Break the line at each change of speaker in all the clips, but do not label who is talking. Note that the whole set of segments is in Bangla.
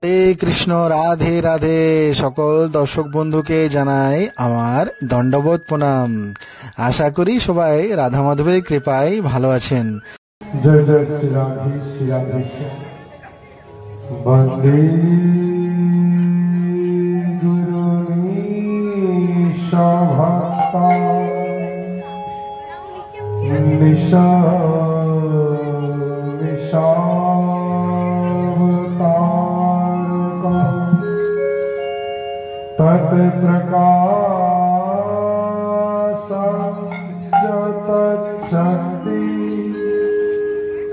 হরে কৃষ্ণ। রাধে রাধে। সকল দর্শক বন্ধুকে জানাই আমার দণ্ডবোধ প্রণাম। আশা করি সবাই রাধা মাধবের কৃপায় ভালো আছেন।
জয় জয় শ্রী রাধে শ্রী রাধে। বন্দে গুরুনিশভক্তা নিশা तत् प्रकाशं तत्शक्ति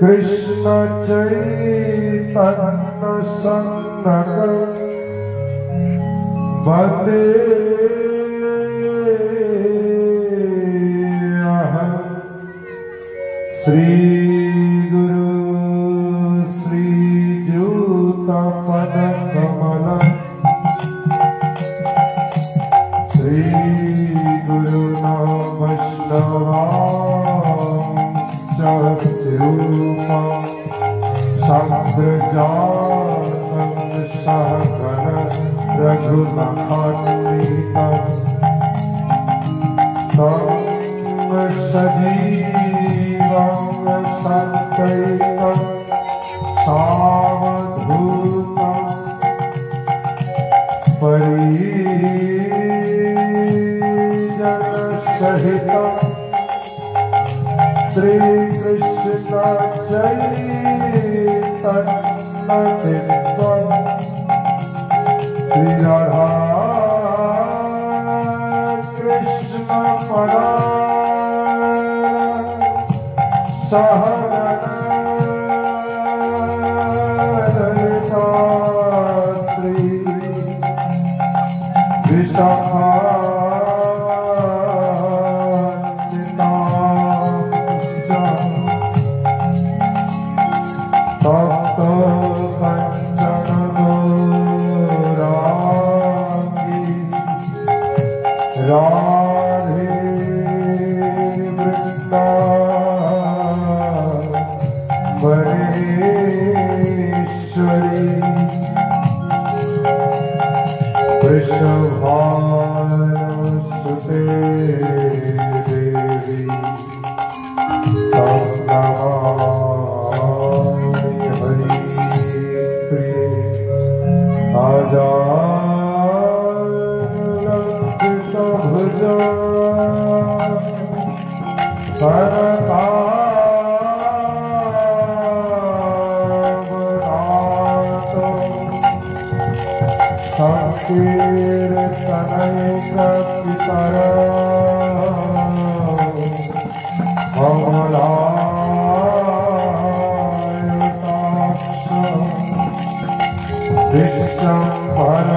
कृष्ण चैतन्य संघं वन्दे अहं श्री गुरु श्रीयुतपदकमलम् गुरुना वैष्णवांश्च रूपं शब्दजातं सहगण रघुनाथान्वितं तं सजीवं सात्वैकं सावधूतं सहितं श्री कृष्ण चैतन्य श्री राधा कृष्ण परा सहगण ललिता श्री विशाखा राधे वृंदावनेश्वरी वृषभानुसुते देवी तं नमामि हरिप्रिये भुजा परकामनातो संकीर्तनैकपितर कमलायताक्ष विश्वम्भर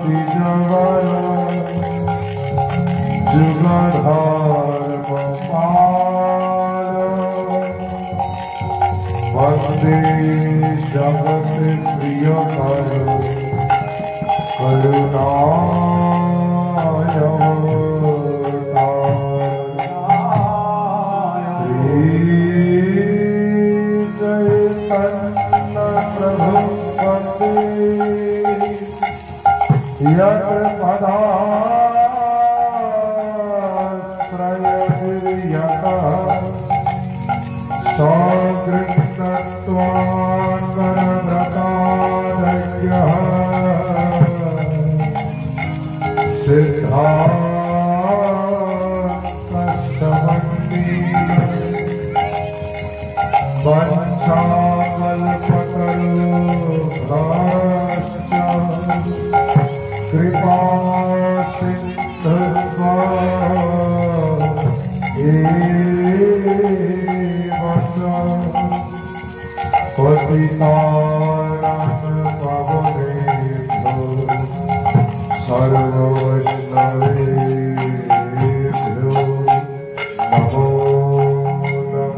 द्विजवर जुगधर वन्दे जगत् प्रियकर करुणावतार श्री चैतन्य प्रभु वन्दे यत् पदाश्रयनिर्यतः सकृत्तत्वान्वरव्रतादयः सिद्धान्तस्तवन्ति वञ्चाकल्पतरुभ्यश्च कृपा सिन्धुभ्यो पतितानां पावनेभ्यो सर्ववैष्णवेभ्यो नमो नमः।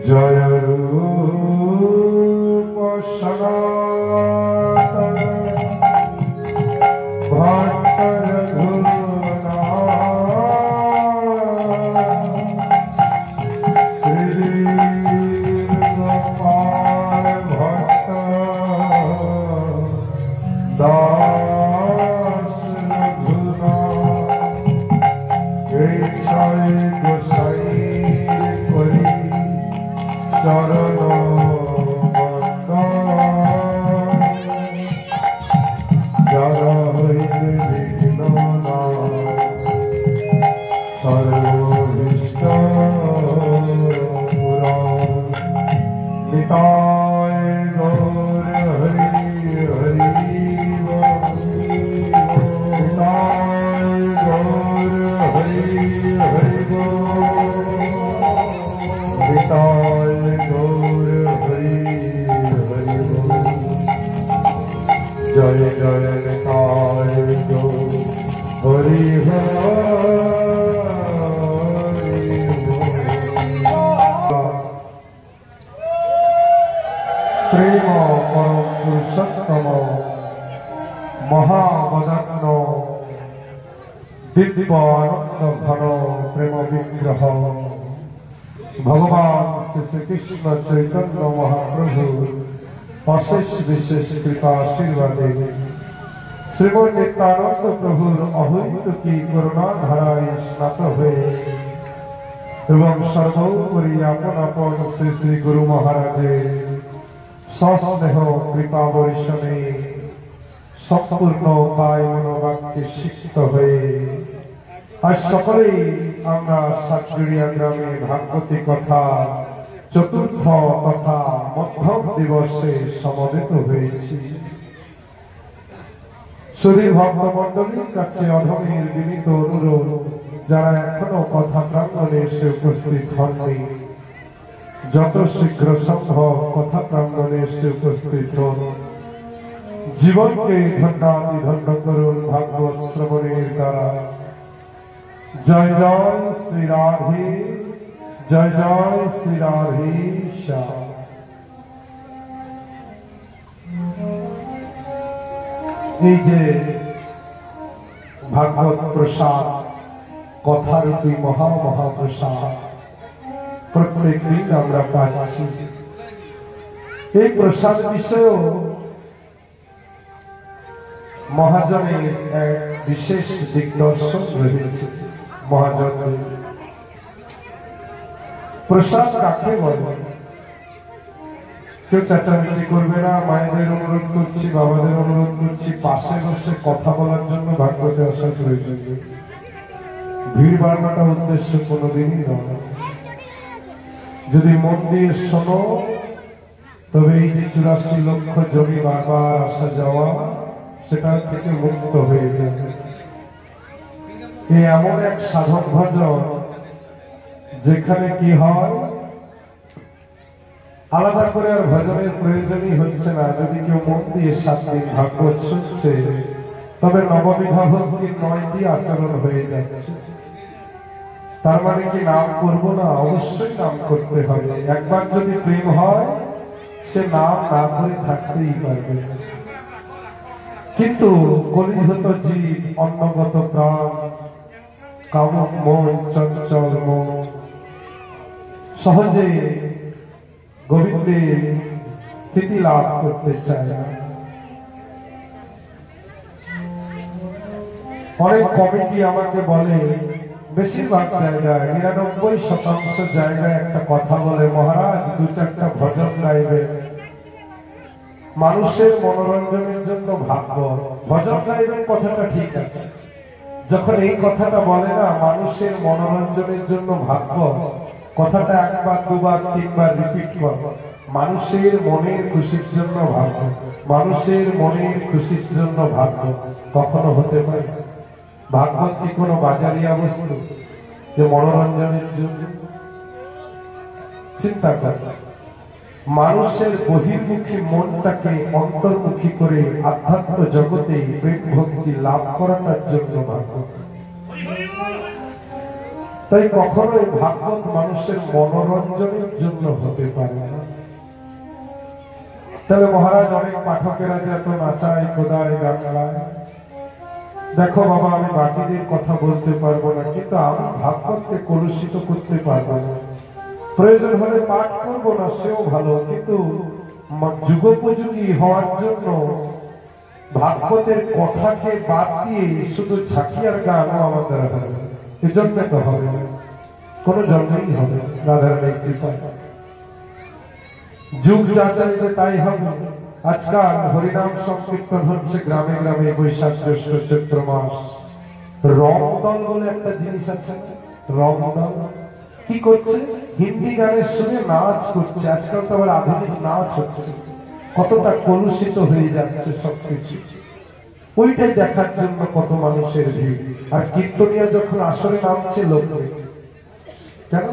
जय रूप सनातन भट्ट रघुनाथ श्री गोपाल भट्ट জয় জয় নিতাই গৌর হরি হরি প্রেম পরম পুরুষোত্তম মহাবদান্ন দিব্য আনন্দ ঘন প্রেম বিগ্রহ ভগবান শ্রী শ্রীকৃষ্ণ চৈতন্য মহাপ্রভু অশেষ বিশেষ কৃপা আশীর্বাদে শ্রীমদ নিত্যানন্দ প্রভুর অহৈতুকী করুণা ধারায় স্নাত হয়ে এবং সর্বোপরি আপন আপন শ্রী শ্রী গুরু মহারাজের সস্নেহ কৃপা বর্ষণে সম্পূর্ণ কায় মনোবাক্যে শিক্ষিত হয়ে আজ সকলেই আমরা সাতজুড়িয়া গ্রামে ভাগবতী কথা চতুর্থ তথা মধ্যম দিবসে সমবেত হয়েছি। শুধু ভক্তমণ্ডলীর কাছে অধমের বিনীত অনুরোধ, যারা এখনো কথা প্রাঙ্গণে এসে উপস্থিত হননি, যত শীঘ্র সম্ভব কথা প্রাঙ্গণে এসে উপস্থিত হন। জীবনকে ধন্যাদি ধন্য করুন ভাগবত শ্রবণের দ্বারা। জয় জয় শ্রী রাধে, জয় জয় শ্রী রাধে শ্যাম। এই যে ভাগবত প্রসাদ, কথারূপী মহাপ্রসাদ প্রত্যেক দিন আমরা পাচ্ছি। এই প্রসাদ বিষয়েও মহাজনের এক বিশেষ দিগদর্শন রয়েছে। মহাজন প্রসাদ কাকে বলে? কেউ চেঁচামেচি করবে না। মায়েদের অনুরোধ করছি, বাবাদের অনুরোধ করছি, পাশে বসে কথা বলার জন্য ভাগবতে আসা প্রয়োজন। ভিড় বাড়ানোটা উদ্দেশ্য কোনোদিনই নয়। যদি মন দিয়ে শোনো, তবে এই যে 84 লক্ষ জমি বারবার আসা যাওয়া, সেটা থেকে মুক্ত হয়ে যাবে। এই এমন এক সাধক ভজন যেখানে কি হয়, আলাদা করে আর ভজনের প্রয়োজনই হচ্ছে না। যদি কেউ মন দিয়ে 7 দিন ভাগবত শুনছে, তবে নববিধা ভক্তির 9টি আচরণ হয়ে যাচ্ছে। তার মানে কি নাম করব না? অবশ্যই নাম করতে হবে। একবার যদি প্রেম হয়, সে নাম না করে থাকতেই পারবে। কিন্তু কলিযুগ জীব, অন্নগত প্রাণ, কামক মন, চঞ্চল মন সহজে গোবিন্দের স্থিতি লাভ করতে চায় না। অনেক কমিটি আমাকে বলে, বেশিরভাগ জায়গায় 99% জায়গায় একটা কথা বলে, মহারাজ 2-4টা ভজন গাইবে, মানুষের মনোরঞ্জনের জন্য ভাগবত। ভজন গাইবেন কথাটা ঠিক আছে, যখন এই কথাটা বলে না মানুষের মনোরঞ্জনের জন্য ভাগবত, কথাটা 1বার 2বার 3বার রিপিট কর। মানুষের মনের খুশির জন্য ভাগবত, মানুষের মনের খুশির জন্য ভাগবত কখনো হতে পারে? ভাগবত কি কোনো বাজারিয়া বস্তু যে মনোরঞ্জনের জন্য? চিন্তা কর, মানুষের বহির্মুখী মনটাকে অন্তর্মুখী করে আধ্যাত্ম জগতে প্রেম ভক্তি লাভ করার জন্য ভাগবত। তাই কখনোই ভাগবত মানুষের মনোরঞ্জনের জন্য হতে পারে না। তাহলে মহারাজ, অনেক পাঠকেরা যে এত নাচায়, কোদায়, গান গায়, দেখো বাবা, আমি বাকিদের কথা বলতে পারবো না, কিন্তু আমি ভাগবতকে কলুষিত করতে পারবো না। প্রয়োজন হলে পাঠ করবো না, সেও ভালো, কিন্তু যুগোপযোগী হওয়ার জন্য ভাগবতের কথাকে বাদ দিয়ে শুধু ঝাঁকিয়ার গানও আমাদের হবে, এজন্য তো হবে না, কোনো জন্মেই হবে না। রাধারানীর কৃপায় যুগ যা চাইছে তাই হবে। আজকাল হরিনাম সংকীর্তন হচ্ছে গ্রামে গ্রামে, বৈশাখ জ্যৈষ্ঠ চৈত্র মাস। রংদল বলে একটা জিনিস আছে, রংদল কি করছে? হিন্দি গানের শুনে নাচ করছে। আজকাল তো আবার আধুনিক নাচ হচ্ছে, কতটা কলুষিত হয়ে যাচ্ছে সবকিছু। ওইটাই দেখার জন্য কত মানুষের ভিড়। আর কীর্তনিয়া যখন আসরে নামছে লোকে, কেন?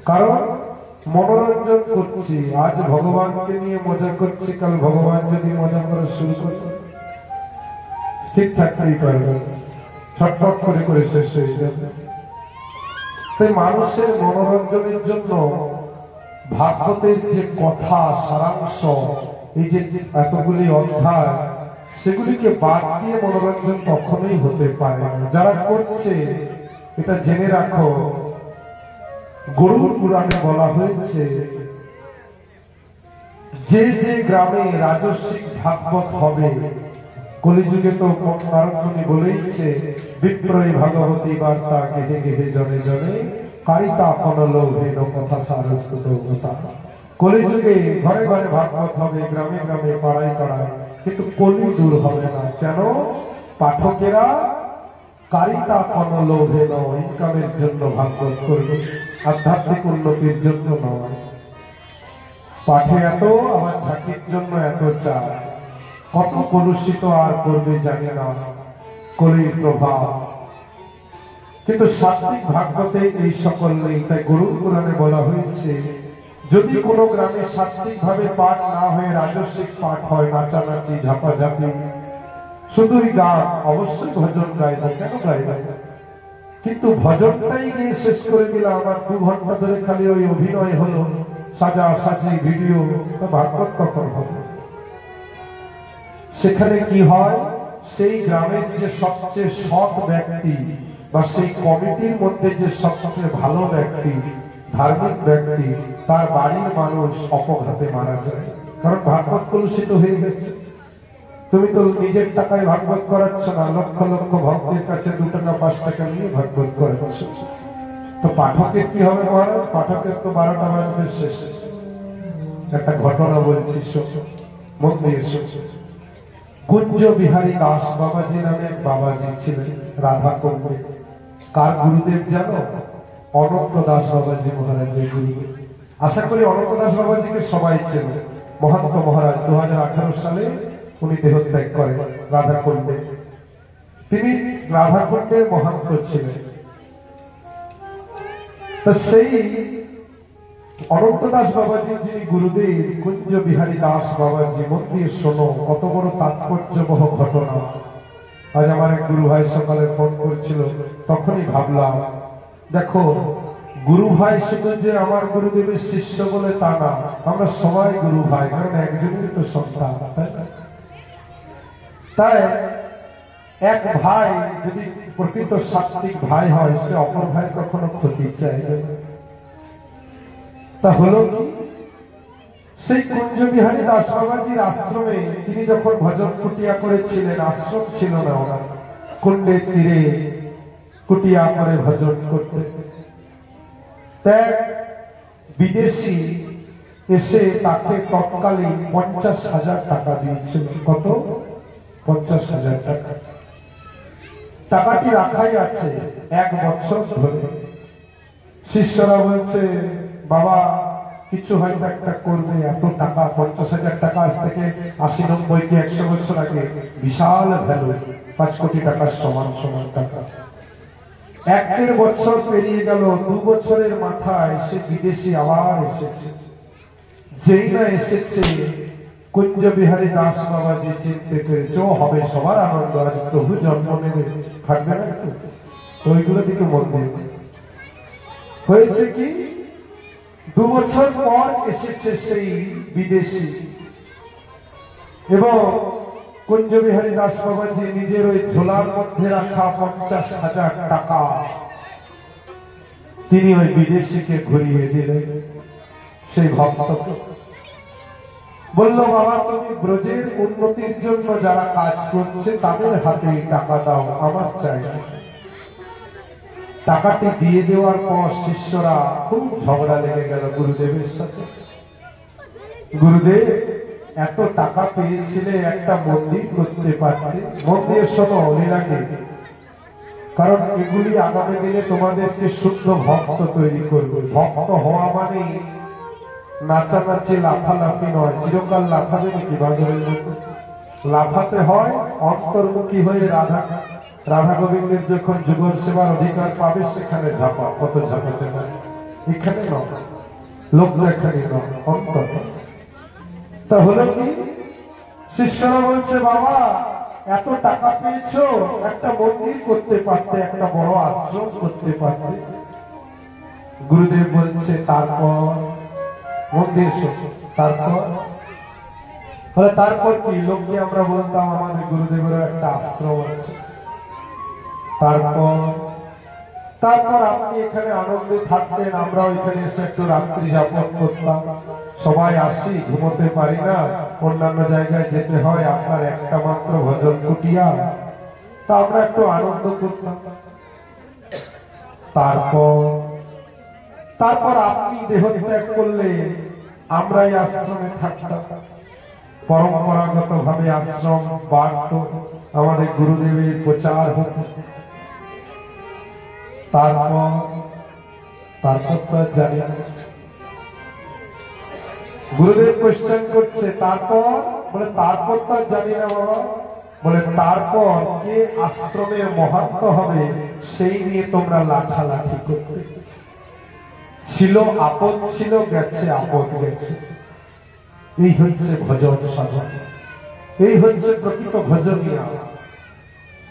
কারণ মনোরঞ্জন করছি। আজ ভগবানকে নিয়ে মজা করছি, কাল ভগবান যদি মজা করা শুরু করে স্থির থাকতেই পারবে, ছটফট করে করে শেষ হয়ে যাবে। তাই মানুষের মনোরঞ্জনের জন্য ভাগবতের যে কথা সারাংশ, এই যে এতগুলি অধ্যায়, সেগুলিকে বাদ দিয়ে মনোরঞ্জন কখনোই হতে পারে না। যারা করছে এটা জেনে রাখো, গরুড় পুরাণে বলা হয়েছে যে যে গ্রামে রাজস্বিক ভাগবত হবে, কলিযুগে তো নারদমুনি বলেইছে, বিপ্রয় ভাগবতী বার্তা গেহে গেহে জনে জনে কারিতা কনলোভেন কথা সারস্বত কথা। কলিযুগে ঘরে ঘরে ভাগবত হবে, গ্রামে গ্রামে পাড়ায় পাড়ায়, কিন্তু কলি দূর হবে না। কেন? পাঠকেরা কারিতা কনলোভেন, ইনকামের জন্য ভাগবত করবে, আধ্যাত্মিক উন্নতির জন্য নয়। পাঠে এত, আমার ঝাঁকির জন্য এত চায়, কত কলুষিত আর করবে জানি না, কলির প্রভাব। কিন্তু সাত্বিক ভাগবতে এই সকল নেই। তাই গরুড় পুরাণে বলা হয়েছে, যদি কোনো গ্রামে সাত্বিক ভাবে পাঠ না হয়ে রাজস্বিক পাঠ হয়, নাচানাচি ঝাপাঝাপি, শুধুই গান, অবশ্যই ভজন গাইব, কেন গাইব? কিন্তু ভজনটাই গিয়ে শেষ করে দিলাম, আমার 2 ঘন্টা ধরে খালি ওই অভিনয় হলো, সাজা সাজি ভিডিও, ভাগবত কখন হবে? সেখানে কি হয়, সেই গ্রামের যে সবচেয়ে সৎ ব্যক্তি বা সেই কমিটির মধ্যে যে সবচেয়ে ভালো ব্যক্তি, ধার্মিক ব্যক্তি, তার বাড়ির মানুষ অপঘাতে মারা যায়। কারণ ভাগবত কলুষিত হয়ে গেছে। তুমি তো নিজের টাকায় ভাগবত করাচ্ছ না, লক্ষ লক্ষ ভক্তের কাছে 2 টাকা 5 টাকা নিয়ে ভাগবত করাচ্ছ। তো পাঠকের কি হবে মহারাজ? পাঠকের তো 12টা বাজবে শেষ। একটা ঘটনা বলছি, মন দিয়ে শোনো। কুঞ্জ বিহারী দাস বাবাজি নামে এক বাবাজি ছিলেন রাধা কুণ্ডে। কার গুরুদেব জানো? অনন্ত দাস বাবাজি মহারাজের গুরুদেব। আশা করি অনন্ত দাস বাবাজিকে সবাই চেনে। মহান্ত মহারাজ 2018 সালে উনি দেহত্যাগ করেন রাধা কুণ্ডে। তিনি রাধা কুণ্ডের মহান্ত ছিলেন। তো সেই অনন্ত দাস বাবাজি যিনি গুরুদেব, কুঞ্জ বিহারী দাস বাবাজি, মন দিয়ে শোনো, কত বড় তাৎপর্যবহ ঘটনা। আজ আমার এক গুরু ভাই সকালে ফোন করছিল, তখনই ভাবলাম, দেখো গুরু ভাই শুধু যে আমার গুরুদেবের শিষ্য বলে তা না, আমরা সবাই গুরু ভাই, কারণ একজনই তো সন্তান। তাই এক ভাই যদি প্রকৃত সাত্বিক ভাই হয়, সে অপর ভাই কখনো ক্ষতি চাইবে না। তা হলো কি, সেই কুঞ্জ বিহারী দাস বাবাজির আশ্রমে তিনি যখন ভজন কুটিয়া করেছিলেন, আশ্রম ছিল না, ওরা কুণ্ডের তীরে কুটিয়া করে ভজন করতে। তাই বিদেশি এসে তাকে তৎকালীন 50,000 টাকা দিয়েছিল। কত? 50,000 টাকা। টাকাটি রাখাই আছে 1 বছর ধরে। শিষ্যরা বলছে, বাবা কিছু হয়তো একটা করবে, এত টাকা 50,000 টাকা আজ থেকে 80, 90 কি 100 বছর আগে বিশাল ভ্যালু, 5 কোটি টাকার সমান সমান টাকা। 1 বছর পেরিয়ে গেল, 2 বছরের মাথায় সে বিদেশি আবার এসেছে। যেই না এসেছে, কুঞ্জ বিহারী দাস বাবাজি চিনতে পেরেছে, ও হবে সবার আনন্দ, আজ প্রভু জন্ম নেবে, থাকবে না একটু? ওইগুলো দিকে মন দিয়ে। হয়েছে কি, 2 বছর পর এসেছে সেই বিদেশি, এবং কুঞ্জ বিহারী দাস বাবাজি নিজের ওই ঝোলার মধ্যে রাখা 50,000 টাকা তিনি ওই বিদেশিকে ঘুরিয়ে দিলেন। সেই ভক্তকে বলল, বাবা তুমি ব্রজের উন্নতির জন্য যারা কাজ করছে তাদের হাতে টাকা দাও, আমার চাই না। টাকাটি দিয়ে দেওয়ার পর শিষ্যরা খুব ঝগড়া লেগে গেল গুরুদেবের সাথে। গুরুদেব এত টাকা পেয়েছিলে, একটা মন্দির করতে পারতে। মন্দির শোনো লীলাকে, কারণ এগুলি আগামী দিনে তোমাদেরকে শুদ্ধ ভক্ত তৈরি করবে। ভক্ত হওয়া মানে নাচানাচি লাফালাফি নয়। চিরকাল লাফাবে নাকি বাজারের মতো? লাফাতে হয় অন্তর্মুখী হয়ে। রাধা গোবিন্দের যখন যুগল সেবার অধিকার পাবে, সেখানে ঝাপা, কত ঝাপাতে হয়। এখানে নয়, লোক দেখানি নয়, অন্তর। তা হলো কি, শিষ্যরা বলছে, বাবা এত টাকা পেয়েছো, একটা মন্দির করতে পারতে, একটা বড় আশ্রম করতে পারতে। গুরুদেব বলছে তারপর মন্দির তারপর কি? লোককে আমরা বলতাম আমাদের গুরুদেবের একটা আশ্রম আছে। তারপর আপনি এখানে আনন্দে থাকতেন, আমরা ওইখানে এসে একটু রাত্রি যাপন করতাম। সবাই আসি, ঘুমোতে পারি না, অন্যান্য জায়গায় যেতে হয়, আপনার একটা মাত্র ভজন কুটিয়া, তা আমরা একটু আনন্দ করতাম। তারপর আপনি দেহত্যাগ করলে আমরা এই আশ্রমে থাকতাম। পরম্পরাগত ভাবে আশ্রম বাড়ত, আমাদের গুরুদেবের প্রচার হতো। তারপর তো জানি না। গুরুদেব কোশ্চেন করছে তারপর, বলে তারপর তো জানি না বাবা। বলে তারপর কে আশ্রমের মহাত্ম হবে সেই নিয়ে তোমরা লাঠালাঠি করতে। ছিল আপদ, ছিল গেছে আপদ গেছে। এই হচ্ছে ভজন সাধন, এই হচ্ছে প্রকৃত ভজনীয়।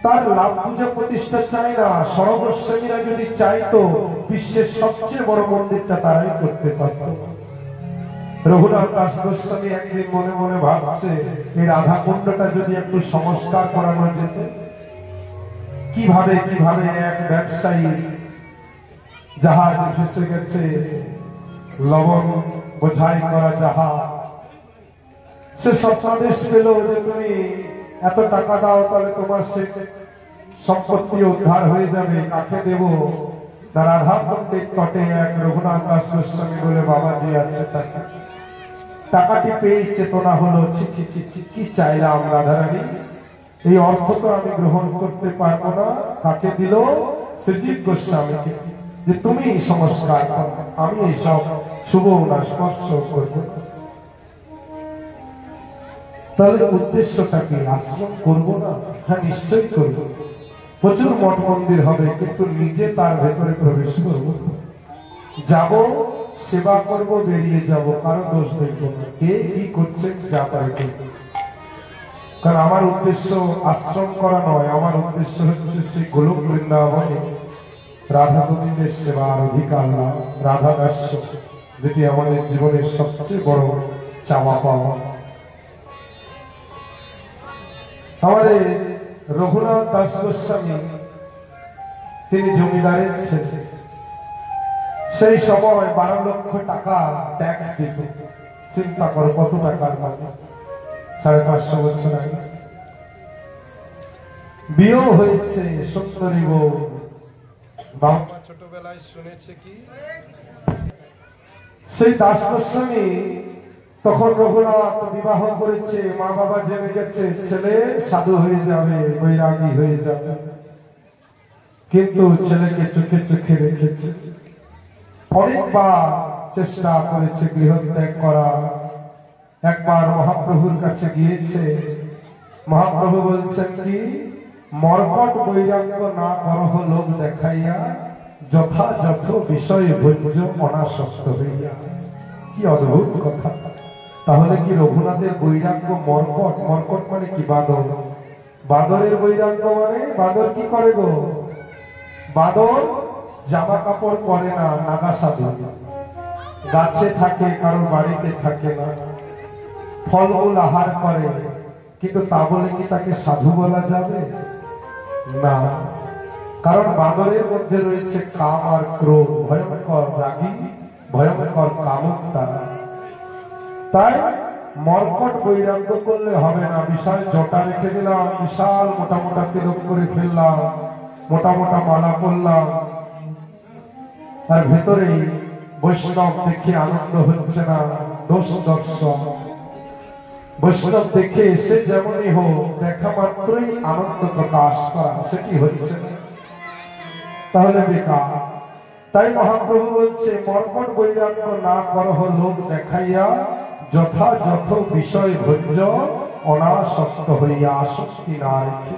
তার লাভ পূজা প্রতিষ্ঠা চাই না। সর্বস্বামীরা যদি চাইতো, বিশ্বের সবচেয়ে বড় মন্দিরটা তারাই করতে পারত। রঘুনাথ দাস গোস্বামী একদিন মনে মনে ভাবছে, এই রাধা কুণ্ডটা যদি একটু সংস্কার করানো যেত। কিভাবে এক ব্যবসায়ী জাহাজ ফেসে গেছে, লবণ বোঝাই করা জাহাজ, সে স্বপ্নাদেশ পেল যে তুমি এত টাকা দাও, তাহলে তোমার সে সম্পত্তি উদ্ধার হয়ে যাবে। কাকে দেব? না রাধা কুণ্ডের তটে এক রঘুনাথ দাস গোস্বামী বলে বাবাজি আছে। টাকাটি পেয়ে চেতনা হলো, কি চাইলাম রাধারানী, এই অর্থ তো আমি গ্রহণ করতে পারবো না। কাকে দিল? শ্রীজীব গোস্বামীকে, যে তুমি সংস্কার করো, আমি এইসব শুভ না স্পর্শ করবো। তাহলে উদ্দেশ্যটা কি? আশ্রম করবো না? হ্যাঁ, নিশ্চয়ই করবো। প্রচুর মঠ মন্দির হবে, কিন্তু নিজে তার ভেতরে প্রবেশ করবো, যাব, সেবা করব, বেরিয়ে যাব, কারো দোষ দেখব না, কে কি করছে যা পারে করব। কারণ আমার উদ্দেশ্য আশ্রম করা নয়, আমার উদ্দেশ্য হচ্ছে সেই গোলক বৃন্দাবনে রাধা গোবিন্দের সেবার অধিকার লাভ, রাধা দাস্য, যেটি আমাদের জীবনের সবচেয়ে বড় চাওয়া পাওয়া। আমাদের রঘুনাথ দাস গোস্বামী তিনি জমিদারের ছেলে। সেই সময় 12 লক্ষ টাকা ট্যাক্স দিত। চিন্তা করো কত টাকার মানে, 550 বছর আগে। বিয়ে হয়েছে, সুন্দরী বউ। বাবা ছোটবেলায় শুনেছে কি, সেই দাস গোস্বামী তখন রঘুনাথ বিবাহ করেছে, মা বাবা জেনে গেছে ছেলে সাধু হয়ে যাবে, বৈরাগী হয়ে যাবে, কিন্তু ছেলেকে চোখে চোখে রেখেছে। অনেকবার চেষ্টা করেছে গৃহত্যাগ করা। একবার মহাপ্রভুর কাছে গিয়েছে, মহাপ্রভু বলছেন কি, মর্কট বৈরাগ্য না করহ লোক দেখাইয়া, যথাযথ বিষয় ভোজ্য অনাসক্ত হইয়া। কি অদ্ভুত কথা! তাহলে কি রঘুনাথের বৈরাগ্য মর্কট? মর্কট মানে কি? বাদর। বাদরের বৈরাগ্য মানে, বাদর কি করে গো? বাদর জামা কাপড় পরে না, নাগা সাধু, গাছে থাকে, কারো বাড়িতে থাকে না, ফলমূল আহার করে, কিন্তু তা বলে কি তাকে সাধু বলা যাবে? না, কারণ বাদরের মধ্যে রয়েছে কাম আর ক্রোধ, ভয়ঙ্কর রাগী, ভয়ঙ্কর কামুকতা। তাই মর্কট বৈরাগ্য করলে হবে না। বিশাল জটা রেখে দিলাম, বিশাল মোটা মোটা তিলক করে ফেললাম, মোটা মোটা মালা করলাম, আর ভেতরে বৈষ্ণব দেখে আনন্দ হচ্ছে না, দোষ দর্শন। বৈষ্ণব দেখে এসে যেমনই হোক, দেখা মাত্রই আনন্দ প্রকাশ করা, সেটি হচ্ছে না, তাহলে বেকার। তাই মহাপ্রভু বলছে, মর্কট বৈরাগ্য না করহ লোক দেখাইয়া, যথাযথ বিষয় ভোজ্য অনাসক্ত হইয়া, আসক্তি না রেখে।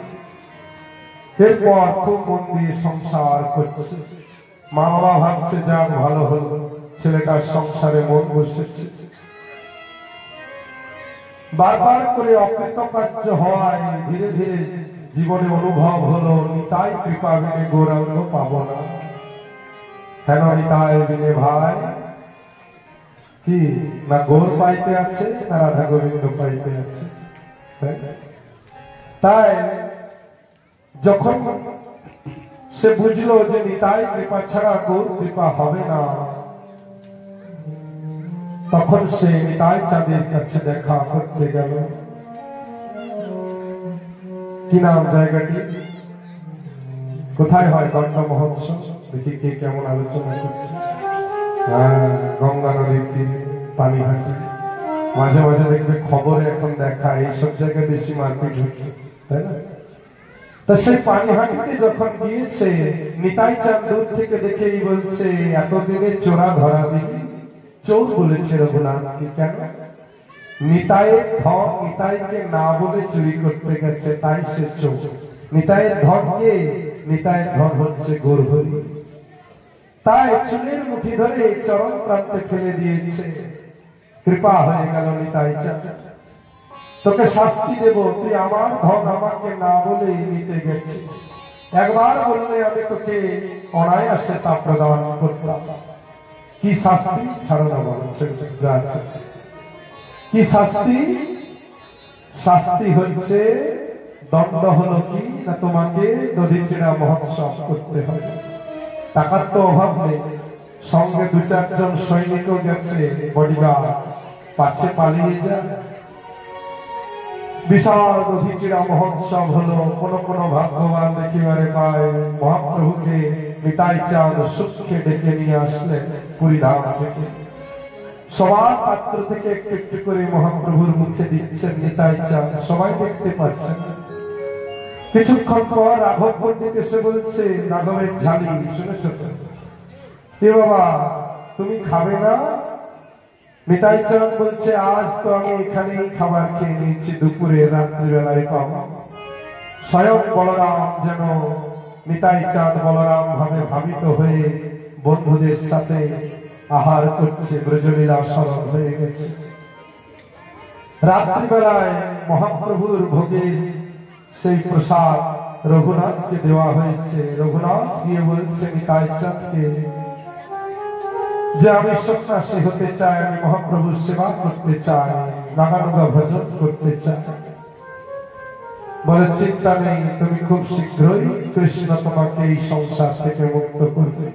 এরপর খুব মন দিয়ে সংসার করছে। মা বাবা ভাবছে যাক ভালো হলো, ছেলেটার সংসারে মন বসেছে। বারবার করে অকৃতকার্য হওয়ায় ধীরে ধীরে জীবনে অনুভব হলো নিতাই কৃপা বিনে গৌরাঙ্গ পাব না। কেন নিতাই বিনে ভাই কি না গৌর পাইতে আছে না রাধা গোবিন্দ পাইতে আছে। তাই যখন সে বুঝলো যে নিতাই কৃপা ছাড়া গৌর কৃপা হবে না, তখন সে নিতাই চাঁদের কাছে দেখা করতে গেল। কি নাম জায়গাটি, কোথায় হয় দণ্ড মহোৎসব? দেখি কে কেমন আলোচনা করছে। গঙ্গা নদীর তীরে পানিহাটি। মাঝে মাঝে দেখবে খবরে এখন দেখা এইসব জায়গায় বেশি মারপিট হচ্ছে, তাই না? তা সেই পানিহাটিতে যখন গিয়েছে, নিতাই চাঁদ দূর থেকে দেখেই বলছে এতদিনে চোরা ধরা দিই। চোর বলেছে রঘুনাথকে। কেন? নিতাইয়ের ধন নিতাইকে না বলে চুরি করতে গেছে, তাই সে চোর। নিতাইয়ের ধন কে? নিতাইয়ের ধন হচ্ছে গৌরহরি। তাই চুলের মুঠি ধরে চরণ প্রান্তে ফেলে দিয়েছে। কৃপা হয়ে গেল নিতাই চাঁদ, তোকে শাস্তি দেব, তুই আমার ধন আমাকে না বলে নিতে গেছিস। একবার বললে আমি তোকে অনায়াসে তা প্রদান করতাম। কি শাস্তি? ছাড়ো না বলো কি শাস্তি? শাস্তি হচ্ছে দণ্ড হলো কি না তোমাকে দধিচেরা মহোৎসব করতে হবে। টাকার তো অভাব নেই, সঙ্গে 2-4 জন সৈনিকও গেছে, বডিগার্ড, পাছে পালিয়ে যা। বিশাল দধিচেরা মহোৎসব হলো। কোন কোন ভাগ্যবান দেখিবারে পায় মহাপ্রভুকে নিতাই চাঁদ সুখে ডেকে নিয়ে আসলেন পুরীধাম থেকে। সবার পাত্র থেকে একটু একটু করে মহাপ্রভুর মুখে দিচ্ছেন নিতাই চাঁদ, সবাই দেখতে পাচ্ছেন। কিছুক্ষণ পর রাঘব পণ্ডিত এসে বলছে, রাঘবের ঝালি শুনেছ তো? এ বাবা তুমি খাবে না? নিতাই চাঁদ বলছে আজ তো আমি এখানেই খাবার খেয়ে নিয়েছি, দুপুরে রাত্রিবেলায় পাবো। স্বয়ং বলরাম যেন নিতাই চাঁদ বলরাম ভাবে ভাবিত হয়ে বন্ধুদের সাথে আহার করছে, ব্রজলীলা স্মরণ হয়ে গেছে। রাত্রিবেলায় মহাপ্রভুর ভোগের সেই প্রসাদ রঘুনাথকে দেওয়া হয়েছে। রঘুনাথ গিয়ে বলছে নিতাই চাঁদকে যে আমি সন্ন্যাসী হতে চাই, আমি মহাপ্রভুর সেবা করতে চাই, রাগানুগা ভজন করতে চাই। বলে চিন্তা নেই, তুমি খুব শীঘ্রই কৃষ্ণ তোমাকে এই সংসার থেকে মুক্ত করবে।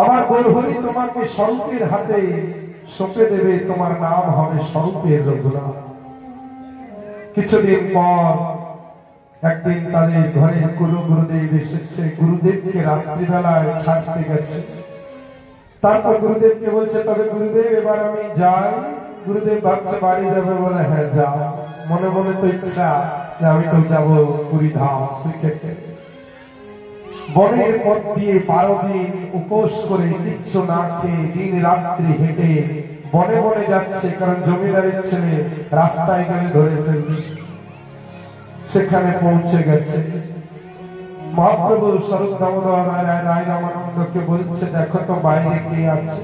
আমার গৌরহরি তোমাকে স্বরূপের হাতে সঁপে দেবে, তোমার নাম হবে স্বরূপের রঘুনাথ। কিছুদিন পর একদিন তাদের ঘরে কুলু গুরুদেব এসেছে। গুরুদেবকে রাত্রিবেলায় ছাড়তে গেছে। তারপর গুরুদেবকে বলছে তবে গুরুদেব এবার আমি যাই। গুরুদেব ভাবছে বাড়ি যাবে, বলে হ্যাঁ যাও। মনে মনে তো ইচ্ছা যে আমি তো যাবো পুরীধাম শ্রীক্ষেত্রে। বনের পথ দিয়ে 12 দিন উপোস করে কিচ্ছু না খেয়ে দিন রাত্রি হেঁটে বনে বনে যাচ্ছে, কারণ জমিদারের ছেলে রাস্তায় গেলে ধরে ফেলবে। সেখানে পৌঁছে গেছে। মহাপ্রভু স্বরূপ দামোদর রায় রামানন্দকে বলছে দেখো তো বাইরে কে আছে।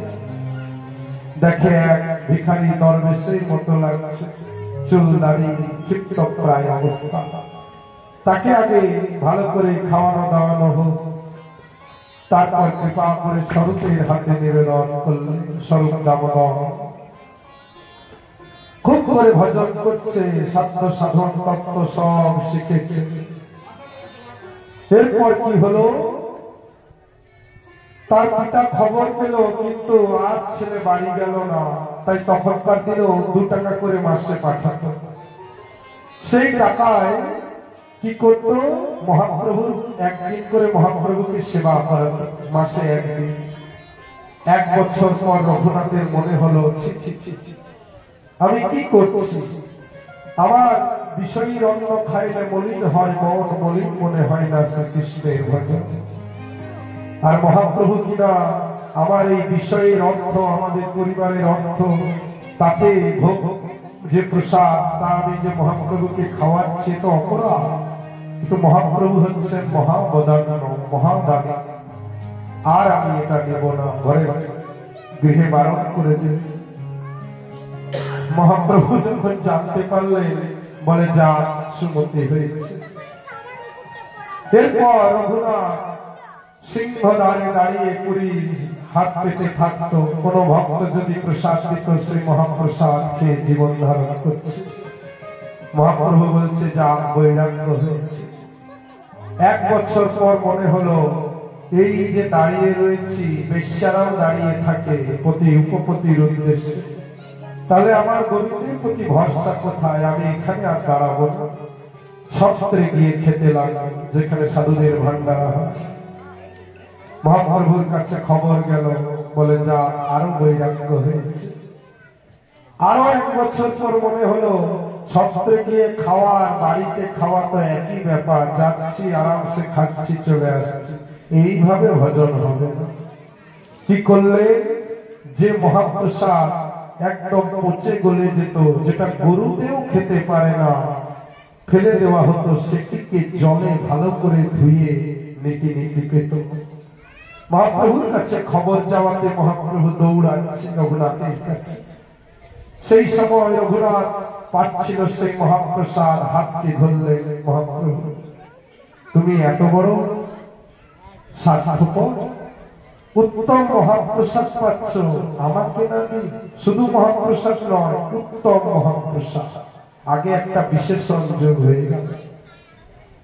দেখে এক ভিখারি দরবেশের মতো লাগছে, চুল দাড়ি ক্ষিপ্ত প্রায় অবস্থা। তাকে আগে ভালো করে খাওয়ানো দাওয়ানো হোক, তারপর কৃপা করে স্বরূপের হাতে নিবেদন করলেন। স্বরূপ দামোদর খুব করে ভজন করছে, সাধ্য সাধন তত্ত্ব সব শিখেছে। এরপর কি হলো, তার পিতা খবর পেল, কিন্তু আর ছেলে বাড়ি গেল না। তাই তখনকার দিনেও 2 টাকা করে মাসে পাঠাত। সেই টাকায় কি করত, মহাপ্রভুর একদিন করে মহাপ্রভুকে সেবা করাত, মাসে একদিন। 1 বছর পর রঘুনাথের মনে হলো ছি ছি ছি ছি, আমি কি করছি? আমার বিষয়ীর অন্ন খাইলে মলিন হয় মন, মলিন মনে হয় না শ্রীকৃষ্ণের ভজন। আর মহাপ্রভু কিনা আমার এই বিষয়ের অর্থ, আমাদের পরিবারের অর্থ, তাতে ভোগ যে প্রসাদ তা আমি যে মহাপ্রভুকে খাওয়াচ্ছি তো অপরাধ। কিন্তু মহাপ্রভু হচ্ছেন মহাবদান, মহাদানী। আর আমি এটা নেব না, ঘরে গৃহে বারণ করে দেব। মহাপ্রভু যখন জানতে পারলেন, বলে যা সুমতি হয়েছে। এরপর রঘুনাথ সিংহ দাঁড়িয়ে দাঁড়িয়ে পুরী হাত পেতে থাকতো। কোন ভক্ত যদি প্রসাদ দিত, সেই মহাপ্রসাদ খেয়ে জীবন ধারণ করছে। মহাপ্রভু বলছে যা বৈরাগ্য হয়েছে। 1 বছর পর মনে হলো এই যে দাঁড়িয়ে রয়েছি, বেশ্যারাও দাঁড়িয়ে থাকে পতি উপপতির উদ্দেশ্যে, তাহলে আমার গোবিন্দের প্রতি ভরসা কোথায়? আমি এখানে আর দাঁড়াবো না। ছত্রে গিয়ে খেতে লাগলাম, যেখানে সাধুদের ভান্ডার হয়। মহাপ্রভুর কাছে খবর গেল, বলে যা আরো বৈরাগ্য হয়েছে। আরো 1 বছর পর মনে হলো ছত্রে গিয়ে খাওয়া আর বাড়িতে খাওয়া তো একই ব্যাপার, যাচ্ছি আরামসে খাচ্ছি চলে আসছি, এইভাবে ভজন হবে না। কি করলে? যে মহাপ্রসাদ একদম পচে গলে যেত, যেটা গরুতেও খেতে পারে না, ফেলে দেওয়া হতো, সেটিকে জলে ভালো করে ধুয়ে নীতি নীতি পেত। মহাপ্রভুর কাছে খবর যাওয়াতে মহাপ্রভু দৌড়াচ্ছে রঘুনাথের কাছে। সেই সময় রঘুনাথ পাচ্ছিল সেই মহাপ্রসাদ, হাতকে ধরলেন, মহাপ্রভু তুমি এত বড় স্বার্থপর, উত্তম মহাপ্রসাদ পাচ্ছ, আমাকে না দিই? শুধু মহাপ্রসাদ নয়, উত্তম মহাপ্রসাদ। আগে একটা বিশেষণ যোগ হয়ে গেল।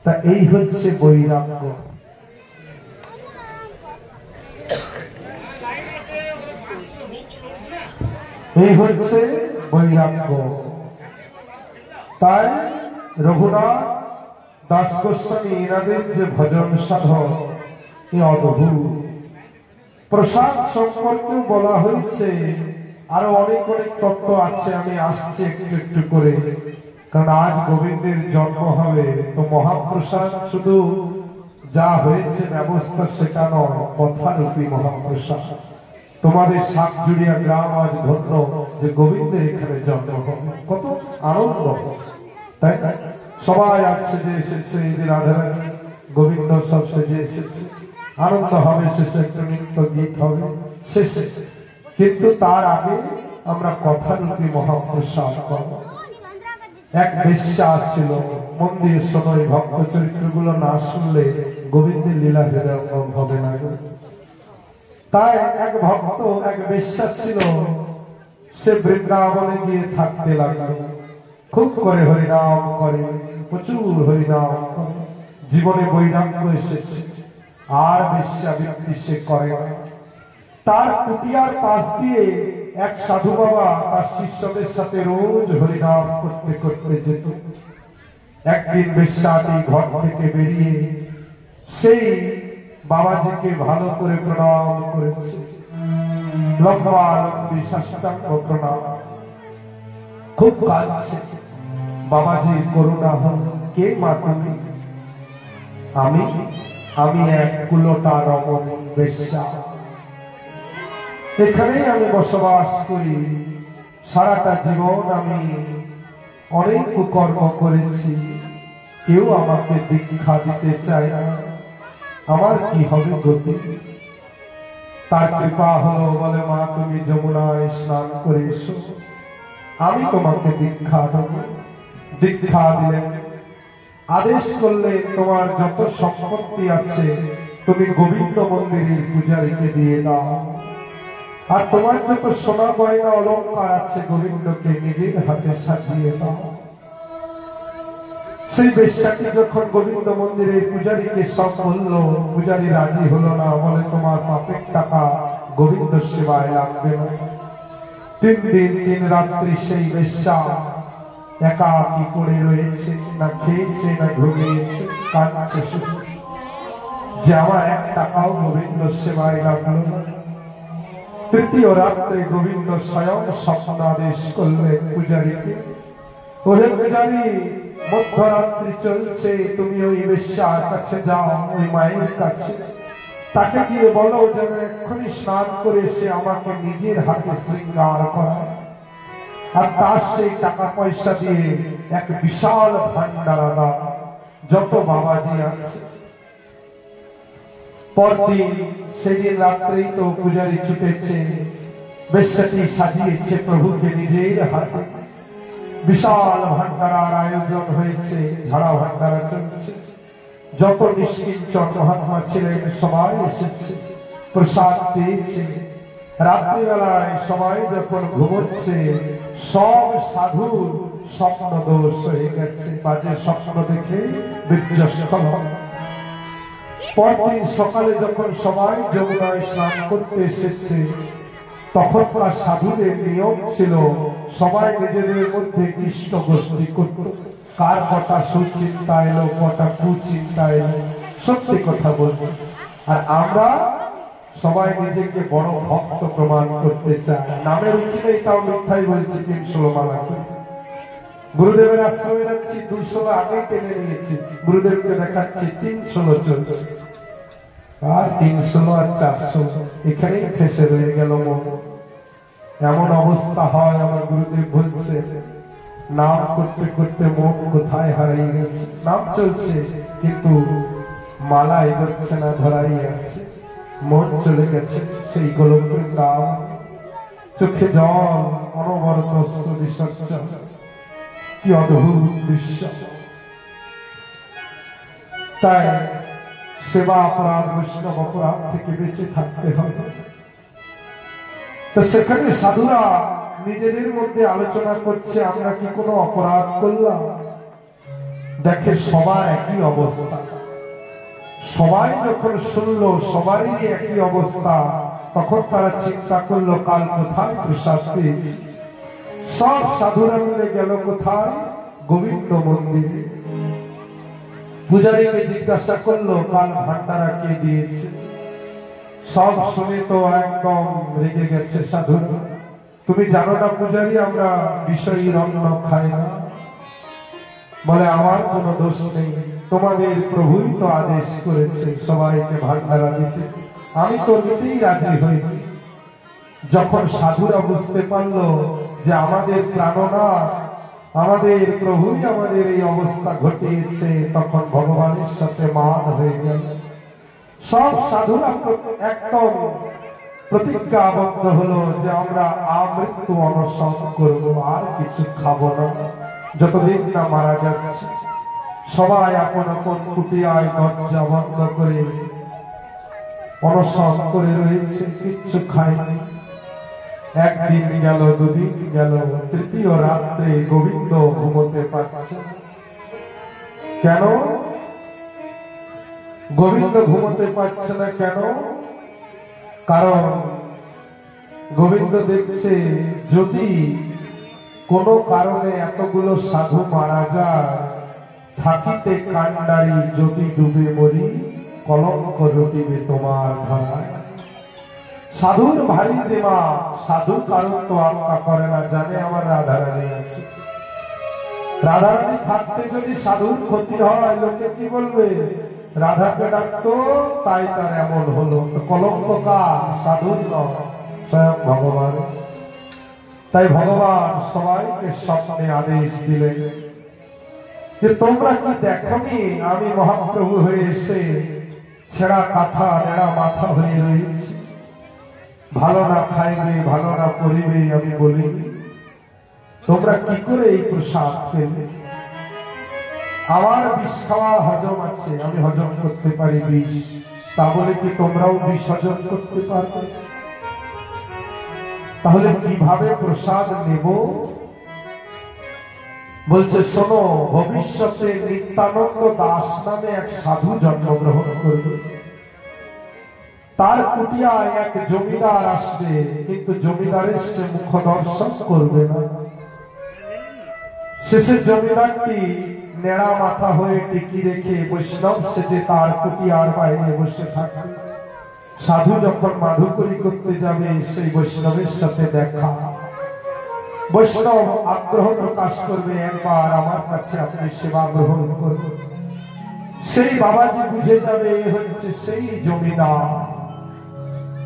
তা এই হচ্ছে বৈরাগ্য। এই হচ্ছে বৈরাগ্য। তাই রঘুনাথ দাস গোস্বামী এনাদের যে ভজন সাধন, এই অদ্ভুত। প্রসাদ সম্পর্কে বলা হয়েছে, আরো অনেক অনেক তত্ত্ব আছে, আমি আসছি একটু একটু করে। কারণ আজ গোবিন্দের জন্ম হবে, তো মহাপ্রসাদ শুধু যা হয়েছে ব্যবস্থা সেটা নয়, কথারূপী মহাপ্রসাদ। তোমাদের সাতজুড়িয়া গ্রাম আজ ধন্য যে গোবিন্দের এখানে জন্ম হবে, কত আনন্দ। তাই সবাই আজ সেজে এসেছে, এই যে রাধারানী গোবিন্দ সব সেজে এসেছে, আনন্দ হবে। শেষে একটা নৃত্য গীত হবে শেষে, কিন্তু তার আগে আমরা কথারূপী মহাপ্রসাদ পাব। এক বেশ্যা ছিল, মন্দির সময় ভক্ত চরিত্রগুলো না শুনলে গোবিন্দের লীলা হৃদয়ঙ্গম হবে না। তাই এক ভক্ত, এক বেশ্যা ছিল, সে বৃন্দাবনে গিয়ে থাকতে লাগলো। খুব করে হরিনাম করে, প্রচুর হরিনাম করে, জীবনে বৈরাগ্য এসেছে, আর বেশ্যাবৃত্তি সে করে না। তার কুটিয়ার পাশ দিয়ে এক সাধু বাবা তার শিষ্যদের সাথে রোজ হরিনাম করতে করতে যেত। একদিন বেশ্যাটি ঘর থেকে বেরিয়ে সেই বাবাজিকে ভালো করে প্রণাম করেছে, লম্বা লম্বি সাষ্টাঙ্গ প্রণাম। খুব কাঁদছে, বাবাজি করুণা হল, কে মা তুমি? আমি এক কুলোটা রমণী বেশ্যা, এখানেই আমি বসবাস করি। সারাটা জীবন আমি অনেক কুকর্ম করেছি, কেউ আমাকে দীক্ষা দিতে চায় না, আমার কি হবে গতি? তার কৃপা হলো, বলে মা তুমি যমুনায় স্নান করে এসো, আমি তোমাকে দীক্ষা দেব। দীক্ষা দিলেন, আদেশ করলে তোমার যত সম্পত্তি আছে তুমি গোবিন্দ মন্দিরের পূজারীকে দিয়ে দাও, আর তোমার যত সোনা গয়না অলঙ্কার আছে গোবিন্দকে নিজের হাতে সাজিয়ে দাও। সেই বেশ্যাটি যখন গোবিন্দ মন্দিরের পূজারীকে সব বলল, পূজারী রাজি হলো না, বলে তোমার পাপের টাকা গোবিন্দ সেবায় লাগবে না। 3 দিন 3 রাত্রি সেই বেশ্যা একাকী করে রয়েছে, না খেয়েছে না ঘুমিয়েছে, কাঁদছে শুধু যে আমার 1 টাকাও গোবিন্দ সেবায় লাগলো না। 3য় রাত্রে গোবিন্দ স্বয়ং স্বপ্নাদেশ করলেন পূজারীকে, ওহে পূজারী, মধ্যরাত্রি চলছে, তুমি ওই বেশ্যার কাছে যাও, ওই মায়ের কাছে, তাকে গিয়ে বলো যেন এক্ষুনি স্নান করে সে আমাকে নিজের হাতে শৃঙ্গার করায়, আর তার সেই টাকা পয়সা দিয়ে এক বিশাল ভান্ডারা দাও, যত বাবাজি আছে। পরদিন সেদিন রাত্রেই তো পূজারী ছুটেছে, বেশ্যাটি সাজিয়েছে প্রভুকে নিজের হাতে, বিশাল ভান্ডারার আয়োজন হয়েছে, ঝাড়া ভান্ডারা চলছে। যত নিষ্কিঞ্চন মহাত্মা ছিলেন সবাই এসেছে, প্রসাদ পেয়েছে। রাত্রিবেলায় সবাই যখন ঘুমোচ্ছে, সব সাধুর স্বপ্ন দোষ হয়ে গেছে, বাজে স্বপ্ন দেখে বীর্যস্খলন। পরদিন সকালে যখন সবাই যমুনায় স্নান করতে এসেছে, তখনকার সাধুদের নিয়ম ছিল সবাই নিজেদের মধ্যে কৃষ্ণ গোষ্ঠী করত। কার কটা সুচিন্তা এলো, কটা কুচিন্তা এলো, সত্যি কথা বলবো। আর আমরা সবাই নিজেকে বড় ভক্ত প্রমাণ করতে চাই, নামের উচ্চে তাও মিথ্যাই বলছি। 316 মালা গুরুদেবের আশ্রমে যাচ্ছি, 216 আগে টেনে নিয়েছি, গুরুদেবকে দেখাচ্ছি 316 চলছে। আর 316 আর 400 এখানেই ফেসে রয়ে গেল মন। এমন অবস্থা হয়, আমার গুরুদেব বলছে নাম করতে করতে মন কোথায় হারিয়ে গেছে। নাম চলছে কিন্তু মালা এগোচ্ছে না, ধরাই আছে। মন চলে গেছে সেই গোলকের নাম, চোখে জল, অনবরত অশ্রু বিসর্জন। কি অদ্ভুত দৃশ্য! তাই সেবা অপরাধ, বৈষ্ণব অপরাধ থেকে বেঁচে থাকতে হবে। তো সেখানে সাধুরা নিজেদের মধ্যে আলোচনা করছে, আমরা কি কোনো অপরাধ করলাম? দেখে সবার একই অবস্থা। সবাই যখন শুনলো সবারই একই অবস্থা, তখন তারা চিন্তা করলো কাল কোথায় প্রসাদ পেয়েছি। সব সাধুরা মিলে গেল কোথায়? গোবিন্দ মন্দিরে। পূজারীকে জিজ্ঞাসা করলো কাল ভান্ডারা কে দিয়েছে। সব শুনে তো একদম রেগে গেছে সাধু। তুমি জানো না পূজারী, আমরা বিষয়ী অন্ন খাই না। বলে আমার কোনো দোষ নেই, তোমাদের প্রভুই তো আদেশ করেছে সবাইকে ভান্ডারা দিতে, আমি তো নিতেই রাজি হইনি। যখন সাধুরা বুঝতে পারলো যে আমাদের প্রাণনাথ, আমাদের প্রভুই আমাদের এই অবস্থা ঘটিয়েছে, তখন ভগবানের সাথে মান হয়ে গেল। সব সাধুরা একদম প্রতিজ্ঞাবদ্ধ হলো যে আমরা আমৃত্যু অনশন করবো, আর কিছু খাবো না যতদিন না মারা যাচ্ছে। সবাই আপন আপন কুটিয়ায় দরজা বন্ধ করে অনশন করে রয়েছে, কিচ্ছু খায়নি। একদিন গেল, দুদিন গেল, তৃতীয় রাত্রে গোবিন্দ ঘুমোতে পারছে। কেন গোবিন্দ ঘুমোতে পারছে না? কেন? কারণ গোবিন্দ দেখছে যদি কোনো কারণে এতগুলো সাধু মারা যায়, থাকিতে কান্ডারি যদি ডুবে মরি, কলঙ্ক রটিবে তোমার ধারায়। সাধুর ভারী দেওয়া, সাধু কারণ তো আজ্ঞা করে না, জানে আমার রাধারানী আছে। রাধারানী থাকতে যদি সাধুর ক্ষতি হয়, লোকে কি বলবে? রাধাকে ডাকতো তাই তার এমন হলো। কলঙ্ক কার? সাধুর নয়, স্বয়ং ভগবান। তাই ভগবান সবাইকে স্বপ্নে আদেশ দিলেন যে তোমরা কি দেখনি আমি মহাপ্রভু হয়ে এসে ছেঁড়া কাঁথা নেড়া মাথা হয়ে রয়েছি? ভালো না খাইবে, ভালো না পরিবে, আমি বলি তোমরা কি করে এই প্রসাদ পেলে? আমার বিষ খাওয়া হজম আছে, আমি হজম করতে পারি বিষ, তা বলে কি তোমরাও বিষ হজম করতে পারবে? তাহলে কিভাবে প্রসাদ নেব? বলছে শোনো, ভবিষ্যতে নিত্যানন্দ দাস নামে এক সাধু জন্মগ্রহণ করবে। তার কুটিয়ায় এক জমিদার আসবে, কিন্তু জমিদারের সে মুখ দর্শন করবে না। শেষে জমিদারটি নেড়া মাথা হয়ে টিকি রেখে বৈষ্ণব সেজে তার কুটিয়ার বাইরে বসে থাকবে। সাধু যখন মাধুকরী করতে যাবে, সেই বৈষ্ণবের সাথে দেখা। বৈষ্ণব আগ্রহ প্রকাশ করবে, একবার আমার কাছে আপনি সেবা গ্রহণ করবেন। সেই বাবাজি বুঝে যাবে এ হচ্ছে সেই জমিদার।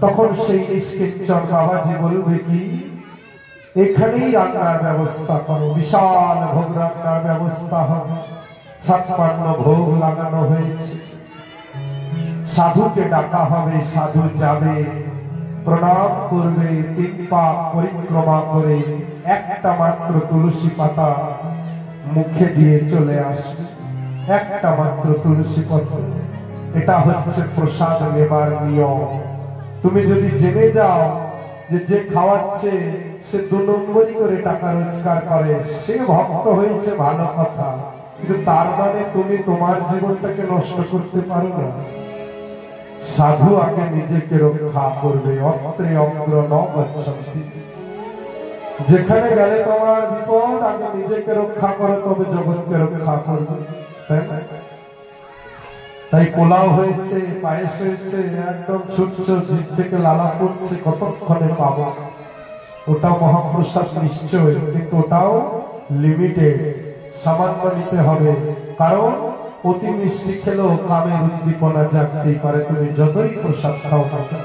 তখন সেই নিষ্কিঞ্চন বাবাজি বলবে কি, এখানেই রান্নার ব্যবস্থা করো, বিশাল ভোগ রান্নার ব্যবস্থা হবে। 56 ভোগ লাগানো হয়েছে। সাধুকে ডাকা হবে, সাধু যাবে, প্রণাম করবে, 3 পাক পরিক্রমা করে একটা মাত্র তুলসী পাতা মুখে দিয়ে চলে আসবে, একটা মাত্র তুলসী পাতা। এটা হচ্ছে প্রসাদ নেবার নিয়ম। তুমি যদি জেনে যাও যে যে খাওয়াচ্ছে সে 2 নম্বরই করে টাকা রোজগার করে, সে ভক্ত হয়েছে, ভালো কথা, কিন্তু তার মানে তুমি তোমার জীবনটাকে নষ্ট করতে পারো না। সাধু আগে নিজেকে রক্ষা করবে। অত্রে অগ্র ন গচ্ছন্তি। যেখানে গেলে তোমার বিপদ, আগে নিজেকে রক্ষা করো, তবে জগৎকে রক্ষা করবে। তাই পোলাও হয়েছে, পায়েস হয়েছে, একদম ছুটছ, জিভ থেকে লালা পড়ছে, কতক্ষণে পাবো? ওটাও মহাপ্রসাদ নিশ্চয়, কিন্তু ওটাও লিমিটেড, সামান্য নিতে হবে। কারণ অতি মিষ্টি খেলেও কামের উদ্দীপনা জাগতেই পারে, তুমি যতই প্রসাদ খাও না।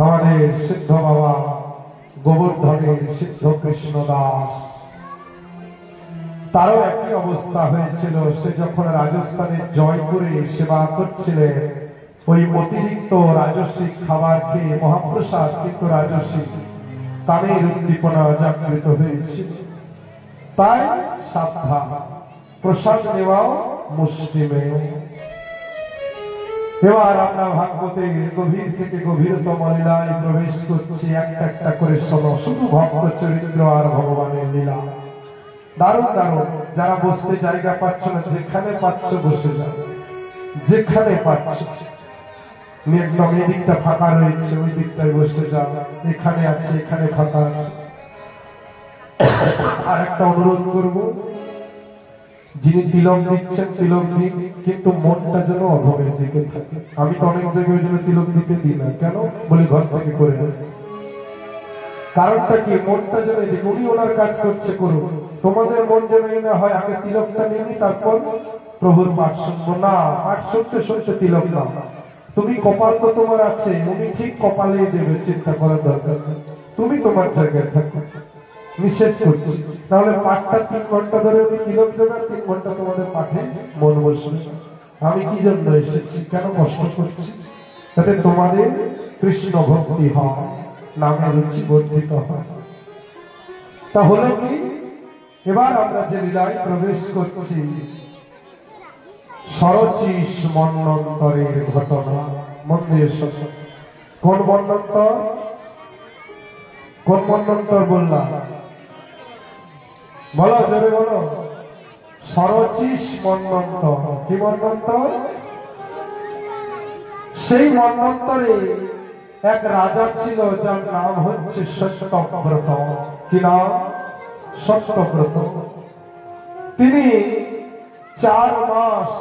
আমাদের সিদ্ধ বাবা গোবর্ধনের সিদ্ধ কৃষ্ণ দাস, তারও একই অবস্থা হয়েছিল। সে যখন রাজস্থানের জয়পুরে সেবা করছিলেন, ওই অতিরিক্ত রাজস্বিক খাবার খেয়ে, মহাপ্রসাদ কিন্তু রাজস্বিক, কামের উদ্দীপনা জাগৃত হয়েছিল। তাই সাবধান, প্রসাদ নেওয়াও মুষ্টিমেয়। এবার আমরা ভাগবতের গভীর থেকে গভীরতম লীলায় প্রবেশ করছি। একটা একটা করে শোনো, শুধু ভক্ত চরিত্র আর ভগবানের লীলা। দারুণ দারুণ। যারা বসতে জায়গা পাচ্ছ না, যেখানে পাচ্ছ বসে যাও, যেখানে পাচ্ছ। একদম এই দিকটা ফাঁকা রয়েছে, ওই দিকটায় বসে যাও। এখানে আছে, এখানে ফাঁকা আছে। আর একটা অনুরোধ করব, যিনি তিলক দিচ্ছেন তিলক দিন, কিন্তু মনটা যেন অধমের দিকে থাকে। আমি তো অনেক জায়গায় জন্য তিলক দিতে দিই না, কেন বলি ঘর থেকে করে নেব। কারণটা কি? মনটা যেন এদিকে, উনি ওনার কাজ করছে করুন, তোমাদের মন যেন এই না হয় আগে তিলকটা নিবি তারপর প্রভুর পাঠ শুনবো। না, পাঠ শুনতে শুনতে তিলক না। তুমি কপাল তো তোমার আছে, উনি ঠিক কপালেই দেবে, চিন্তা করার দরকার। তুমি তোমার জায়গায় থাকো, নিষেধ করছি। তাহলে পাঠটা 3 ঘন্টা ধরে উনি তিলক দেবে, 3 ঘন্টা তোমাদের পাঠে মন বসবে। আমি কি জন্য এসেছি, কেন কষ্ট করছি? যাতে তোমাদের কৃষ্ণ ভক্তি হয়, নামে রুচি বর্ধিত হয়। তাহলে কি এবার আমরা যে লীলায় প্রবেশ করছি, সরচিষ মন্বন্তরের ঘটনা। মন্দির কোন মন্বন্তর? কোন মন্বন্তর বললাম? বলো, জোরে বলো। সরচিষ মন্বন্তর। কি মন্বন্তর? সেই মন্বন্তরে এক রাজা ছিল, যার নাম হচ্ছে সত্যব্রত। কি নাম? সত্যব্রত। তিনি 4 মাস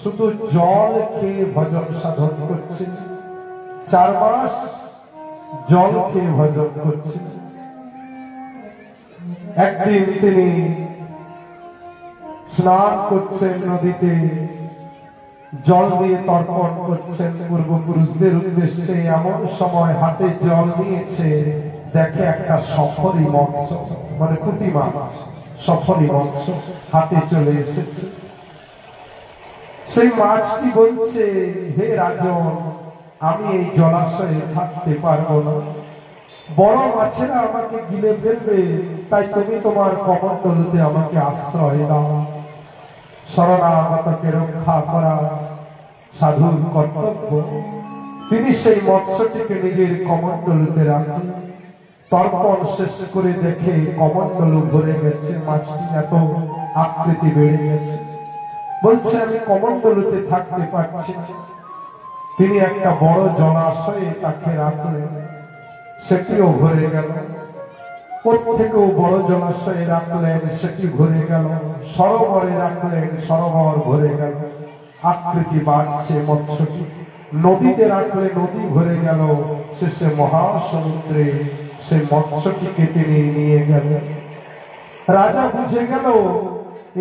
শুধু জল খেয়ে ভজন সাধন করছেন। 4 মাস জল খেয়ে ভজন করছেন। একদিন তিনি স্নান করছেন নদীতে, জল দিয়ে তর্পণ করছেন পূর্বপুরুষদের উদ্দেশ্যে। এমন সময় হাতে জল নিয়েছে, দেখে একটা সফরি মৎস্য, মানে পুঁটি মাছ, সফরি মৎস্য হাতে চলে এসেছে। সেই মাছটি বলছে, হে রাজন, আমি এই জলাশয়ে থাকতে পারবো না, বড় মাছেরা আমাকে গিলে ফেলবে, তাই তুমি তোমার কমণ্ডলুতে আমাকে আশ্রয় দাও। শরণাগতকে রক্ষা করা সাধুর কর্তব্য। তিনি সেই মৎস্যটিকে নিজের কমণ্ডলুতে রাখেন। তর্পণ শেষ করে দেখে কমণ্ডলু ভরে গেছে, মাছটি এত আকৃতি বেড়ে গেছে। বলছে, আমি কমণ্ডলুতে থাকতে পারছি না। তিনি একটা বড় জলাশয়ে তাকে রাখলেন, সেটিও ভরে গেল। ওর থেকেও বড় জলাশয়ে রাখলেন, সেটি ভরে গেল। সরোবরে রাখলেন, সরোবর ভরে গেল। আকৃতি বাড়ছে মৎস্যটি। নদীতে রাখলে নদী ভরে গেল। শেষে মহাসমুদ্রে সেই মৎস্যটিকে তিনি নিয়ে গেলেন। রাজা বুঝে গেল,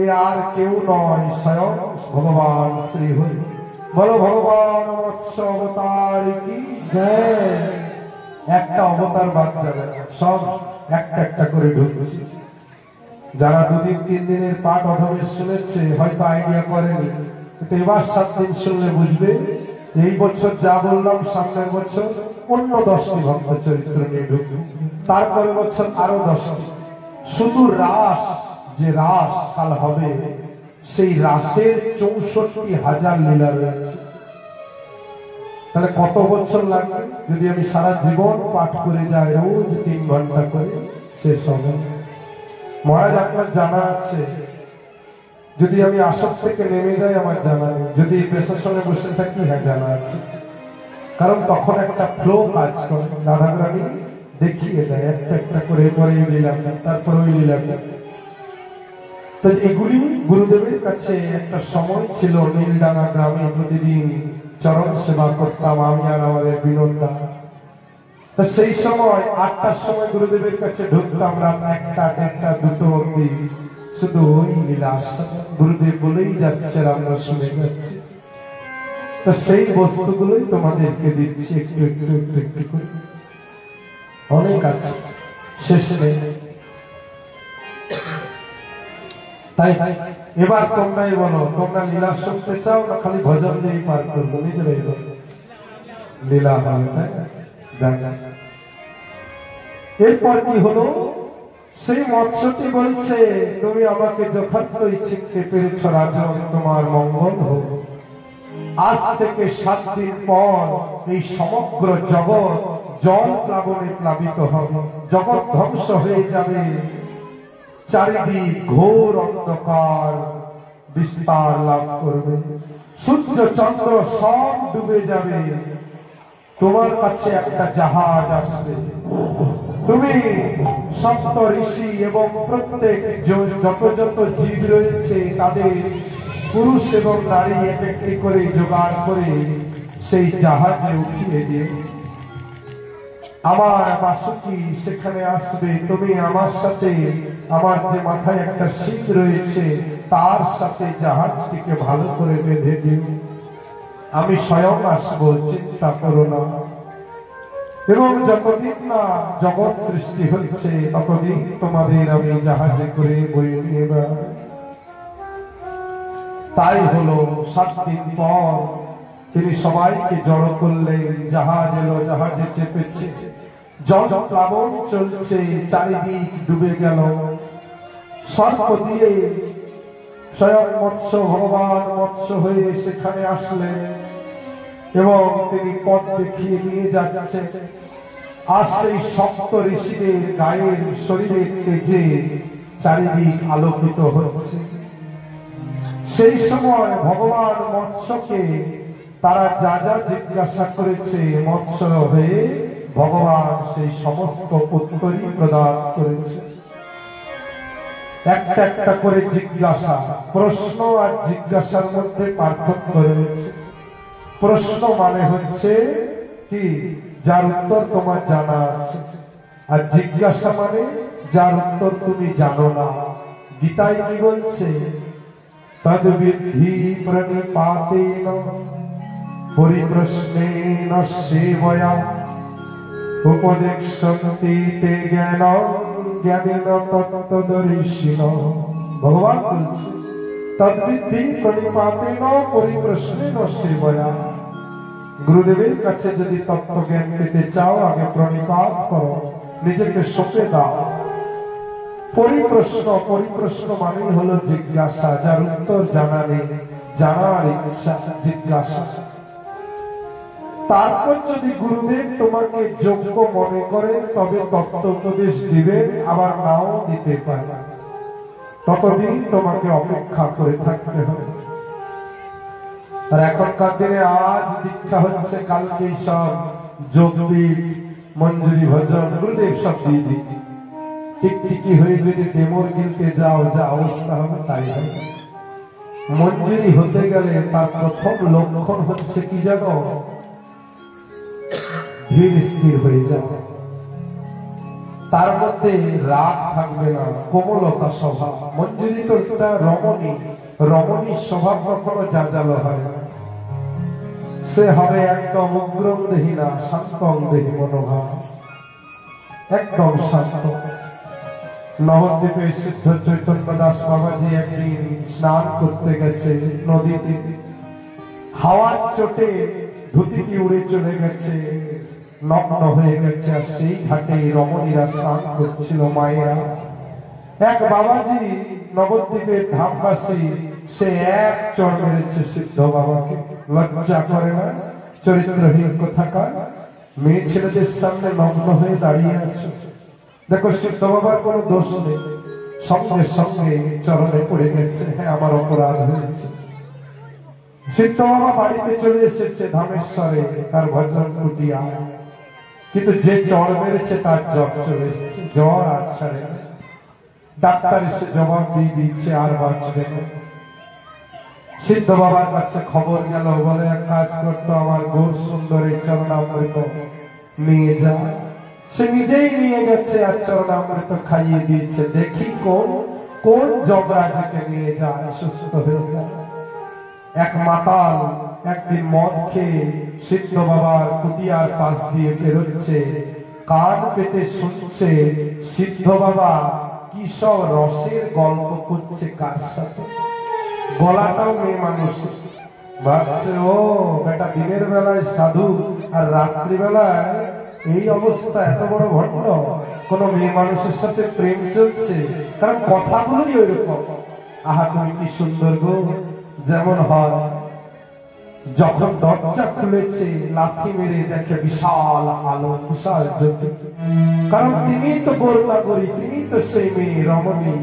এ আর কেউ নয়, স্বয়ং ভগবান শ্রীহরি। বলো ভগবান মৎস্য অবতার কি জয়। একটা অবতার বাদ যাবে না, সব একটা একটা করে ঢুকছে। যারা 2 দিন 3 দিনের পাঠ অধমে শুনেছে, হয়তো আইডিয়া করেনি, কিন্তু এবার 7 দিন শুনলে বুঝবে এই বছর যা বললাম সামনের বছর অন্য 10টি ভক্ত চরিত্র নিয়ে ঢুকবে, তারপরে বছর আরো 10টি। শুধু রাস, যে রাস কাল হবে, সেই রাসের 64,000 লীলা রয়েছে। তাহলে কত বছর লাগবে? যদি আমি সারা জীবন পাঠ করে যাই, রোজ 3 ঘন্টা করে, শেষ হবে। মহারাজ আপনার জানা আছে, যদি আমি আসর থেকে নেমে যাই আমার জানা নেই, যদি প্রশাসনে বসে থাকি হ্যাঁ জানা আছে। কারণ তখন একটা ফ্লো কাজ করে, রাধারানী দেখিয়ে দেয় একটা একটা করে, পরে এই লীলাটা, তারপর ওই লীলাটা। তো এগুলি গুরুদেবের কাছে একটা সময় ছিল, নীলডাঙ্গা গ্রামে প্রতিদিন চরণ সেবা করতাম আমি আর আমাদের বিনোদা। তো সেই সময় 8টার সময় গুরুদেবের কাছে ঢুকতাম, রাত 1টা, 1:30, 2টো অব্দি শুধু ওই লীলা গুরুদেব বলেই যাচ্ছে, আমরা শুনে যাচ্ছি। তো সেই বস্তুগুলোই তোমাদেরকে দিচ্ছি একটু একটু একটু একটু করে, অনেক আছে, শেষ নেই। তাই এবার তোমরাই বলো, তোমরা লীলা শুনতে চাও না খালি ভজন দিয়েই পার করবো? নিজেরাই বলো। লীলা হবে, তাই না? এরপর কি হলো? সেই মৎস্যটি বলছে, তুমি আমাকে যথার্থ ইচ্ছে পেরেছ রাজন, তোমার মঙ্গল হোক। আজ থেকে 7 দিন পর এই সমগ্র জগৎ জল প্লাবনে প্লাবিত হবে, জগৎ ধ্বংস হয়ে যাবে, চারিদিক ঘোর অন্ধকার বিস্তার লাভ করবে, সূর্য চন্দ্র সব ডুবে যাবে, তোমার কাছে একটা জাহাজ আসবে, তুমি সপ্ত ঋষি এবং প্রত্যেক যত যত জীব রয়েছে তাদের পুরুষ এবং নারী এক একটি করে জোগাড় করে সেই জাহাজে উঠিয়ে দিয়ে আমার বাসুকি সেখানে আসবে, তুমি আমার সাথে, আমার যে মাথায় একটা শীত রয়েছে তার সাথে জাহাজটিকে ভালো করে বেঁধে দিও, আমি স্বয়ং আসবো, চিন্তা করো না। এবং যতদিন না জগৎ সৃষ্টি হচ্ছে ততদিন তোমাদের আমি জাহাজে করে বয়ে নিয়ে বেড়াবো। তাই হলো 7 দিন পর তিনি সবাইকে জড়ো করলেন, জাহাজ এলো, জাহাজে চেপেছে, জল প্লাবন চলছে, চারিদিক ডুবে গেল। সর্প দিয়ে স্বয়ং মৎস্য ভগবান মৎস্য হয়ে সেখানে আসলেন এবং তিনি পথ দেখিয়ে নিয়ে যাচ্ছেন। আর সেই সপ্ত ঋষিদের গায়ের শরীরের তেজে চারিদিক আলোকিত হচ্ছে। সেই সময় ভগবান মৎস্যকে তারা যা যা জিজ্ঞাসা করেছে, মৎস্য হয়ে ভগবান সেই সমস্ত উত্তরই প্রদান করেছে। একটা একটা করে জিজ্ঞাসা, প্রশ্ন আর জিজ্ঞাসার মধ্যে পার্থক্য রয়েছে। প্রশ্ন মানে হচ্ছে কি, যার উত্তর তোমার জানা আছে, আর জিজ্ঞাসা মানে যার উত্তর তুমি জানো না। গীতায় কি বলছে? তদ বিদ্ধি প্রণিপাতেন পরিপ্রশ্নেন সেবয়া উপদেক্ষন্তি তে জ্ঞান জ্ঞানেন তত্ত্বদর্শিনঃ। ভগবান বলছে তদ বিদ্ধি প্রণিপাতেন পরিপ্রশ্নেন সেবয়া। গুরুদেবের কাছে যদি তত্ত্ব জ্ঞান পেতে চাও, আগে প্রণিপাত করো, নিজেকে সঁপে দাও। পরিপ্রশ্ন, পরিপ্রশ্ন মানে হলো জিজ্ঞাসা, যার উত্তর জানা নেই, জানার ইচ্ছা, জিজ্ঞাসা। তারপর যদি গুরুদেব তোমাকে যোগ্য মনে করে তবে তত্ত্ব উপদেশ দিবেন, আবার নাও দিতে পারে। ততদিন তোমাকে অপেক্ষা করে থাকতে হবে। আর এখনকার দিনে আজ দীক্ষা হচ্ছে, কালকেই সব যোগবীর মঞ্জুরি ভজন গুরুদেব সব দিয়ে দিই। টিকটিকি হয়ে যদি ডেমোর কিনতে যাও, যা অবস্থা হবে তাই হবে। মঞ্জুরি হতে গেলে তার প্রথম লক্ষণ হচ্ছে কি জানো? ধীর স্থির হয়ে যাবে, তার মধ্যে রাগ থাকবে না, কোমলতা স্বভাব। মঞ্জুরি তো একটা রমণী, রমণীর স্বভাব কখনো জাজালো হয় না। সে হবে একদম উগ্রম দেহি না, শান্তম দেহি মনোভাব, একদম শান্ত। নবদ্বীপে সিদ্ধ চৈতন্য দাস বাবাজি একদিন স্নান করতে গেছে নদীতে। হাওয়ার চোটে ধুতিটি উড়ে চলে গেছে, নগ্ন হয়ে গেছে। আর সেই ঘাটে রমণীরা স্নান করছিল, মায়েরা। এক বাবাজি নবদ্বীপের ধামবাসী, সে এক চড় মেরেছে সিদ্ধ বাবাকে। লজ্জা করে না? চরিত্রহীন কোথাকার, মেয়ে ছেলেদের সামনে নগ্ন হয়ে দাঁড়িয়ে আছে। দেখো, সিদ্ধ বাবার কোনো দোষ নেই, সঙ্গে সঙ্গে চরণে পড়ে গেছে, হ্যাঁ আমার অপরাধ হয়েছে। সিদ্ধ বাবা বাড়িতে চলে এসেছে ধামেশ্বরে, তার ভজন কুটিয়া। কিন্তু যে জ্বর মেরেছে তার জ্বর চলে এসেছে, জ্বর আর ছাড়ে না। ডাক্তার এসে জবাব দিয়ে দিচ্ছে আর বাঁচবে না। সিদ্ধ বাবার কাছে খবর গেল, বলে এক কাজ করতো, আমার গৌর সুন্দরের চরণামৃত নিয়ে যা। সে নিজেই নিয়ে গেছে আর চরণামৃত খাইয়ে দিয়েছে। দেখি কোন যমরাজকে নিয়ে যায়, সুস্থ হয়ে গেল। এক মাতাল একদিন মদ খেয়ে সিদ্ধ বাবার কুটিয়ার পাশ দিয়ে বেরোচ্ছে, কান পেতে শুনছে সিদ্ধ বাবা কি সব রসের গল্প করছে কার সাথে। গলাটাও মেয়ে মানুষ, ভাবছে ও বেটা দিনের বেলায় সাধু আর রাত্রিবেলায় এই অবস্থা, এত বড় ভণ্ড, কোন মেয়ে মানুষের সাথে প্রেম চলছে। কারণ কথাগুলোই ওই রকম। আহা তুমি কি সুন্দর গো, যেমন হয়। যখন দরজা খুলেছে, লাথি মেরে দেখে বিশাল আলো, বিশাল জ্যোতি। কারণ তিনি তো গৌরনগরী, তিনি তো সেই মেয়ে রমণী,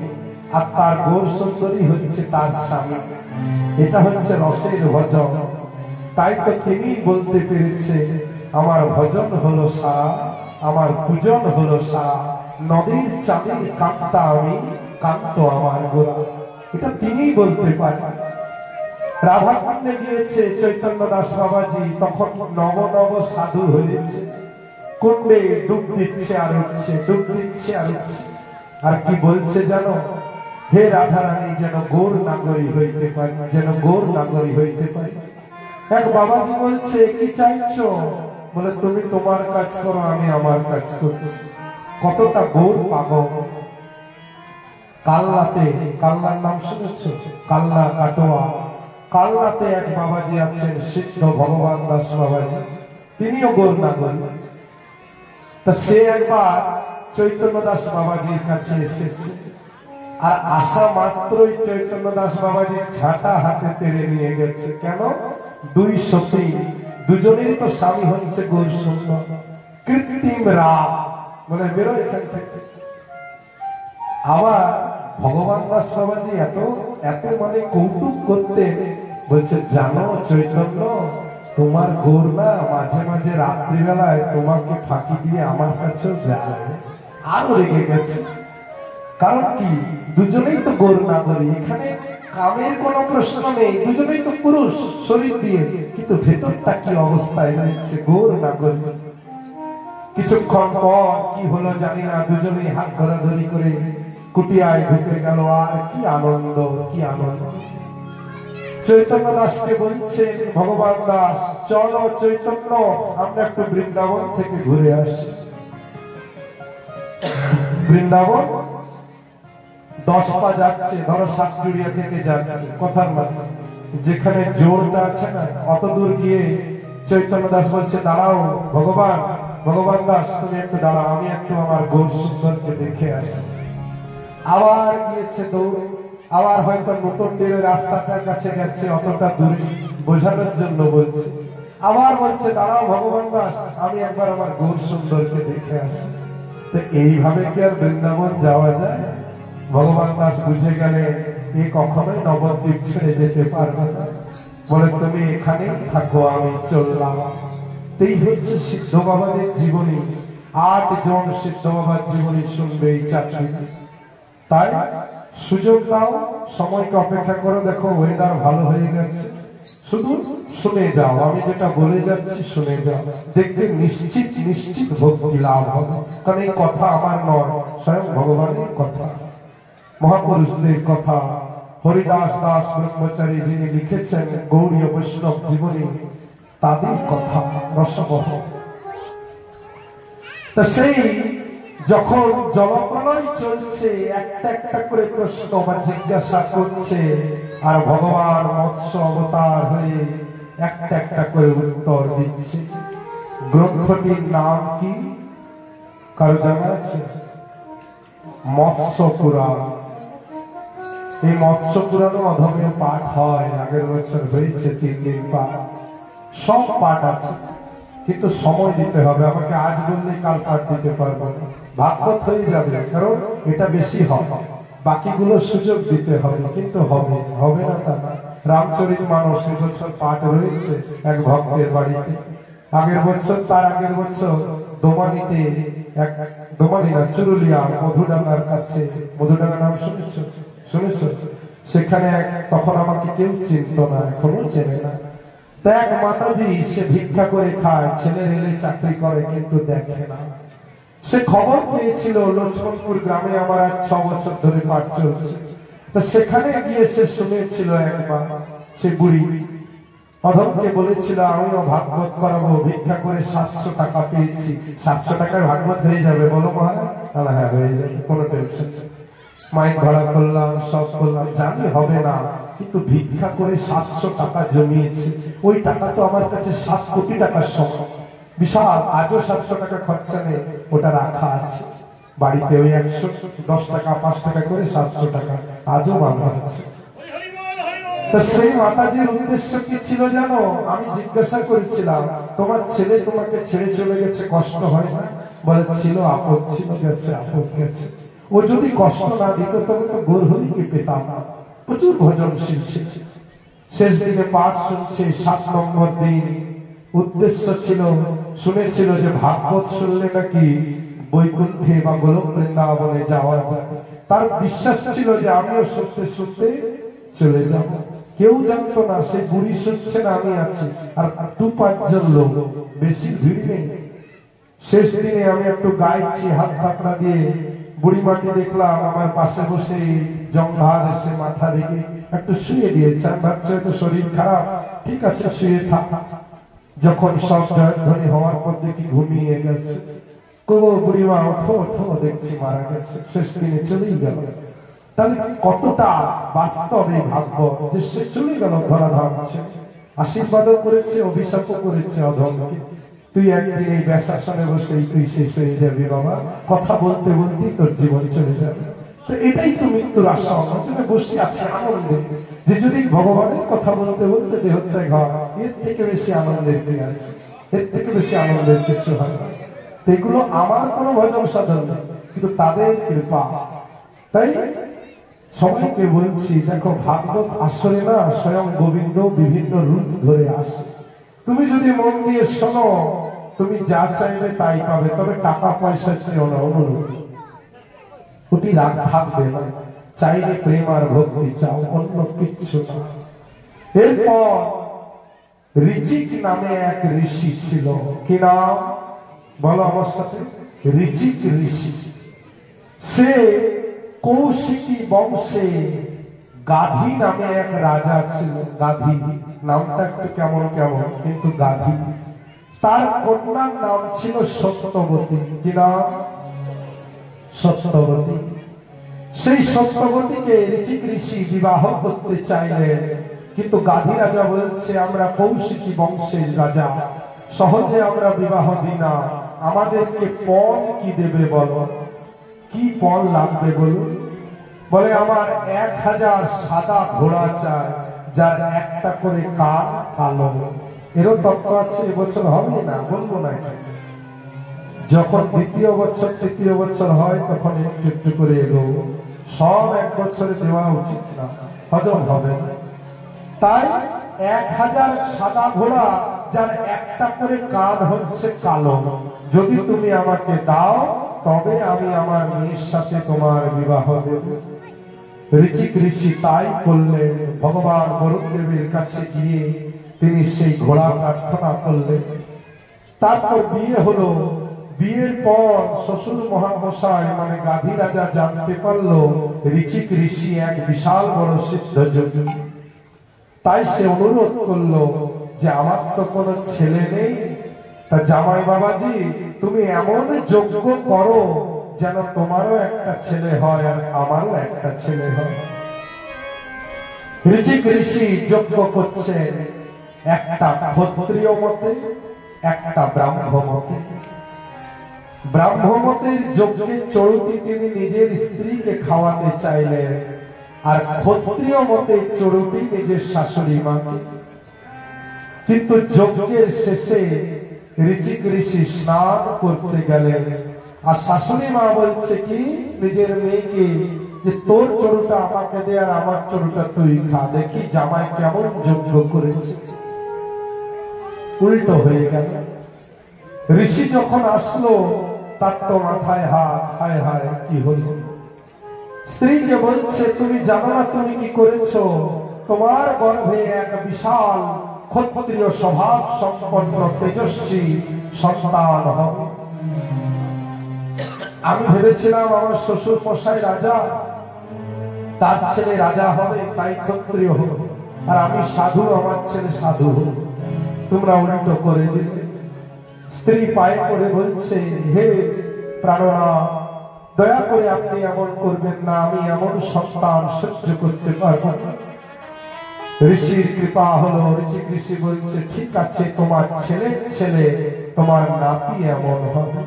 আর তার গৌর সুন্দরী হচ্ছে তার স্বামী। এটা হচ্ছে রসের ভজন। তাই তো তিনি বলতে পেরেছে, আমার ভজন হলো সারা, আমার পূজন হলো সারা, নদীর চাঁদের কান্তা আমি, কান্ত আমার গোরা। এটা তিনি বলতে পারেন। রাধাকাণ্ডে গিয়েছে চৈতন্য দাস বাবাজি, তখন নব নব সাধু হয়েছে, কুণ্ডে ডুব দিচ্ছে আর উঠছে, ডুব দিচ্ছে আর উঠছে। আর কি বলছে জানো? হে রাধারানী, যেন গৌর নাগরী হইতে পারি, যেন গৌর নাগরী হইতে পারি। এক বাবাজি বলছে, কি চাইছো? বলে তুমি তোমার কাজ করো, আমি আমার কাজ করছি। কতটা গৌর পাগল। কালনাতে, কালনার নাম শুনেছ? কালনা কাটোয়া। কালনাতে এক বাবাজি আছেন, সিদ্ধ ভগবান দাস বাবাজি, তিনিও গৌর নাগরী। তা সে একবার চৈতন্য দাস বাবাজির কাছে এসেছে, আর আসা মাত্রই চৈতন্য দাস বাবাজি ঝাঁটা হাতে তেড়ে নিয়ে গেছে। কেন? দুই সতী, দুজনেই তো স্বামী হচ্ছে গৌর সুন্দর। কৃত্রিম রাগ, মানে বেরো এখান থেকে। আবার ভগবান দাস বাবাজি এত এত মানে কৌতুক করতেন, বলছে জানো চৈতন্য, তোমার গৌর না মাঝে মাঝে রাত্রিবেলায় তোমাকে ফাঁকি দিয়ে আমার কাছেও যায়। আরো রেগে গেছে। কারণ কি? দুজনেই তো গৌর নাগরী, এখানে কামের কোনো প্রশ্ন নেই, দুজনেই তো পুরুষ শরীর দিয়ে, কিন্তু ভেতরটা কি অবস্থায় রয়েছে, গৌর নাগরী। কিছুক্ষণ পর কি হলো জানি না, দুজনেই হাত ধরাধরি করে কুটিয়ায় ঢুকে গেল। আর কি আনন্দ, কি আনন্দ। চৈতন্য দাসকে বলছেন ভগবান দাস, চলো চৈতন্য, আমরা একটু বৃন্দাবন থেকে ঘুরে আসি। বৃন্দাবন 10 পা যাচ্ছে, ধরো সাতজুড়িয়া থেকে যাচ্ছে, কথার মানে যেখানে জোরটা আছে না, অত দূর গিয়ে চৈতন্য দাস বলছে দাঁড়াও ভগবান, ভগবান দাস তুমি একটু দাঁড়াও, আমি একটু আমার গৌর সুন্দরকে দেখে আসি। আবার গিয়েছে দৌড়, আবার হয়তো নতুন ডিরের রাস্তাটার কাছে গেছে, অতটা দূরে বোঝানোর জন্য বলছে। আবার বলছে দাঁড়াও ভগবান দাস, আমি একবার আমার গৌর সুন্দরকে দেখে আসি। তো এইভাবে কি আর বৃন্দাবন যাওয়া যায়? ভগবান দাস বুঝে গেলে এ কখনোই নবদ্বীপ ছেড়ে যেতে পারবে না। বলে তুমি এখানে থাকো, আমি চললাম। এই হচ্ছে সিদ্ধ বাবাদের জীবনী। 8 জন সিদ্ধ বাবার জীবনী শুনবে এই চাকরি। তাই সুযোগ দাও, সময়কে অপেক্ষা করো। দেখো ওয়েদার ভালো হয়ে গেছে, শুধু শুনে যাও, আমি যেটা বলে যাচ্ছি শুনে যাও, দেখবে নিশ্চিত নিশ্চিত ভক্তি লাভ হবে। কারণ এই কথা আমার নয়, স্বয়ং ভগবানের কথা, মহাপুরুষদের কথা। হরিদাস দাস ব্রহ্মচারী যিনি লিখেছেন গৌড়ীয় বৈষ্ণব জীবনী, তাদের কথা রসবহ। তা সেই যখন জলপ্রলয় চলছে, একটা একটা করে প্রশ্ন বা জিজ্ঞাসা করছে, আর ভগবান মৎস্য অবতার হয়ে একটা একটা করে উত্তর দিচ্ছে। গ্রন্থটির নাম কি কারো জানা আছে? মৎস্য পুরাণ। এই মৎস্য পুরাণও অধমের পাঠ হয়, আগের বছর হয়েছে 3 দিন পাঠ, সব পাঠ আছে, কিন্তু সময় দিতে হবে। আমাকে আজ বললে কাল পাঠ দিতে পারবো না, ভাগবত হয়ে যাবে, কারণ এটা বেশি হবে, বাকিগুলো সুযোগ দিতে হবে, কিন্তু হবে হবে না তা না। রামচরিতমানস এবছর পাঠ রয়েছে এক ভক্তের বাড়িতে, আগের বছর তার আগের বছর দোমানিতে, এক দোমানি না চুরুলিয়া মধুডাঙ্গার কাছে, মধুডাঙ্গা নাম শুনেছ? শুনেছ? সেখানে তখন আমাকে কেউ চিনত না, এখনো চেনে না। তা এক মাতাজি, সে ভিক্ষা করে খায়, ছেলে রেলে চাকরি করে, কিন্তু দেখে না। সে খবর পেয়েছিল লক্ষ্মণপুর গ্রামে আমার 6 বছর ধরে পাঠ চলছে, তা সেখানে গিয়ে সে শুনেছিল একবার। সে বুড়ি অধমকে বলেছিল, আমিও ভাগবত করাবো, ভিক্ষা করে 700 টাকা পেয়েছি, 700 টাকায় ভাগবত হয়ে যাবে বলো মহারাজ? হ্যাঁ হয়ে যাবে, কোনো টেনশন নেই। মাইক ভাড়া করলাম, সব করলাম, জানি হবে না, কিন্তু ভিক্ষা করে 700 টাকা জমিয়েছে, ওই টাকা তো আমার কাছে 7 কোটি টাকার সমান, বিশাল। আজও 700 টাকা খরচা নেই, ওটা রাখা আছে বাড়িতে, ওই 110 টাকা 5 টাকা করে 700 টাকা আজও বাঁধা আছে। সেই মাতাজির উদ্দেশ্য কি ছিল জানো? আমি জিজ্ঞাসা করেছিলাম, তোমার ছেলে তোমাকে ছেড়ে চলে গেছে, কষ্ট হয় না? বলে, ছিল, আপদ ছিল, গেছে, আপদ গেছে। ও যদি কষ্ট না দিত তবে তো গৌরহরিকে পেতাম না। প্রচুর ভজনশীল ছিল। শেষ দিনে পাঠ শুনছে, 7 নম্বর দিন। উদ্দেশ্য ছিল, শুনেছিল যে ভাগবত শুনলে নাকি বৈকুণ্ঠে বা গোলক বৃন্দাবনে যাওয়া যায়। তার বিশ্বাস ছিল যে আমিও শুনতে শুনতে চলে যাব। কেউ জানতো না সে বুড়ি শুনছে না, আমি আছি, আর 2-5 জন লোক, বেশি ভিড় নেই। শেষ দিনে আমি একটু গাইছি, হাত থাপড়া দিয়ে, বুড়ি মাটি দেখলাম আমার পাশে বসে, জঙ্ঘার এসে মাথা রেখে একটু শুয়ে দিয়েছে। আমি ভাবছি হয়তো শরীর খারাপ, ঠিক আছে শুয়ে থাক। যখন সব জয়ধ্বনি হওয়ার পর দেখি ঘুমিয়ে গেছে। বুড়িমা ওঠো ওঠো, দেখছি মারা গেছে, শেষ দিনে চলেই গেল। তাহলে কতটা বাস্তবে ভাবব যে সে চলে গেল, ধরাধাম আছে, আশীর্বাদও করেছে, অভিশাপও করেছে অধমকে। তুই একদিন এই ব্যাসাসনে বসে তুই শেষ হয়ে যাবি বাবা, কথা বলতে বলতেই তোর জীবন চলে যাবে। তো এটাই তো মৃত্যুর আশা, অন্যজনে বসে আছে আনন্দে, যে যদি ভগবানের কথা বলতে বলতে দেহত্যাগ হয়, এর থেকে বেশি আনন্দের কি আছে? এর থেকে বেশি আনন্দের কিছু হয় না। এগুলো আমার কোনো ভজন সাধন নেই, কিন্তু তাদের কৃপা। তাই সবাইকে বলছি, দেখো ভাগবত আসলে না স্বয়ং গোবিন্দ বিভিন্ন রূপ ধরে আসে। তুমি যদি মন দিয়ে শোনো, তুমি যা চাইবে তাই পাবে, তবে টাকা পয়সা চেয়েও না, অনুরূপ ওটি রাগ থাকবে না। চাইলে প্রেম আর ভক্তি চাও, অন্য কিচ্ছু না। এরপর ঋচিক নামে এক ঋষি ছিল। কি নাম বলো আমার সাথে? ঋচিক ঋষি। সে কৌশিকী বংশে গাধী নামে এক রাজা ছিল। গাধী নামটা একটু কেমন কেমন, কিন্তু গাধী। তার কন্যার নাম ছিল সত্যবতী। কি নাম? সত্যবতী। সেই সত্যবতীকে ঋচিক ঋষি বিবাহ করতে চাইলেন, কিন্তু গাধী রাজা বলছে, আমরা কৌশিকী বংশের রাজা, সহজে আমরা বিবাহ দিই না, আমাদেরকে পণ কি দেবে বলো? কি পণ লাগবে বলুন? বলে, আমার 1000 সাদা ঘোড়া চাই, যার একটা করে কান কালো। এরও তত্ত্ব আছে, এবছর হবে না, বলবো না। যখন দ্বিতীয় বছর তৃতীয় বছর হয়, তখন একটু একটু করে এলো, সব এক বছরে দেওয়া উচিত না, হজম হবে না। তাই 1000 সাদা ঘোড়া, যার একটা করে কান হচ্ছে কালো, যদি তুমি আমাকে দাও, তবে আমি আমার মেয়ের সাথে তোমার বিবাহ দেব। ঋচিক ঋষি তাই করলেন। ভগবান বরুণদেবের কাছে গিয়ে তিনি সেই ঘোড়া প্রার্থনা করলেন। তারপর বিয়ে হলো। বিয়ের পর শ্বশুর মহামশাই মানে গাধী রাজা জানতে পারলো ঋচিক ঋষি এক বিশাল বড় সিদ্ধযোগী। তাই সে অনুরোধ করলো যে আমার তো কোনো ছেলে নেই, তা জামাই বাবাজি তুমি এমন যজ্ঞ করো যেন তোমারও একটা ছেলে হয় আর আমারও একটা ছেলে হয়। ঋচিক ঋষি যজ্ঞ করছেন। একটা ক্ষত্রিয় মতে, একটা ব্রাহ্ম মতে। ব্রাহ্ম মতের যজ্ঞের চড়ুটি তিনি নিজের স্ত্রীকে খাওয়াতে চাইলেন, আর ক্ষত্রিয় মতে চড়ুটি নিজের শাশুড়ি মাকে। কিন্তু যজ্ঞের শেষে ঋচিক ঋষি স্নান করতে গেলেন, আর শাশুড়ি মা বলছে কি নিজের মেয়েকে যে তোর চড়ুটা আমাকে দে আর আমার চড়ুটা তুই খা, দেখি জামাই কেমন যজ্ঞ করেছে। উল্টো হয়ে গেল। ঋষি যখন আসলো তার তো মাথায় হাত, হায় হায় কি হলো। স্ত্রীকে বলছে তুমি জানো না তুমি কি করেছো, তোমার গর্ভে এক বিশাল ক্ষত্রিয় স্বভাব সম্পন্ন তেজস্বী সন্তান হবে। আমি ভেবেছিলাম আমার শ্বশুর মশাই রাজা, তার ছেলে রাজা হবে, তাই ক্ষত্রিয় হবে, আর আমি সাধু, আমার ছেলে সাধু হবে। তোমরা উল্টো করে দিলে। স্ত্রী পায়ে পড়ে বলছে হে প্রাণনাথ, দয়া করে আপনি এমন করবেন না, আমি এমন সন্তান সহ্য করতে পারবো না। ঋষির কৃপা হলো। ঋষি বলছে ঠিক আছে, তোমার ছেলে ছেলে তোমার নাতি এমন হবে।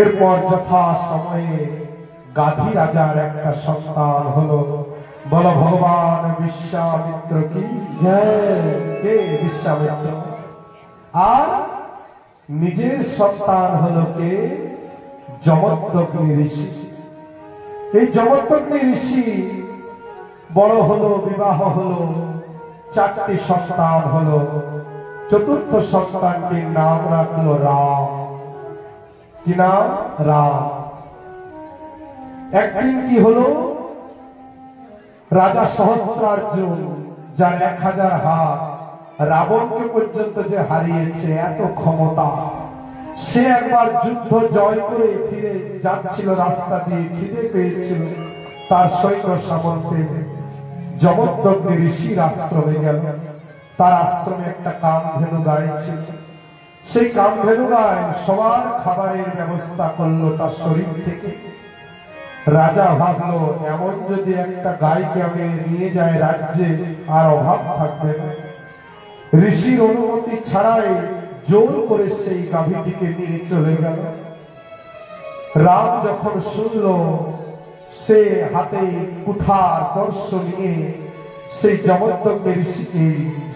এরপর যথা সময়ে গাধী রাজার একটা সন্তান হলো। বলো ভগবান বিশ্বামিত্র কি জয়। কে বিশ্বামিত্র। আর নিজের সন্তান হলো কে, যমদগ্নি ঋষি। এই যমদগ্নি ঋষি বড় হলো, বিবাহ হলো, 4টি সন্তান হলো। চতুর্থ সন্তানটির নাম রাখলো রাম। কি নাম? রাম। একদিন কি হলো, রাজা সহস্রার্জুন, যার 1000 হাত, রাবণকে পর্যন্ত যে হারিয়েছে, এত ক্ষমতা, সে একবার যুদ্ধ জয় করে ফিরে যাচ্ছিল, রাস্তা দিয়ে খিদে পেয়েছিল, তার সৈন্য সামন্তে যমদগ্নি ঋষির আশ্রমে গেল। তার আশ্রমে একটা কামধেনু গাই ছিল। সেই কামধেনু গায় সবার খাবারের ব্যবস্থা করলো তার শরীর থেকে। রাজা ভাবলো এমন যদি একটা গাইকে আমি নিয়ে যাই রাজ্যে, আর অভাব থাকবে না। ঋষির অনুমতি ছাড়াই জোর করে সেই গাভীটিকে নিয়ে চলে গেল। রাম যখন শুনল, সে হাতে কুঠার দর্শ নিয়ে সেই যমদগ্নি ঋষিকে,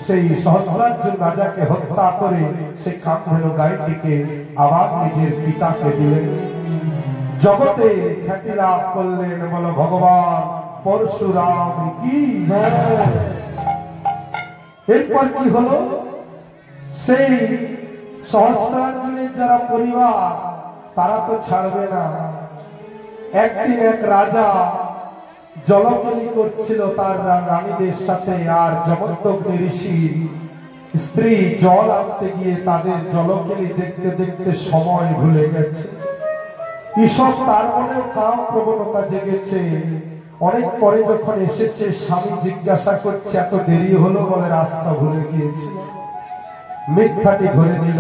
সেই সহস্রার্জুন রাজাকে হত্যা করে সেই কামধেনু গাইটিকে আবার নিজের পিতাকে দিলেন। জগতে খ্যাতি লাভ করলেন। বলো ভগবান পরশুরাম কি। এরপর কি হলো, সেই সহস্রার্জুনের যারা পরিবার, তারা তো ছাড়বে না। একদিন এক রাজা জলকেলি করছিল তার রানীদের সাথে, আর যমদগ্নি ঋষির স্ত্রী জল আনতে গিয়ে তাদের জলকেলি দেখতে দেখতে সময় ভুলে গেছে। ঈশ্বর তার মনেও কাম প্রবণতা জেগেছে। অনেক পরে যখন এসেছে, স্বামী জিজ্ঞাসা করছে এত দেরি হলো, বলে রাস্তা ভুলে গিয়েছে। মিথ্যাটি ধরে নিল।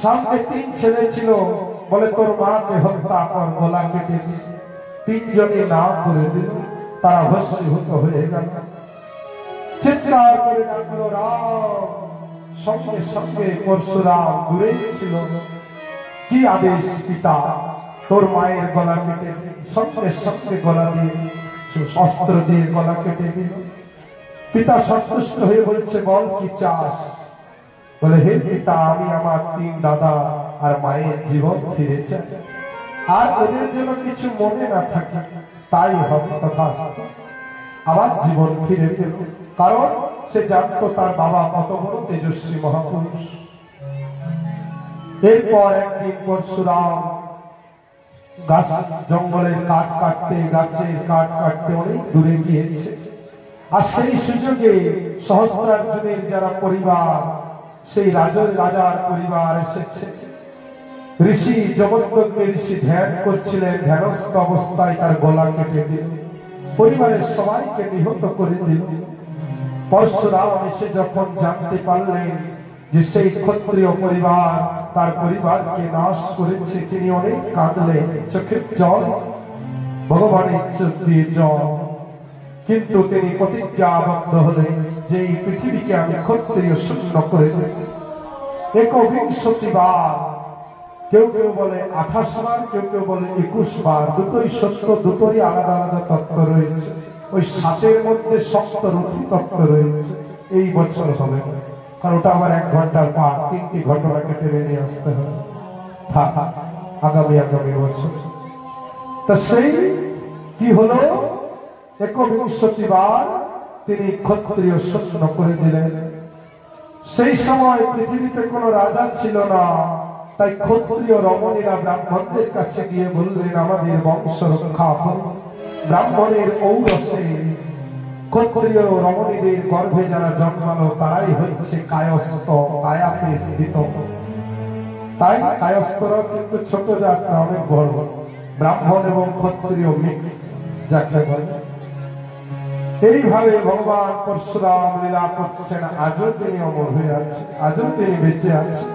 সামনে 3 ছেলে ছিল, বলে তোর মাকে হত্যা কর, গলা কেটে দিল। 3 জনে না করে দিল, তারা ভস্মীভূত হয়ে গেল। চিৎকার করে ডাকলো রাম। সঙ্গে সঙ্গে পরশুরাম দূরে ছিল। কি আদেশ পিতা, তোর মায়ের গলা কেটে দিল। সঙ্গে সঙ্গে গলা দিয়ে, অস্ত্র দিয়ে গলা কেটে দিল। পিতা সন্তুষ্ট হয়ে বলছে বল কি চাস। বলে হে পিতা, আমি আমার 3 দাদা আর মায়ের জীবন ফিরে চাই, আর ওদের যেন কিছু মনে না থাকে, তাই হবে তথাস্তু। আমার জীবন ফিরে পেল, কারণ সে জানতো তার বাবা কত বড় তেজস্বী মহাপুরুষ। এরপর একদিন পরশুরাম গাছ জঙ্গলের কাঠ কাটতে, গাছের কাঠ কাটতে অনেক দূরে গিয়েছে। আর সেই সুযোগে সহস্রার্জুনের যারা পরিবার, সেই রাজার পরিবার এসেছে। ঋষি যমদগ্নি ঋষি ধ্যান করছিলেন। ধ্যানস্থ অবস্থায় তার গলা কেটে দিল, পরিবারের সবাইকে নিহত করে দিল। পরশুরাম এসে যখন জানতে পারলেন যে সেই ক্ষত্রিয় পরিবার তার পরিবারকে নাশ করেছে, তিনি অনেক কাঁদলেন, চোখের জল, ভগবানের চোখ দিয়ে জল। কিন্তু তিনি প্রতিজ্ঞাবদ্ধ হলেন যে এই পৃথিবীকে আমি ক্ষত্রিয় শূন্য করে দেব। 21 বার, কেউ কেউ বলে 28 বার, কেউ কেউ বলে 21 বার। দুটোই সত্য, দুটোরই আলাদা আলাদা তত্ত্ব রয়েছে। ওই 7-এর মধ্যে সপ্তরথী তত্ত্ব রয়েছে। এই বছর হবে, কারণ ওটা আবার 1 ঘন্টার পাঠ, 3টি ঘটনাকে টেনে নিয়ে আসতে হবে আগামী বছর। তা সেই কি হলো, 21 বার তিনি ক্ষত্রিয় শূন্য করে দিলেন। সেই সময় পৃথিবীতে কোন রাজা ছিল না, তাই ক্ষত্রিয় রমণীরা ব্রাহ্মণদের কাছে গিয়ে বললেন, আমাদের বংশ রক্ষা করুন। ব্রাহ্মণের ঔরসে ক্ষত্রিয় রমণীদের গর্ভে যারা জন্মালো তারাই হচ্ছে কায়স্থ, কায়াতে স্থিত। তাই কায়স্থরা কিন্তু ছোট জাত না, অনেক বড়। ব্রাহ্মণ এবং ক্ষত্রিয় মিক্স যাকে বলে। এইভাবে ভগবান পরশুরাম লীলা করছেন। আজও তিনি অমর হয়ে আছে, আজও তিনি বেঁচে আছেন,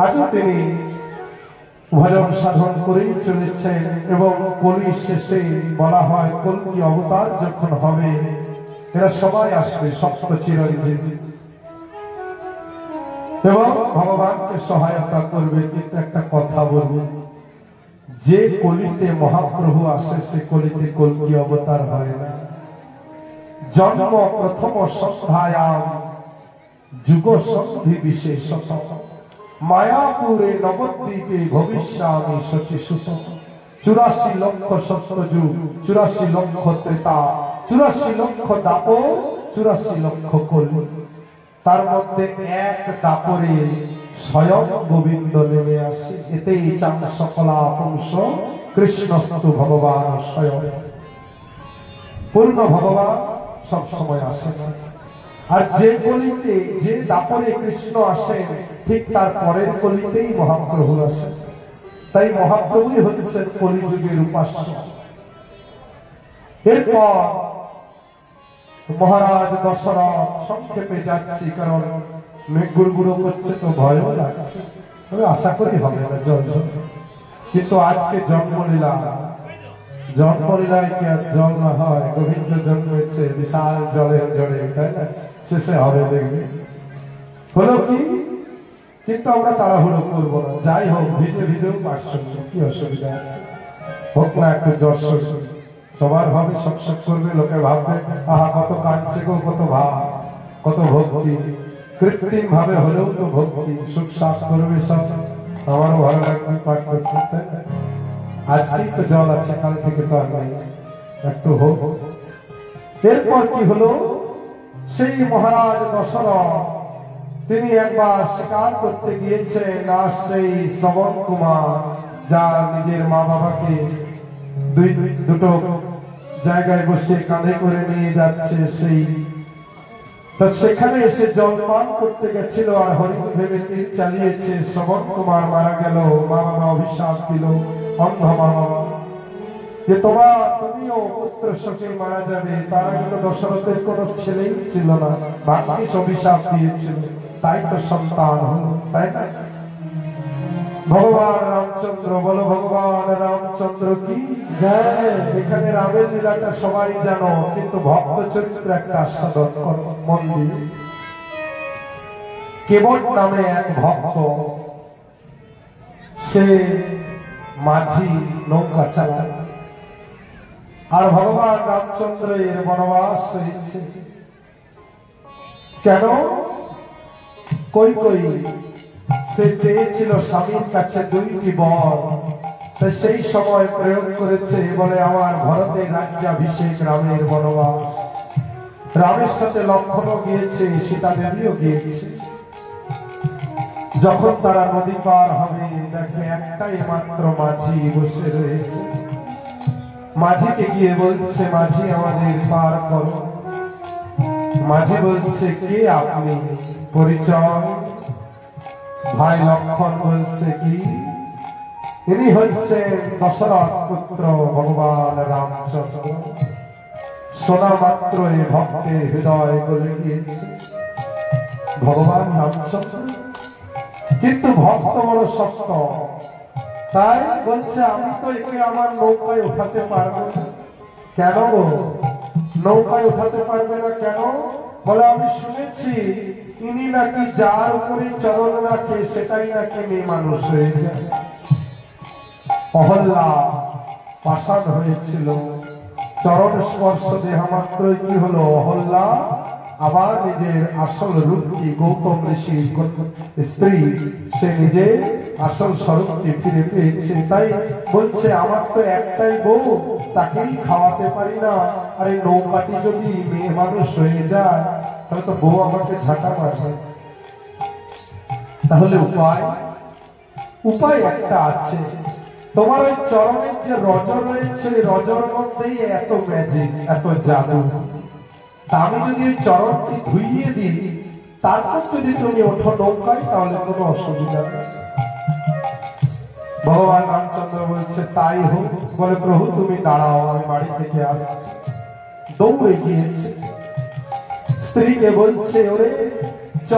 আজও তিনি ভজন সাধন করেই চলেছেন। এবং কলি শেষে বলা হয়, কল্কি অবতার যখন হবে এরা সবাই আসবে সপ্ত চিরঞ্জীবী এবং ভগবানকে সহায়তা করবে। কিন্তু একটা কথা বলবো, যে কলিতে মহাপ্রভু আসে সে কলিতে কল্কি অবতার হয় না। জন্ম প্রথম সন্ধ্যায়াম যুগ সন্ধি বিশেষত, মায়াপুরে নবদ্বীপে ভবিষ্যামি শচীসুত। 84 লক্ষ সত্যযুগ, 84 লক্ষ ত্রেতা, 84 লক্ষ দাপর, 84 লক্ষ কলি। তার মধ্যে এক দাপরে স্বয়ং গোবিন্দ নেমে আসে। এতেই চান সকলা পুংস কৃষ্ণস্তু ভগবান স্বয়ং। পূর্ণ ভগবান সব সময় আসে না। আর যে কলিতে, যে দাপরে কৃষ্ণ আসেন, ঠিক তার পরের কলিতেই মহাপ্রভু আসেন। তাই মহাপ্রভুই হচ্ছেন কলিযুগের উপাস্য। এরপর মহারাজ দশরথ, সংক্ষেপে যাচ্ছি কারণ গুড়গুড়ো করছে তো ভয়ও লাগছে, তবে আশা করি হবে না জল। কিন্তু আজকে জন্মলীলায় কি আর জল না হয়? গোবিন্দ জন্মেছে বিশাল জলের জলে, তাই না? শেষে হবে দেখবে। হলো কি, কিন্তু আমরা তাড়াহুড়ো করবো না। যাই হোক, ভিজে ভিজেও পাঠ শুনবো, কি অসুবিধা আছে? হোক না একটু যশস্বর, সবার ভাবে সকসক করবে, লোকে ভাববে আহা কত কাঁদছে গো, কত ভাব, কত ভক্তি। কৃত্রিম ভাবে হলেও তো ভক্তি। সুখ সাপ করবে সব, আমারও ভালো লাগবে পাঠ করতে। আজকেই তো জল আছে, কাল থেকে তো আর নেই, একটু হোক। এরপর কি হলো, সেই মহারাজ দশরথ তিনি একবার শিকার করতে গিয়েছেন। আর সেই শ্রবণ কুমার, যার নিজের মা বাবাকে দুটো জায়গায় বসে কাঁধে করে নিয়ে যাচ্ছে, সেখানে এসে জল পান করতে গেছিল। আর হরিণ ভেবে তীর চালিয়েছে। শ্রবণ কুমার মারা গেল। মা বাবা অভিশাপ দিল, অন্ধ মা বাবা, যে তুমিও পুত্র শোকে মারা যাবে। তার আগে তো দশরথের কোনো ছেলেই ছিল না, ভাগ্যিস অভিশাপ দিয়েছিল, তাই তো সন্তান হল, তাই না? ভগবান রামচন্দ্র, বলো ভগবান রামচন্দ্র কি জয়। এখানে রামের লীলাটা সবাই জানো, কিন্তু ভক্ত চরিত্র একটা আস্বাদন করো মন দিয়ে। কেবল নামে এক ভক্ত, সে মাঝি, নৌকা চালায়। আর ভগবান রামচন্দ্রের বনবাস হয়েছে কেন? কই সে চেয়েছিল স্বামীর কাছে 2টি বর, তাই সেই সময় প্রয়োগ করেছে। বলে আমার ভরতের রাজ্যাভিষেক, রামের বনবাস। রামের সাথে লক্ষ্মণও গিয়েছে, সীতা দেবীও গিয়েছে। যখন তারা নদী পার হবে, দেখে একটাই মাত্র মাঝি বসে রয়েছে। মাঝিকে গিয়ে বলছে, মাঝি আমাদের পার করো। মাঝি বলছে, কে আপনি? পরিচয়? ভাই লক্ষ্মণ বলছে, কি? ইনি হচ্ছেন দশরথ পুত্র ভগবান রামচন্দ্র। শোনা মাত্র এই ভক্তের হৃদয় গলে গিয়েছে, ভগবান রামচন্দ্র। কিন্তু ভক্ত বড় শক্ত, তাই বলছে, আমি তো একে আমার নৌকায় উঠাতে পারবো না। কেন? নৌকায় উঠাতে পারবে না কেন? বলে আমি শুনেছি ইনি নাকি যার উপরে চরণ রাখে সেটাই নাকি মেয়ে মানুষ হয়ে যায়। অহল্যা পাষাণ হয়েছিল, চরণ স্পর্শ দেহা মাত্রই কি হলো, অহল্যা আবার নিজের আসল রূপটি গৌতম ঋষি স্ত্রী সে নিজের আসল স্বরূপটি ফিরে পেয়েছে। তাই বলছে আমার তো একটাই বউ, তাকেই খাওয়াতে পারি না, আর এই নৌকাটি যদি মেয়ে মানুষ হয়ে যায় তাহলে তো বউ আমাকে ঝাঁটা মারবে। তাহলে উপায় একটা আছে, তোমার ওই চরণের যে রজ রয়েছে রজর মধ্যেই এত ম্যাজিক, এত জাদু। তা আমি যদি ওই চরণটি ধুইয়ে দিই, তারপর যদি তুমি ওঠো নৌকায়, তাহলে কোনো অসুবিধা নেই। ভগবান রামচন্দ্র বলছে তাই হোক। বলে প্রভু তুমি দাঁড়াও, আমি বাড়ি থেকে আসছি। দৌড়ে গিয়েছে, স্ত্রীকে বলছে ওরে চ,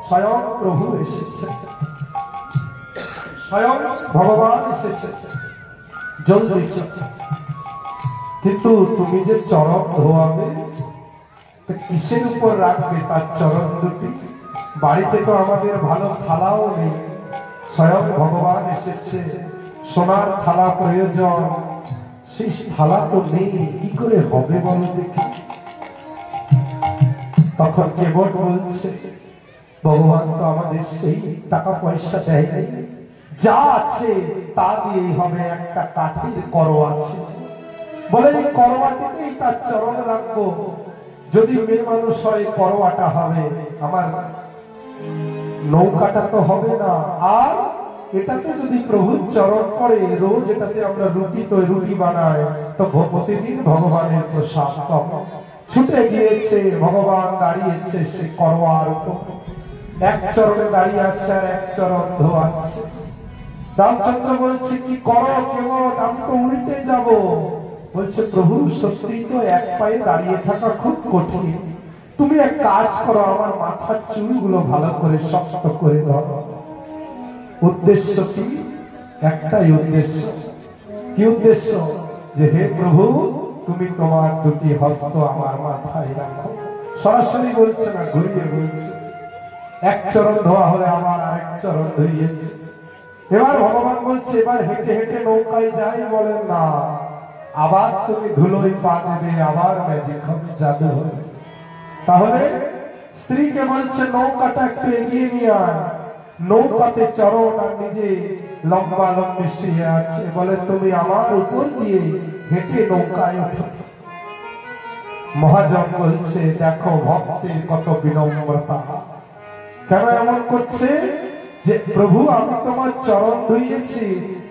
স্বয়ং প্রভু এসেছে, স্বয়ং ভগবান এসেছে, জলদি। কিন্তু তুমি যে চরণ ধোয়াবে কিসের উপর রাখবে তার চরণ দুটি? বাড়িতে তো আমাদের ভালো থালাও নেই, স্বয়ং ভগবান এসেছে, সোনার থালা প্রয়োজন, সেই থালা তো নেই, কি করে হবে বলো দেখি। তখন কেবল বলছে ভগবান তো আমাদের সেই টাকা পয়সা দেয় নাই, যা আছে তা দিয়েই হবে। একটা কাঠির করো আছে, বলে এই করোয়াটিতেই তার চরণ রাখবো। যদি মেয়ে মানুষ হয় করোয়াটা হবে, আমার নৌকাটা তো হবে না। আর এটাতে যদি প্রভুর চরণ পড়ে, রোজ এটাতে আমরা রুটি বানাই, তো প্রতিদিন ভগবানের প্রসাদ। ছুটে গিয়েছে, ভগবান দাঁড়িয়েছে সে করোয়ার উপর, এক চরণে দাঁড়িয়ে আছে আর এক চরণ ধোয়াচ্ছে। রামচন্দ্র বলছে কি করো কেবল, আমি তো উল্টে যাব। বলছে প্রভু সত্যি তো এক পায়ে দাঁড়িয়ে থাকা খুব কঠিন, তুমি এক কাজ করো, আমার মাথার চুলগুলো ভালো করে শক্ত করে দাও। উদ্দেশ্য কি? একটাই উদ্দেশ্য। কি উদ্দেশ্য? যে হে প্রভু তুমি তোমার দুটি হস্ত আমার মাথায় রাখো। সরাসরি বলছে না, ঘুরিয়ে বলছে। এক চরণ ধোয়া হলে আমার আরেক চরণ ধুইয়েছে। এবার ভগবান বলছে এবার হেঁটে হেঁটে নৌকায় যাই, বলেন না, আবার তুমি ধুলোই পা দেবে, আবার ম্যাজিক হবে, জাদু হবে। তাহলে স্ত্রীকে বলছে নৌকাটা একটু এগিয়ে নিয়ে আয়। নৌকাতে চরণ আর নিজে লম্বা লম্বি শুয়ে আছে। বলে তুমি আমার উপর দিয়ে হেঁটে নৌকায় ওঠো। মহাজন বলছে দেখো ভক্তের কত বিনম্রতা, কেন এমন করছে? যে প্রভু আমি তোমার চরণ ধুইয়েছি,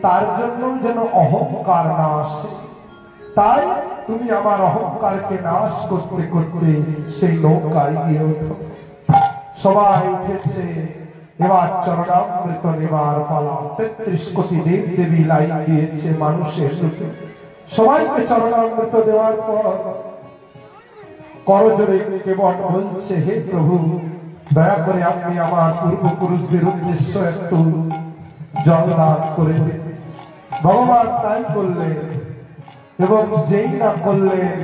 তার জন্য যেন অহংকার না আসে। তাই তুমি আমার অহংকারকে নাশ করতে করতে সেই নৌকায় গিয়ে ওঠো। সবাই উঠেছে, এবার চরণামৃত নেবার পালা। ৩৩ কোটি দেব দেবী লাইন দিয়েছে মানুষের রূপে। সবাইকে চরণামৃত দেওয়ার পর করজোড়ে কেবল বলছে হে প্রভু দয়া করে আপনি আমার পূর্বপুরুষদের উদ্দেশ্য একটু জল দান করে দিন। ভগবান তাই করলেন, এবং যেই না করলেন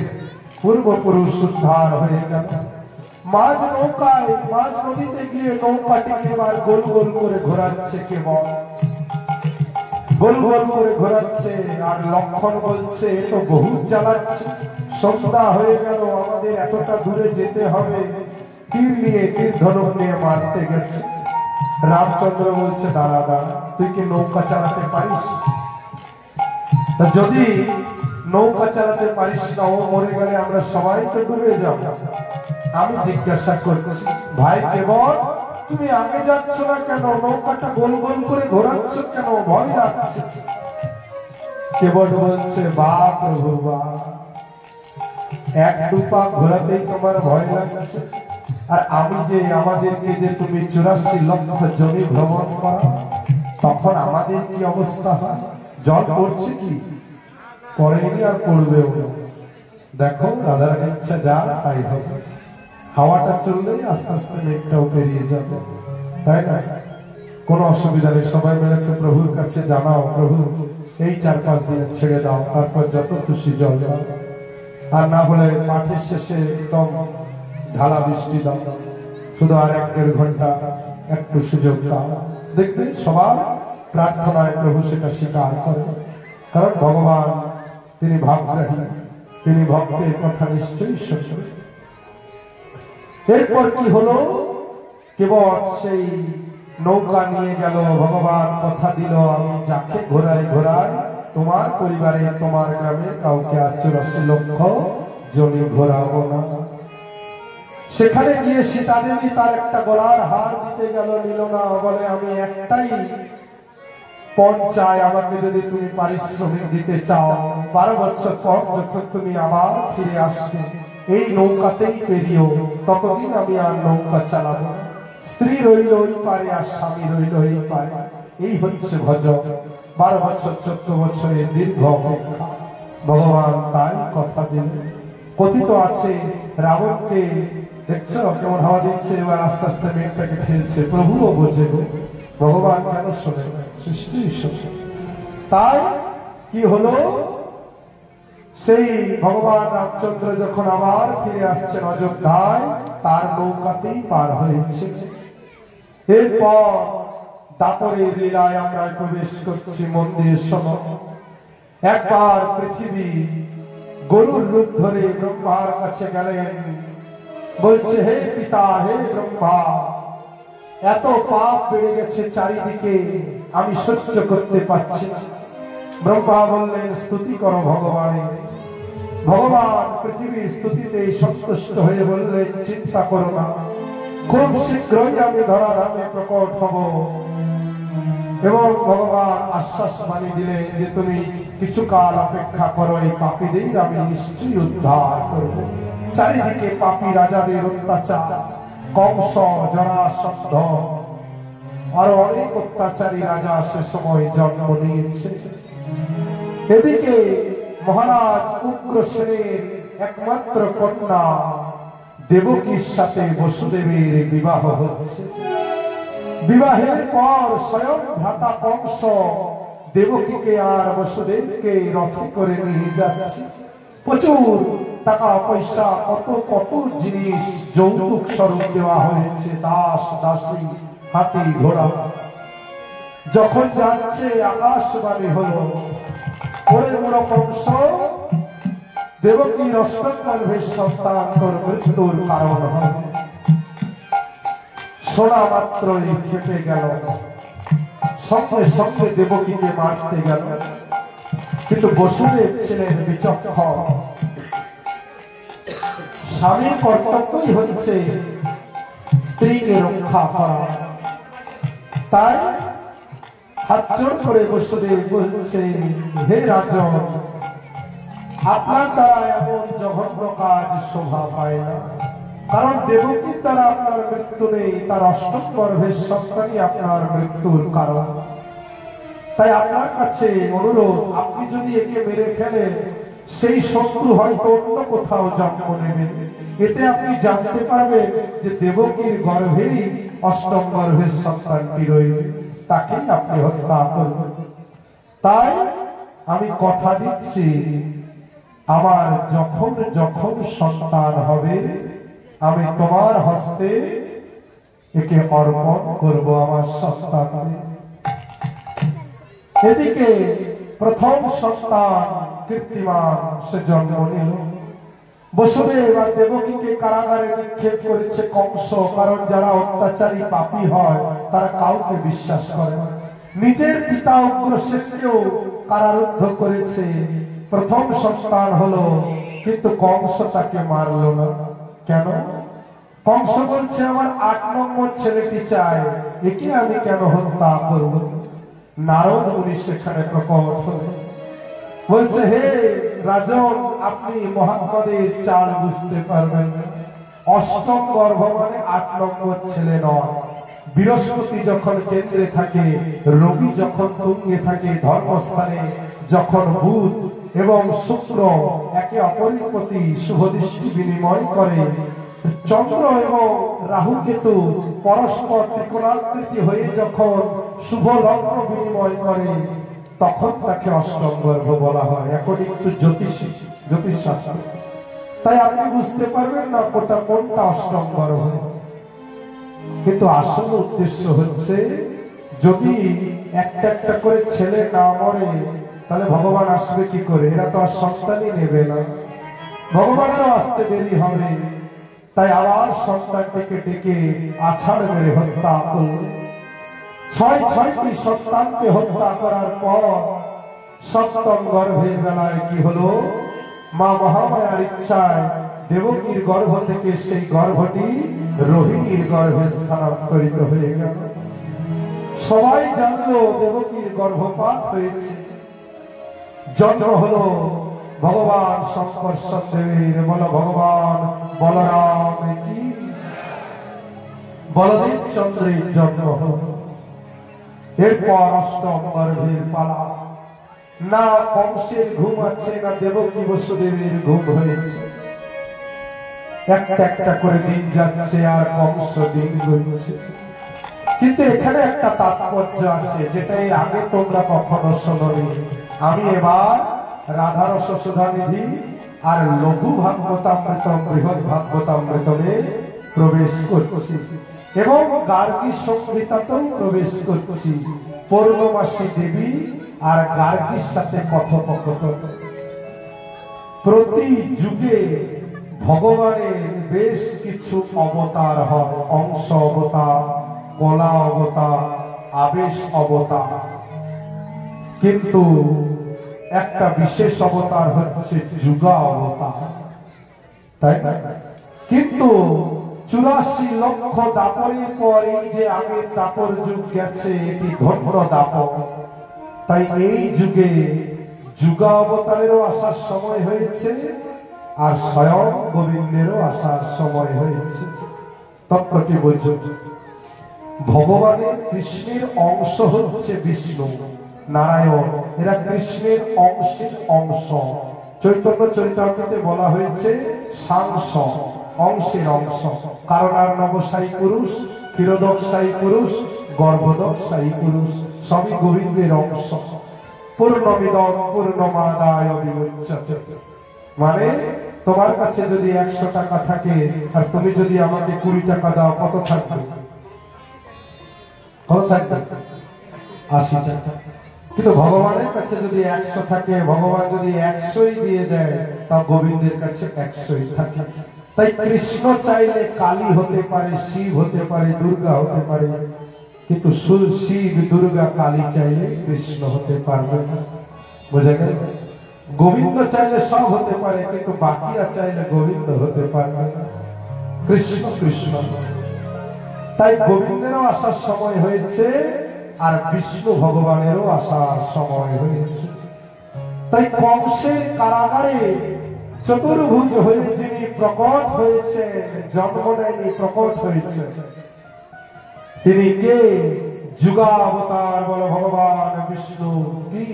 পূর্বপুরুষ উদ্ধার হয়ে গেল। মাঝ নৌকায়, মাঝ নদীতে গিয়ে নৌকাটিকে এবার গোল গোল করে ঘোরাচ্ছে, কেবল গোল গোল করে ঘোরাচ্ছে। আর লক্ষণ বলছে তো বহুত জ্বালাচ্ছে, সন্ধ্যা হয়ে গেল, আমাদের এতটা দূরে যেতে হবে। তীর নিয়ে, তীর ধনুক নিয়ে মারতে গেছে। রামচন্দ্র বলছে দাঁড়া দাঁড়া, তুই কি নৌকা চালাতে পারিস? যদি নৌকা চালাতে পারিস না, ও মরে গেলে আমরা সবাই তো ডুবে যাব। আমি জিজ্ঞাসা করছি ভাই কেবল তুমি আগে যাচ্ছ না কেন? নৌকাটা গোল গোল করে ঘোরাচ্ছ কেন? ভয় লাগছে। কেবল বলছে বা প্রভু বা, এক দুপা ঘোরাতেই তোমার ভয় লাগছে, আর আমি যে আমাদেরকে যে তুমি 84 লক্ষ জমি ভ্রমণ করা, তখন আমাদের কি অবস্থা হয়? জল পড়ছে কি? পড়েনি আর পড়বেও না। দেখো রাধার ইচ্ছা যা তাই হবে। হাওয়াটা চললেই আস্তে আস্তে মেঘটাও পেরিয়ে যাবে, তাই না? কোনো অসুবিধা নেই। সবাই মিলে একটু প্রভুর কাছে জানাও, প্রভু এই 4-5 দিন ছেড়ে দাও, তারপর যত খুশি জল দাও। আর না হলে মাঠের শেষে একদম ঢালা বৃষ্টি দাও, শুধু আর 1-1.5 ঘন্টা একটু সুযোগ দাও। দেখবে সবার প্রার্থনায় প্রভু সেটা স্বীকার করে, কারণ ভগবান তিনি ভাবগ্রাহী, তিনি ভক্তের কথা নিশ্চয়ই শুনবেন। এরপর কি হলো, কেবল সেই নৌকা নিয়ে গেল, ভগবান কথা দিল আমি যাকে ঘোরাই ঘোরাই তোমার পরিবারে তোমার গ্রামে কাউকে 84 লক্ষ জমি ঘোরাবো না। সেখানে গিয়ে সীতা দেবী তার একটা গলার হার দিতে গেল, নিল না, বলে আমি একটাই পণ চাই, আমাকে যদি তুমি পারিশ্রমিক দিতে চাও 12 বছর পর যখন তুমি আবার ফিরে আসবে এই নৌকাতেই পেরিও, ততদিন আমি আর নৌকা চালাবো। স্ত্রী রইল ওই পারে আর স্বামী রইল এই পারে, এই হচ্ছে ভজন। 12 বছর 14 বছরের দীর্ঘ অপেক্ষা, ভগবান তাই কথা দিলেন। কথিত আছে রাবণকে দেখছো কেমন হাওয়া দিচ্ছে, এবার আস্তে আস্তে মেঘটাকে ফেলছে, প্রভুও বোঝে ভগবান কেন শোনে, সৃষ্টি শোনে। তাই কি হলো, সেই ভগবান রামচন্দ্র যখন আবার ফিরে আসছেন অযোধ্যায়, তার নৌকাতেই পার হয়েছে। এরপর দাপরের লীলায় আমরা প্রবেশ করছি। মন্দির শোনো, একবার পৃথিবী গরুর রূপ ধরে ব্রহ্মার কাছে গেলেন, বলছে হে পিতা, হে ব্রহ্মা, এত পাপ বেড়ে গেছে চারিদিকে, আমি সহ্য করতে পারছি না। ব্রহ্মা বললেন স্তুতি করো ভগবানের। ভগবান পৃথিবীর স্তুতিতে সন্তুষ্ট হয়ে বললেন চিন্তা করো না, খুব শীঘ্রই আমি ধরাধামে প্রকট হব। এবং ভগবান আশ্বাস বাণী দিলেন যে তুমি কিছু কাল অপেক্ষা করো, এই পাপীদের আমি নিশ্চয়ই উদ্ধার করব। চারিদিকে পাপী রাজাদের অত্যাচার, কংস, জরাসন্ধ আরো অনেক অত্যাচারী রাজা সে সময় জন্ম নিয়েছে। এদিকে মহারাজ উগ্রসেনের একমাত্র কন্যা দেবকীর সাথে বসুদেবের বিবাহ হচ্ছে। বিবাহের পর স্বয়ং ভ্রাতা কংস দেবকীকে আর বসুদেবকে রথে করে নিয়ে যাচ্ছে। প্রচুর টাকা পয়সা, কত কত জিনিস যৌতুক স্বরূপ দেওয়া হয়েছে, দাস দাসী, হাতি ঘোড়া। যখন যাচ্ছে আকাশবাণী হলো, ওরে বড় কংস, দেবকীর অষ্টম গর্ভের সন্তান তোর মৃত্যুর কারণ হবে। শোনা মাত্রই খেপে গেল, সঙ্গে সঙ্গে দেবকীকে মারতে গেল। কিন্তু বসুদেব ছিলেন বিচক্ষণ, স্বামীর কর্তব্যই হচ্ছে স্ত্রীকে রক্ষা করা। তাই হাত জোড় করে বসুদেব বলছে, হে রাজন, আপনার দ্বারা এমন জঘন্য কাজ শোভা পায় না, কারণ দেবকীর দ্বারা আপনার মৃত্যু নেই, তার অষ্টম গর্ভের সন্তানই আপনার মৃত্যুর কারণ। তাই আপনার কাছে অনুরোধ, আপনি যদি একে মেরে ফেলেন, সেই শত্রু হয়তো অন্য কোথাও জন্ম নেবে। এতে আপনি জানতে পারবেন যে দেবকীর গর্ভেরই অষ্টম গর্ভের সন্তানটি রয়েছে, তাকেই আপনি হত্যা করবেন। তাই আমি কথা দিচ্ছি, আমার যখন যখন সন্তান হবে, আমি তোমার হস্তে একে অর্পণ করব আমার সন্তান। এদিকে প্রথম সন্তান কীর্তিমান সে জন্ম নিল। বসুদেব আর দেবকীকে কারাগারে নিক্ষেপ করেছে কংস, কারণ যারা অত্যাচারী পাপী হয় তারা কাউকে বিশ্বাস করে না। নিজের পিতা উগ্রসেনকেও কারারুদ্ধ করেছে। প্রথম সন্তান হলো, কিন্তু কংস তাকে মারল না। কেন? কংস বলছে আমার 8 নম্বর ছেলেটি চাই, একে আমি কেন হত্যা করব? নারদ মুনি সেখানে প্রকট হলেন, বলছে হে রাজন, আপনি মহাত্মাদের চাল বুঝতে পারবেন না। অষ্টম গর্ভ মানে 8 নম্বর ছেলে নয়। বৃহস্পতি যখন কেন্দ্রে থাকে, রবি যখন তুঙ্গে থাকে ধর্মস্থানে, যখন বুধ এবং শুক্র একে অপরের প্রতি শুভ দৃষ্টি বিনিময় করে, চন্দ্র এবং রাহু কেতু পরস্পর ত্রিকোণাকৃতি হয়ে যখন শুভ লগ্ন বিনিময় করে, তখন তাকে অষ্টম গর্ভ বলা হয়, অ্যাকর্ডিং টু জ্যোতিষশাস্ত্র। তাই আপনি বুঝতে পারবেন না কোনটা অষ্টম গর্ভ। কিন্তু আসল উদ্দেশ্য হচ্ছে যদি একটা একটা করে ছেলে না মরে তাহলে ভগবান আসবে কি করে? এরা তো আর সন্তানই নেবে না, ভগবানেরও আসতে দেরি হবে। তাই আবার সন্তানটিকে ডেকে আছাড় মেরে হত্যা করল। ছয়টি সন্তানকে হত্যা করার পর সপ্তম গর্ভের বেলায় কি হলো? মা মহামায়ার ইচ্ছায় দেবকীর গর্ভ থেকে সেই গর্ভটি রোহিণীর গর্ভে স্থানান্তরিত হয়ে গেল। সবাই জানলো দেবকীর গর্ভপাত হয়েছে। জন্ম হলো ভগবান শঙ্কর্ষণ দেবের। বল ভগবান বলরাম কি বলদেব চন্দ্রের জন্ম হল। এরপর অষ্টম গর্ভের পালা। না কংসের ঘুম আছে, না দেবকী বসুদেবের ঘুম হয়েছে। একটা একটা করে দিন যাচ্ছে আর কংস দিন গুনছে। কিন্তু এখানে একটা তাৎপর্য আছে যেটা এর আগে তোমরা কখনো শোনোনি। আমি এবার রাধারস সুধানিধি আর লঘু ভাগবতামৃতম বৃহৎ ভাগবতামৃতমে প্রবেশ করছি এবং গার্গী সংহিতাতেও প্রবেশ করছি। পূর্ণমাসী দেবী আর গার্গীর সাথে কথোপকথন। প্রতি যুগে ভগবানের বেশ কিছু অবতার হয়। অংশ অবতার, কলা অবতার, আবেশ অবতার। কিন্তু একটা বিশেষ অবতার হচ্ছে যুগা অবতার, তাই না? কিন্তু 84 লক্ষ দাপরের পর এই যে আগের দাপর যুগ গেছে, এটি ধন্য দাপর। তাই এই যুগে যুগা অবতারেরও আসার সময় হয়েছে আর স্বয়ং গোবিন্দেরও আসার সময় হয়েছে। তত্ত্বটি বলছে ভগবানের কৃষ্ণের অংশ হচ্ছে বিষ্ণু নারায়ণ, এরা কৃষ্ণের অংশের অংশ। চৈতন্য চরিতামৃতে বলা হয়েছে সাংস, অংশের অংশ। কারণ আর নবসায়ী পুরুষ, ক্ষীরোদকসায়ী পুরুষ, গর্ভদকসায়ী পুরুষ সবই গোবিন্দের অংশ। পূর্ণমিদং পূর্ণমাদায় বিমুচ্যতে। মানে তোমার কাছে যদি 100 টাকা থাকে আর তুমি যদি আমাকে 20 টাকা দাও, কত থাকবে? কত থাকবে? 80 টাকা। কিন্তু ভগবানের কাছে যদি 100 থাকে, ভগবান যদি 100ই দিয়ে দেয়, তা গোবিন্দের কাছে 100ই থাকে। তাই কৃষ্ণ চাইলে কালী হতে পারে, শিব হতে পারে, দুর্গা হতে পারে, কিন্তু শিব দুর্গা কালী চাইলে কৃষ্ণ হতে পারবে না। বুঝে গেল? গোবিন্দ চাইলে সব হতে পারে, কিন্তু বাকিরা চাইলে গোবিন্দ হতে পারবে না। কৃষ্ণ কৃষ্ণ। তাই গোবিন্দেরও আসার সময় হয়েছে আর বিষ্ণু ভগবানেরও আসার সময় হয়েছে। তাই কংসের কারাগারে চতুর্ভুজ হয়ে যিনি প্রকট হয়েছে, জন্ম নেয়নি, প্রকট হয়েছে, তিনি কে? যুগা অবতার। বল ভগবান বিষ্ণু কি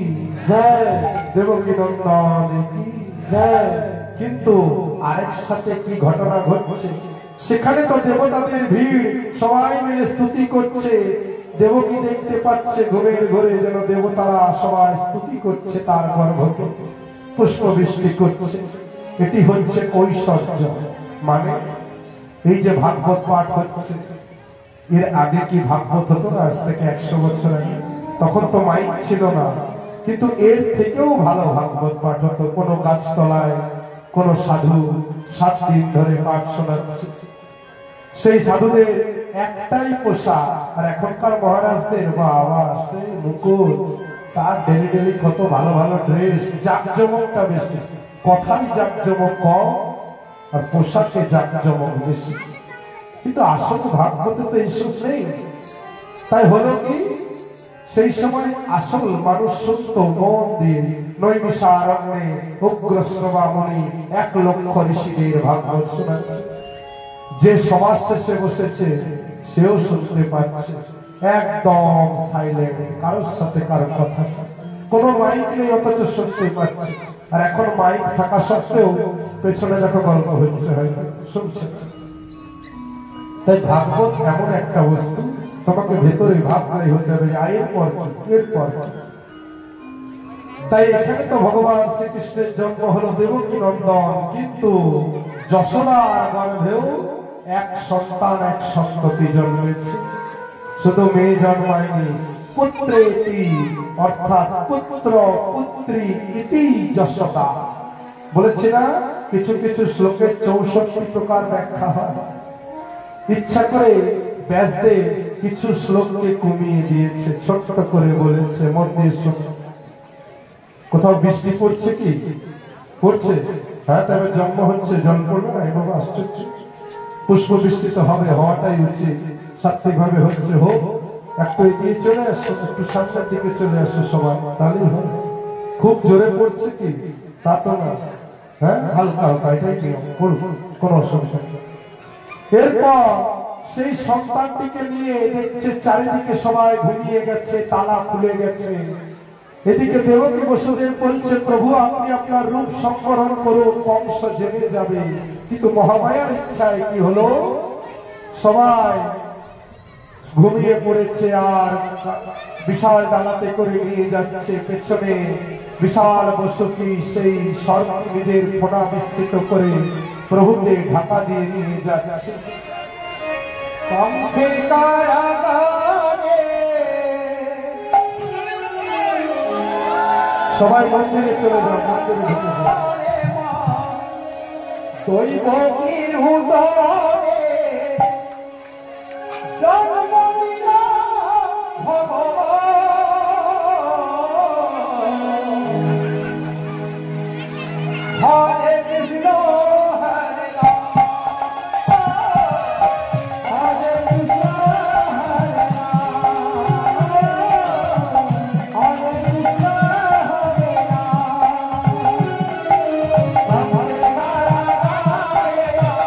জয়, দেবকী নন্দন কি জয়। কিন্তু আরেক সাথে কি ঘটনা ঘটছে? সেখানে তো দেবতাদের ভিড়, সবাই মিলে স্তুতি করছে। দেবকী দেখতে পাচ্ছে ঘুমের ঘরে যেন দেবতারা সবাই স্তুতি করছে, তার গর্ভকে পুষ্প বৃষ্টি করছে। এটি হচ্ছে ঐশ্বর্য। মানে এই যে ভাগবত পাঠ হচ্ছে, এর আগে কি ভাগবত হতো না? আজ থেকে 100 বছর আগে তখন তো মাইক ছিল না, কিন্তু এর থেকেও ভালো ভাগবত পাঠ হতো। কোনো গাছতলায় কোন সাধু 7 দিন ধরে পাঠ শোনাচ্ছে। সেই সাধুদের একটাই পোশাক, আর এখনকার মহারাজদের বাবা সে মুকুট, তার ডেলি ডেলি কত ভালো ভালো ড্রেস, জাকজমকটা বেশি। কথাই জাকজমক কম আর পোশাকে জাকজমক বেশি। কিন্তু আসল ভাগবতে তো এইসব নেই। তাই হলো কি, সেই সময় আসল মানুষ শুনত মন দিয়ে। নৈমিষারণ্যে উগ্রশ্রবা মুনি 1 লক্ষ ঋষিদের ভাগবত শোনাচ্ছে। যে সমাজ শেষে বসেছে সেও শুনতে পাচ্ছে, একদম সাইলেন্ট, কারোর সাথে কারো কথা, কোনো মাইক নেই, অথচ শুনতে পাচ্ছে। আর এখন মাইক থাকা সত্ত্বেও পেছনে দেখো গল্প হচ্ছে, হয়তো শুনছে। তাই ভাগবত এমন একটা বস্তু, তোমাকে ভেতরে ভাবনাই হতে হবে, এর পর কি, এর পর কি। তাই এখানে তো ভগবান শ্রীকৃষ্ণের জন্ম হলো দেবকী নন্দন, কিন্তু যশোদার গর্ভেও এক সন্তান এক সন্ততি জন্মেছে। শুধু মেয়ে জন্মায়নি, পুত্রেতি অর্থাৎ পুত্র পুত্রী ইতি যশোদা। বলেছি না কিছু কিছু শ্লোকের 64 প্রকার ব্যাখ্যা হয়। ইচ্ছা করে ব্যাসদেব কিছু শ্লোককে কমিয়ে দিয়েছে, ছোট্ট করে বলেছে, মন দিয়ে শুনুন। কোথাও বৃষ্টি পড়ছে কি? পড়ছে। হ্যাঁ, তবে জন্ম হচ্ছে, জল পড়বে না, এভাবে আশ্চর্য। পুষ্প বৃষ্টি তো হবে, হওয়াটাই উচিত, সাত্বিক ভাবে হচ্ছে, হোক। একটু এগিয়ে চলে আসছে, একটু সামনের দিকে চলে আসে সবাই, তাহলেই হবে। খুব জোরে পড়ছে কি? তা তো না, হ্যাঁ, হালকা হালকা, এটাই নিয়ম, পড়ুন, কোনো অসুবিধা নেই। এরপর সেই সন্তানটিকে নিয়ে দেখছে চারিদিকে সবাই ঘুমিয়ে গেছে, তালা খুলে গেছে। এদিকে দেবকী বসুদেব বলছে, প্রভু আপনি আপনার রূপ সংবরণ করুন, বংশ জেনে যাবে। কিন্তু মহামায়ার ইচ্ছায় কি হলো, সবাই ঘুমিয়ে পড়েছে, আর বিশাল ডালাতে করে নিয়ে যাচ্ছে। পেছনে বিশাল বসুকি সেই সর্প নিজের ফোঁটা বিস্তৃত করে প্রভুকে ঢাকা দিয়ে নিয়ে যাচ্ছে। সবাই মন্দিরে চলে যাও, মন্দিরে ঢুকে যাও। দৈবকীর উদরে জন্ম নিলা ভগবান। হরে কৃষ্ণ হরে রাম, হরে কৃষ্ণ হরে রাম, হরে কৃষ্ণ হরে রাম, হরে রাম, হরে রাম।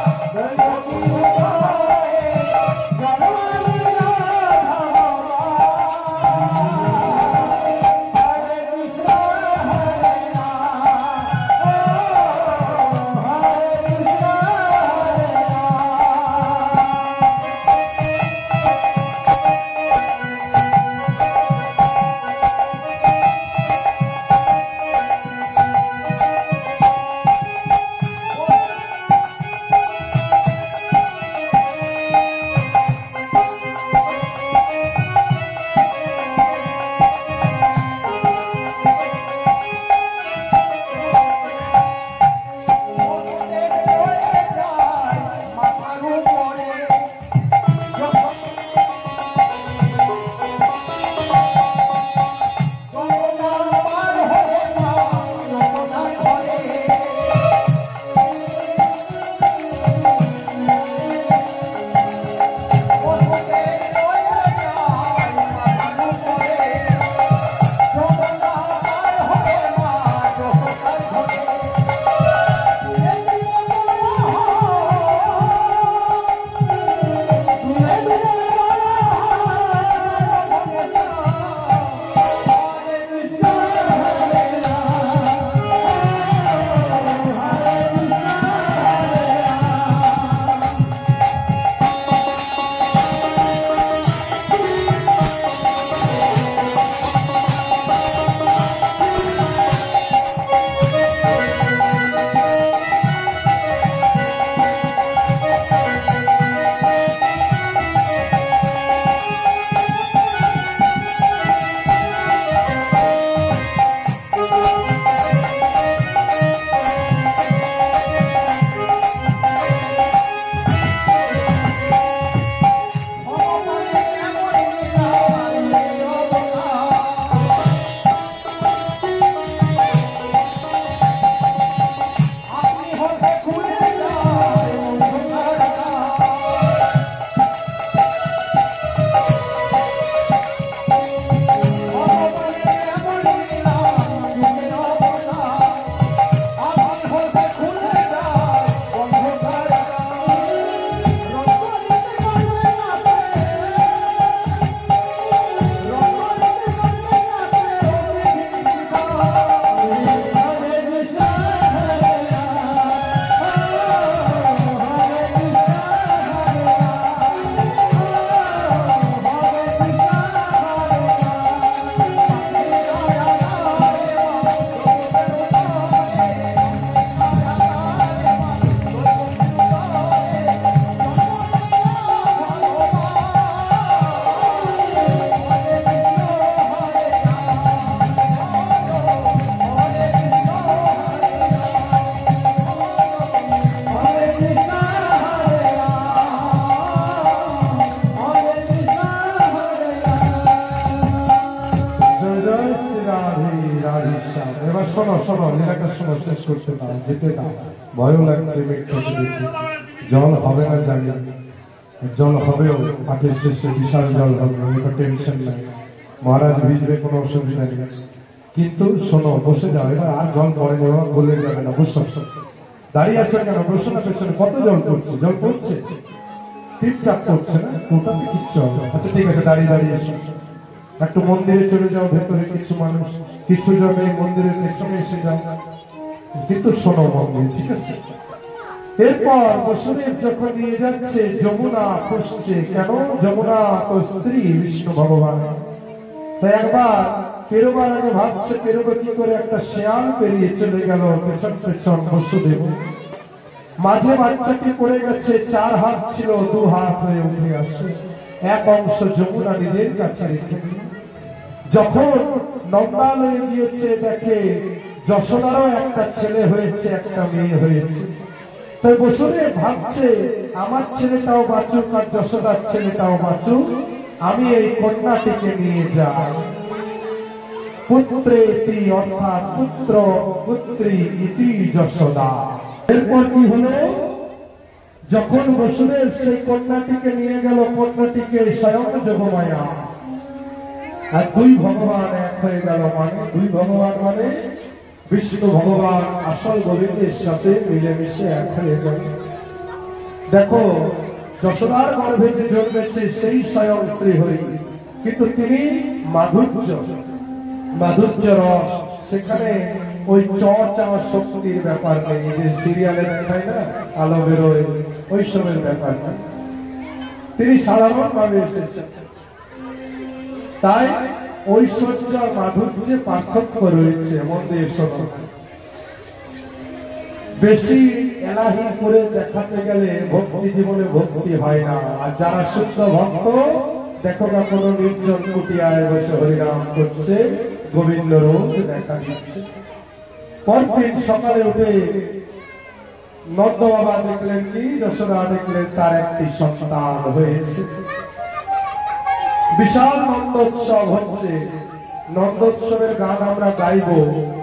শোনো শোনো, লীলাটা শোনো, শেষ করতে না, যেতে না, ভয়ও লাগছে মেঘটাকে দেখে। জল হবে না জানি, জল হবেও, হাটের শেষে বিশাল জল হবে, এটা টেনশন নাই, মহারাজ ভিজবে, কোনো অসুবিধা নেই। কিন্তু শোনো, বসে যাও, এবার আর জল পড়ে যাবে, বলে যাবে না, বসো। দাঁড়িয়ে আছে কেন? বসো না, পেছনে কত জল পড়ছে, জল পড়ছে, টিপটাপ করছে না, ওটাতে কিচ্ছু হবে। আচ্ছা ঠিক আছে, দাঁড়িয়ে দাঁড়িয়ে এসো। একটু মন্দিরে চলে যাও, ভেতরে কিছু মানুষ, কিছু জন এই মন্দিরের পেছনে এসে যাও, কিন্তু শোনো মন্দির, ঠিক আছে? এরপর বসুদেব যখন নিয়ে যাচ্ছে, যমুনা খুঁজছে, কেন? যমুনা তো স্ত্রী বিষ্ণু ভগবান। তাই একবার পেরোবার আগে ভাবছে পেরোবে কি করে, একটা শেয়াল পেরিয়ে চলে গেল পেছন পেছন বসুদেব। মাঝে বাচ্চাটি পড়ে গেছে, 4 হাত ছিল, 2 হাত হয়ে উঠে আসে, এক অংশ যমুনা নিজের কাছে রেখে। যখন নন্দালয়ে গিয়েছে, দেখে যশোদারও একটা ছেলে হয়েছে, একটা মেয়ে হয়েছে। তাই বসুদেব ভাবছে আমার ছেলেটাও বাঁচুক আর যশোদার ছেলেটাও বাঁচুক, আমি এই কন্যাটিকে নিয়ে যাই। পুত্রেতি অর্থাৎ পুত্র পুত্রী ইতি যশোদা। এরপর কি হলো? যখন বসুদেব সেই কন্যাটিকে নিয়ে গেল, কন্যাটিকে স্বয়ং যোগমায়া, আর 2 ভগবান এক হয়ে গেল। মানে 2 ভগবান মানে বিষ্ণু ভগবান আসল গোবিন্দের সাথে মিলেমিশে এক হয়ে গেল। দেখো, যশোদার গর্ভে যে জন্মেছে সেই স্বয়ং শ্রীহরি, কিন্তু তিনি মাধুর্য রস, সেখানে ওই চাওয়া শক্তির ব্যাপার নেই, যে সিরিয়ালে দেখায় না আলো বেরোয়, ওই সবের ব্যাপার নেই, তিনি সাধারণ ভাবে এসেছেন। তাই ঐশ্বর্য মাধুর্যে পার্থক্য রয়েছে। মন্দির শোনো, বেশি এলাহি করে দেখাতে গেলে ভক্তি জীবনে ভক্তি হয় না। আর যারা শুদ্ধ ভক্ত, দেখো না কোনো নির্জন কুটিয়ায় বসে হরিনাম করছে, গোবিন্দ রোজ দেখা দিচ্ছে। পরদিন সকালে উঠে নন্দ বাবা দেখলেন কি, যশোদা দেখলেন তার একটি সন্তান হয়েছে। বিশাল নন্দোৎসব হচ্ছে। নন্দোৎসবের গান আমরা গাইব,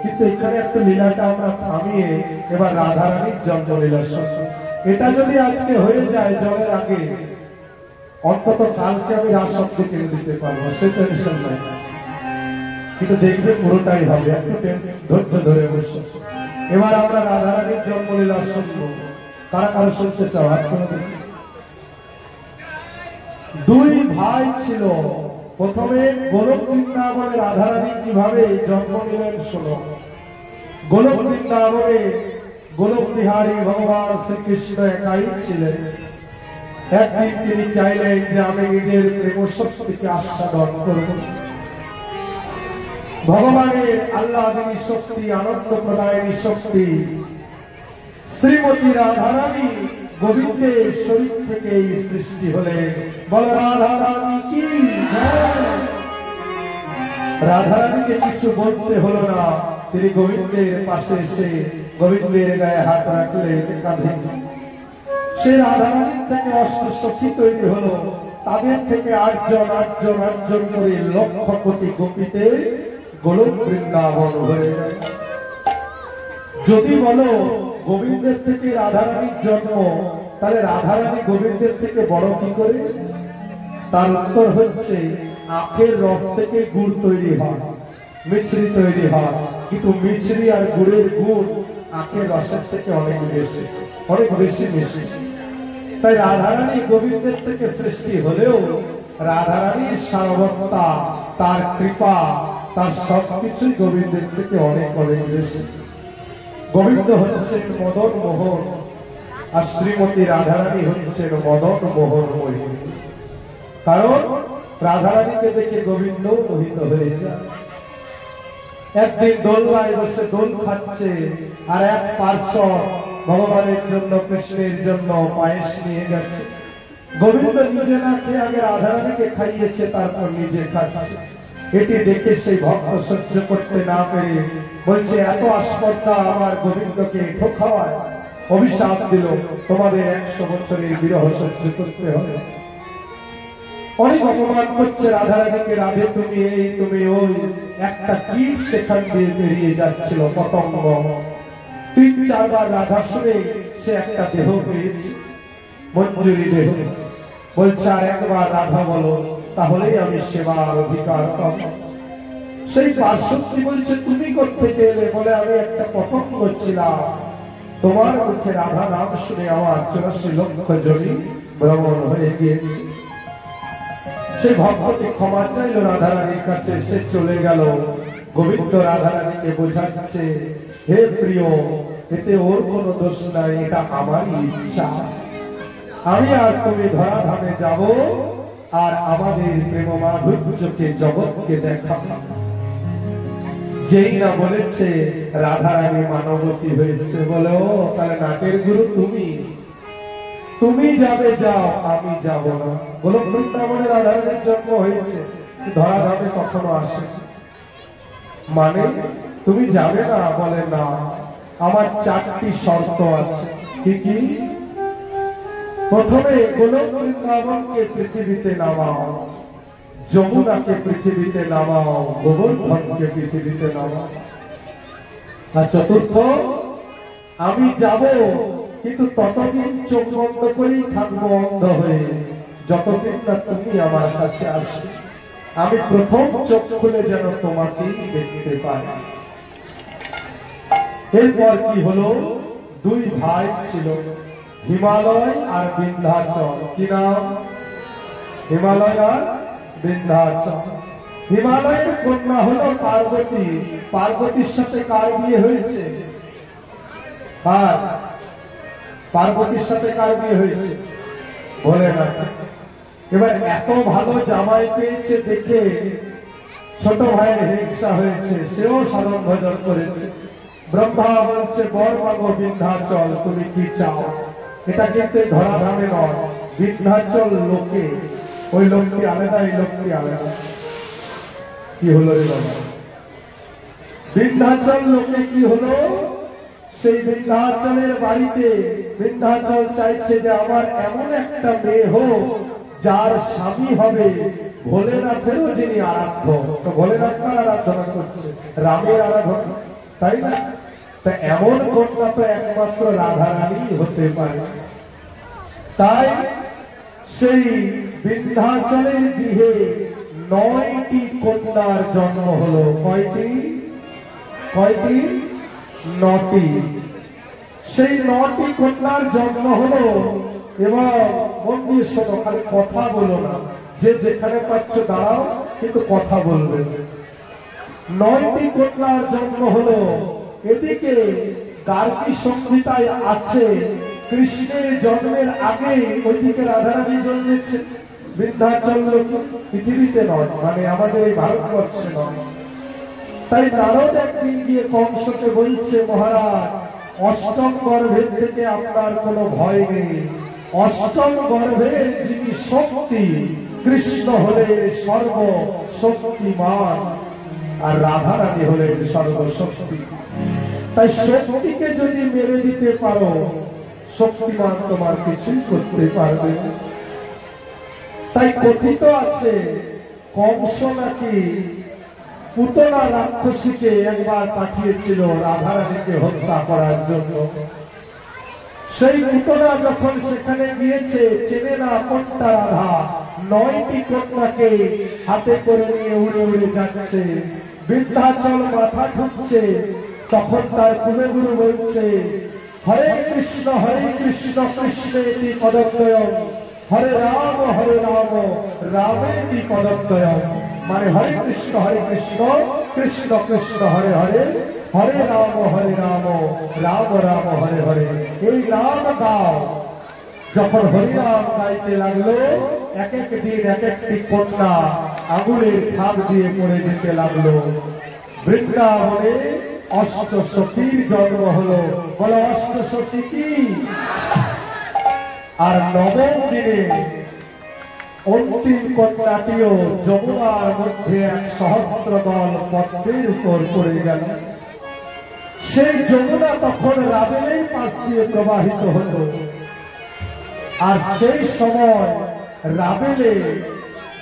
কিন্তু এখানে একটু লীলাটা আমরা থামিয়ে এবার রাধারানীর জন্ম লীলা শুনবো। এটা যদি আজকে হয়ে যায় জলের আগে, অন্তত কালকে আমি রাসক্তি কিনে দিতে পারবো, সে টেনশন নাই। কিন্তু দেখবে পুরোটাই হবে, একটু ধৈর্য ধরে বসে। এবার আমরা রাধারানীর জন্ম লীলা শুনবো। কারা কারা শুনতে চাও? হাত করে দেখি। 2 ভাই ছিল। প্রথমে গোলক বৃন্দাবনে রাধারানী কিভাবে জন্ম নিলেন শোনো। গোলক বৃন্দাবনে গোলক বিহারী ভগবান শ্রীকৃষ্ণ একাই ছিলেন। একদিন তিনি চাইলেন যে আমি নিজের প্রেম শক্তিকে আস্বাদন করব। ভগবানের আল্লাহী শক্তি, আনন্দ প্রদায়নী শক্তি শ্রীমতী রাধারানী গোবিন্দের শরীর থেকে সৃষ্টি হলেন। বল রাধারানী কি জয়। রাধারানীকে কিছু বলতে হলো না, তিনি গোবিন্দের পাশে এসে গোবিন্দের গায়ে হাত রাখলেন, কাঁধে। সে রাধারানীর থেকে অষ্টসখী তৈরি হলো, তাদের থেকে 8 জন করে লক্ষ কোটি গোপীতে গোলক বৃন্দাবন হয়ে গেল। যদি বলো গোবিন্দের থেকে রাধারানীর জন্ম, তাহলে রাধারানী গোবিন্দের থেকে বড় কি করে? তার উত্তর হচ্ছে আখের রস থেকে গুড় তৈরি হয়, মিছরি তৈরি হয়, কিন্তু মিছরি আর গুড়ের গুণ আখের রসের থেকে অনেক বেশি মিশে। তাই রাধারানী গোবিন্দের থেকে সৃষ্টি হলেও রাধারানীর সার্বত্তা, তার কৃপা, তার সবকিছুই গোবিন্দের থেকে অনেক বেশি। গোবিন্দ হচ্ছেন মদন মোহন, আর শ্রীমতী রাধারানী হচ্ছেন মদন মোহন মোহিনী। কারণ রাধারানীকে দেখে গোবিন্দ মোহিত হয়ে যায়। একদিন দোলনায় বসে দোল খাচ্ছে, আর এক পার্শ্বদ ভগবানের জন্য, কৃষ্ণের জন্য পায়েস নিয়ে গেছে। গোবিন্দ নিজে না খেয়ে আগে রাধারানীকে খাইয়েছে, তারপর নিজে খাচ্ছে। এটি দেখে সেই ভক্ত সহ্য করতে না পেরে বলছে, এত আস্পর্ধা আমার গোবিন্দকে ঠোকায়, অভিশাপ দিল, তোমাদের 100 বছরের বিরহ সহ্য করতে হবে। অনেক অপমান করছে রাধারানীকে, রাধে তুমি এই তুমি ওই। একটা কীট সেখান দিয়ে বেরিয়ে যাচ্ছিল, পতঙ্গ। 3-4 বার রাধা শুনে সে একটা দেহ পেয়েছে, মঞ্জুরি দেহ। বলছে আর একবার রাধা বলো, তাহলেই আমি সেবার অধিকার পাব। সেই পার্শ্বী বলছে তুমি কোত্থেকে এলে? বলে আমি একটা পতঙ্গ ছিলাম, তোমার মুখে রাধা নাম শুনে আমার 84 লক্ষ জনি ভ্রমণ হয়ে গিয়েছে। সেই ভক্তটি ক্ষমা চাইল রাধারানীর কাছে, সে চলে গেল। গোবিন্দ রাধারানীকে বোঝাচ্ছে, হে প্রিয়, এতে ওর কোনো দোষ নাই, এটা আমারই ইচ্ছা। আমি আর তুমি ধরাধামে যাব, আর আমাদের প্রেম মাধুর্যকে জগৎকে দেখাবো। যেই না বলেছে রাধারানী মানবতী হয়েছে, বলে ও তাহলে নাটের গুরু তুমি, তুমি যাবে যাও, আমি যাব না। বলো বৃন্দাবনে রাধারানীর জন্ম হয়েছে, ধরাধামে কখনো আসে মানে তুমি যাবে না? বলে না, আমার 4টি শর্ত আছে। কি কি? প্রথমে গোলক বৃন্দাবনকে পৃথিবীতে নামাও, যমুনাকে পৃথিবীতে নামাও, গোবর্ধনকে পৃথিবীতে নামাও। আর চতুর্থ, আমি যাব, কিন্তু ততদিন চোখ বন্ধ করেই থাকবো অন্ধ হয়ে, যতদিন না তুমি আমার কাছে আসবে। আমি প্রথম চোখ খুলে যেন তোমাকেই দেখতে পাই। এরপর কি হলো? 2 ভাই ছিল, হিমালয় আর বিন্ধ্যাচল। কি নাম? হিমালয় আর বিন্ধ্যাচল। হিমালয়ের কন্যা হলো পার্বতী। পার্বতীর সাথে কার বিয়ে হয়েছে? আর পার্বতীর সাথে কার বিয়ে হয়েছে? বলে না। এবার এত ভালো জামাই পেয়েছে দেখে ছোট ভাইয়ের হিংসা হয়েছে, সেও সাধন ভজন করেছে। ব্রহ্মা বলছে, বর মাগো বিন্ধ্যাচল, তুমি কি চাও? এটা কিন্তু ধরাধামে নয়, বিন্ধ্যাচল লোকে। ওই লোকটি আলাদা, এই লোকটি আলাদা। কি হলো? বিন্ধ্যাচল লোকে কি হলো? সেই বিন্ধ্যাচলের বাড়িতে বিন্ধ্যাচল চাইছে যে আমার এমন একটা মেয়ে হোক যার স্বামী হবে ভোলেনাথেরও যিনি আরাধ্য। তো ভোলেনাথ কার আরাধনা করছে? রামের আরাধনা, তাই না? তা এমন কন্যা তো একমাত্র রাধারানী হতে পারে। তাই সেই বিন্ধ্যাচলের গৃহে 9টি কন্যার জন্ম হলো। কয়টি? 9টি। সেই 9টি কন্যার জন্ম হলো। এবং মন্দির শোনো, খালি কথা বলো না, যে যেখানে পাচ্ছ দাঁড়াও, কিন্তু কথা বলবে। 9টি কন্যার জন্ম হলো। এদিকে গার্গী সংহিতায় আছে কৃষ্ণের জন্মের আগে ওইদিকে রাধারানী জন্মেছে। বিন্ধ্যাচল পৃথিবীতে নয়, মানে আমাদের এই ভারতবর্ষে নয়। তাই নারদ একদিন গিয়ে কংসকে বলছে, মহারাজ, অষ্টম গর্ভের থেকে আপনার কোনো ভয় নেই। অষ্টম গর্ভের যিনি শক্তি, কৃষ্ণ হলেন সর্বশক্তিমান, আর রাধারানী হলেন সর্বশক্তি। তাই শক্তিকে যদি মেরে দিতে পারো, শক্তিমান তোমার কিছুই করতে পারবে। তাই কথিত আছে কংস নাকি পুতনা রাক্ষসীকে একবার পাঠিয়েছিল রাধারানীকে হত্যা করার জন্য। সেই পুতনা যখন সেখানে গিয়েছে, চেনে না কোনটা রাধা, 9টি কন্যাকে হাতে করে নিয়ে উড়ে উড়ে যাচ্ছে। বিন্ধ্যাচল মাথা ঠুকছে, তখন তার কুলগুরু বলছে, হরে কৃষ্ণ কৃষ্ণেতি পদদ্বয়ম, হরে রাম রামেতি পদদ্বয়ম। মানে হরে কৃষ্ণ কৃষ্ণ কৃষ্ণ হরে হরে, হরে রাম রাম রাম হরে হরে। এই নাম গাও। যখন হরিনাম গাইতে লাগলো, এক এক দিন এক একটি কন্যা আঙুলের ফাঁক দিয়ে পড়ে যেতে লাগলো। বৃন্দাবনে অষ্টসখীর জন্ম হলো। বলো অষ্টসখী কি? আর নবম দিনে অন্তিম কন্যাটিও যমুনার মধ্যে এক সহস্রদল পদ্মের উপর পড়ে গেল। সেই যমুনা তখন রাবেলের পাশ দিয়ে প্রবাহিত হতো। আর সেই সময় রাবেলে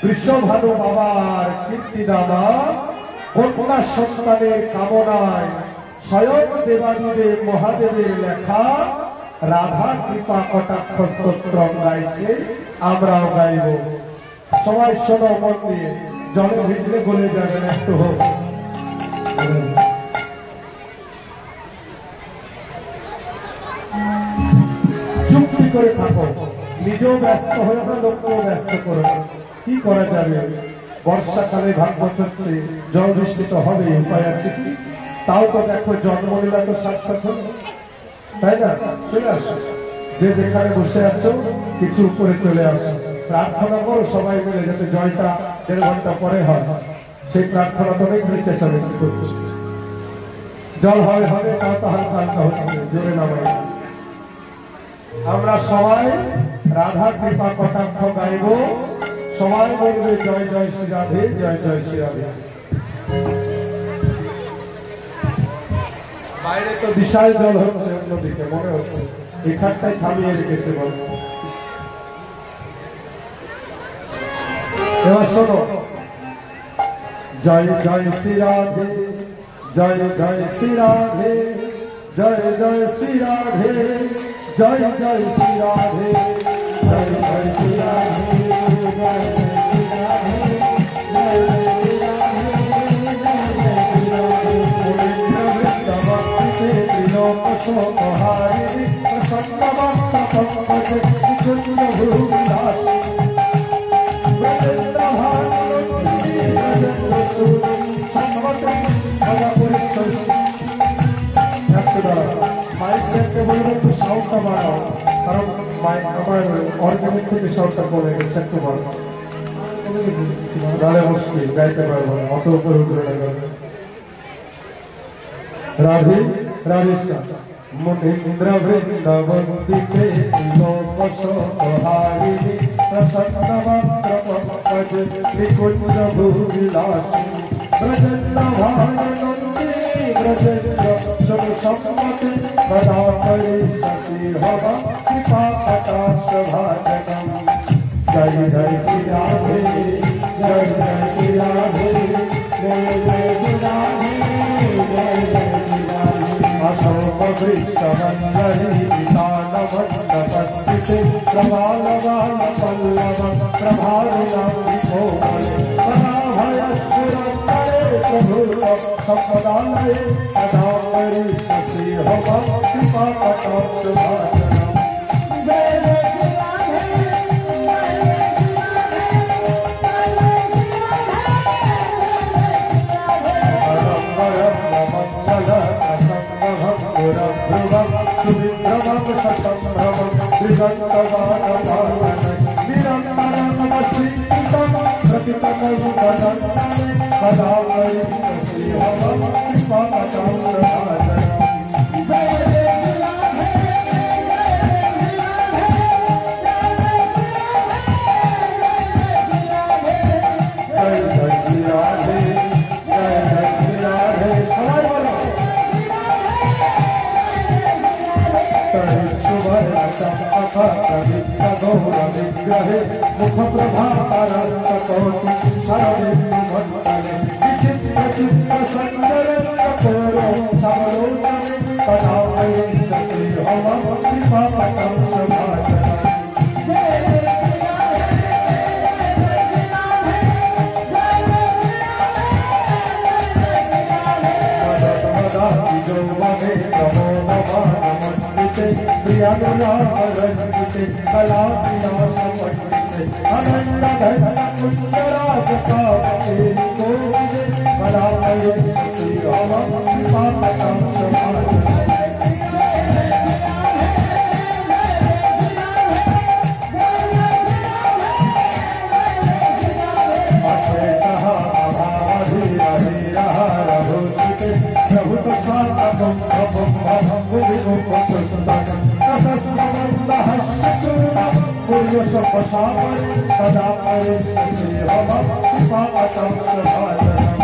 বৃষভানু বাবার কীর্তি দাদা কন্যা সন্তানের কামনায় স্বয়ং দেবাদিদেব মহাদেবের লেখা রাধা কৃপা কটাক্ষ স্তোত্র গাইছে, আমরাও গাইব। সবাই শোনো মন দিয়ে, জলে ভিজলে গলে যাবেন একটু হোক। চুক্তি করে থাকো, নিজেও ব্যস্ত হয়ে না, লোককেও ব্যস্ত করো। কি করা যাবে, বর্ষাকালে ভাগ্য হচ্ছে, জল বৃষ্টি তো হবে, উপায় আছে কি? তাও তো দেখো জন্মলীলা তো সাক্ষাৎ হল, তাই না? চলে আসো, যে যেখানে বসে আছো কিছু উপরে চলে আসো, প্রার্থনা করো সবাই মিলে, যাতে জয়টা 1.5 ঘন্টা পরে হয়। সেই প্রার্থনা তো অনেক চেষ্টাবেশি করছে। জল হবে হবে, তাও তো হালকা হালকা হচ্ছে, জোরে নামে। আমরা সবাই রাধা কৃপা কটাক্ষ গাইব, সবাই বলবে জয় জয় শ্রী রাধে, জয় জয় শ্রী রাধে। বাইরে তো বিশাল জল হচ্ছে, অন্যদিকে মনে হচ্ছে এখানটাই থামিয়ে রেখেছে বল। এবার শোনো, জয় জয় শ্রী রাধে, জয় জয় শ্রী রাধে, জয় জয় শ্রী রাধে, জয় জয় শ্রী রাধে, জয় জয় শ্রী রাধে, জয় মাইক দেখতে বলবো একটু সাউন্ডটা বাড়াও, কারণ আমার অর্গানিক থেকে সাউন্ডটা কমে গেছে, একটু বাড়াও, গালে মুশকিল, গাইতে পারবো না, অত উপরে উপরে লাগাবে। রাধে রাধেশ্যাম মুনীন্দ্র বৃন্দাবন্দিতে লোকসহারিণী প্রসন্ন মাত্র পঙ্কজ নিকুঞ্জ ভূবিলাসী ব্রজেন্দ্র ভানন্দিনী ব্রজেন্দ্র শুভ সম্মতি বদাপরি শশী হবা কৃপা কটাক্ষ ভাজনম। জয় জয় শ্রী রাধে, জয় জয় শ্রী রাধে, জয় জয় শ্রী রাধে, জয় জয় শ্রী রাধে। अशोक वृक्ष वंदनी वितानवन्दपस्थिते प्रभालवान पल्लव प्रभारुणाभिकोमले पराभयस्फुरन्दरे प्रभुर सम्पदालये सदा परिशसि हव कृपा कटाक्ष भाजनम्। जय जय श्री राधे, सुविभ्रमं ससंभ्रमं त्रिगन्तवानपावनं निरन्तरं वशीकृतं प्रतिपकरुणनन्दने सदा परिशसि हव कृपा कटाक्ष भाजनम्। जय जय श्री राधे, जय जय श्री राधे, जय जय श्री राधे, सबाई बोलो। गौरविग्रहे मुख प्रभातरस्तकोटि शरदिन्दुमण्डले विचित्र चित्र सञ्जरे कपोरो समलोचने तदा परिशसि हव कृपा कटाक्ष भाजनम्। यौवने नमो नमः प्रियानुरागरञ्जिते कलाविलासपण्डिते अनन्दधन कुञ्जराजकामते कोविदे कलापयसि हव कृपा कटाक्ष भाजनम्। अशेषः अभावधीरधीरः रघुसुते प्रभुत स्वात्मकं भवं भवं भुविमुपसुस्तकं रसस्वन्दः शचूरं पुर्यशपशापरि तदा परिशसि हव कृपा कटाक्ष भाजनम्।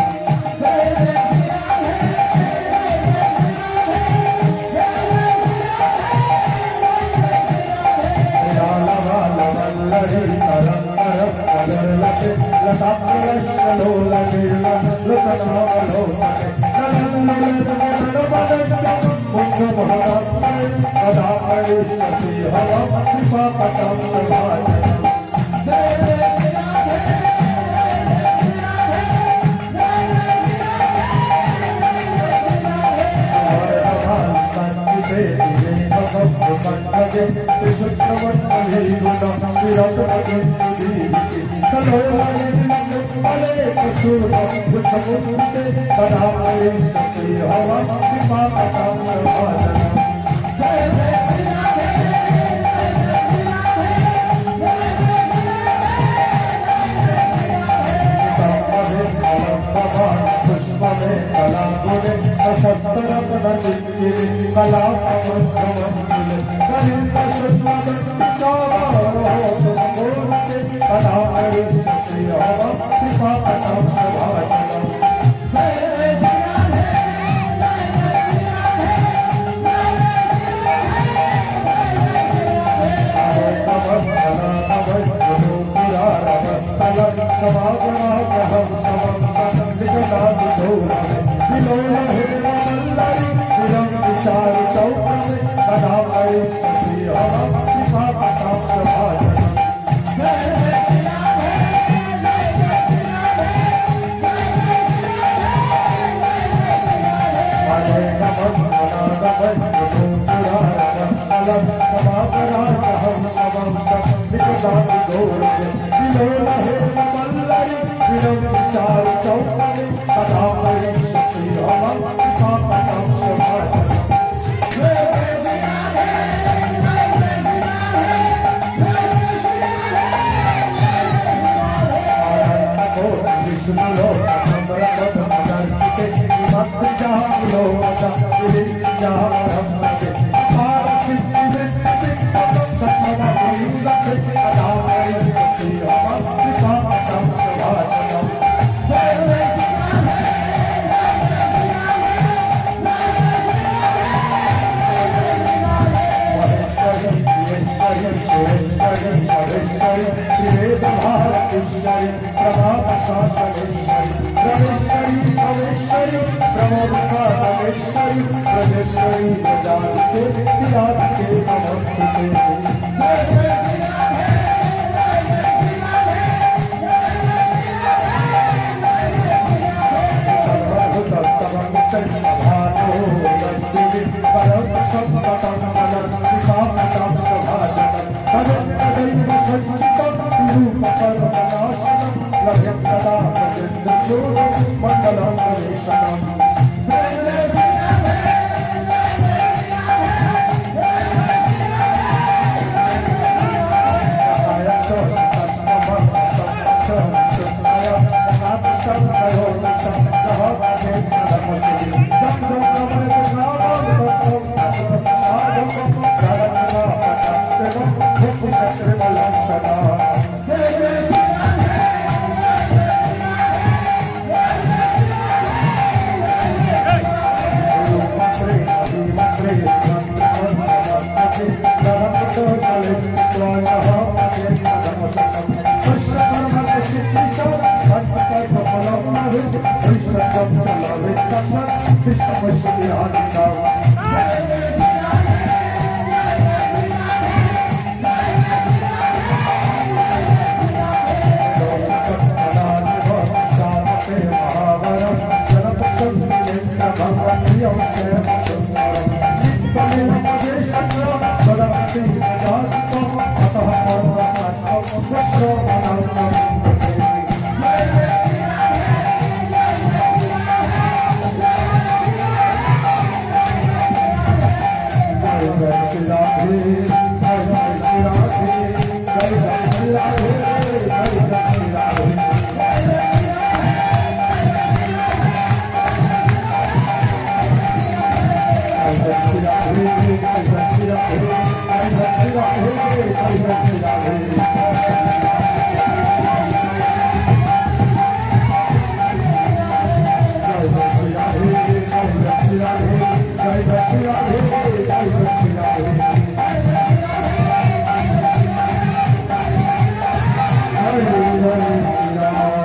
Hare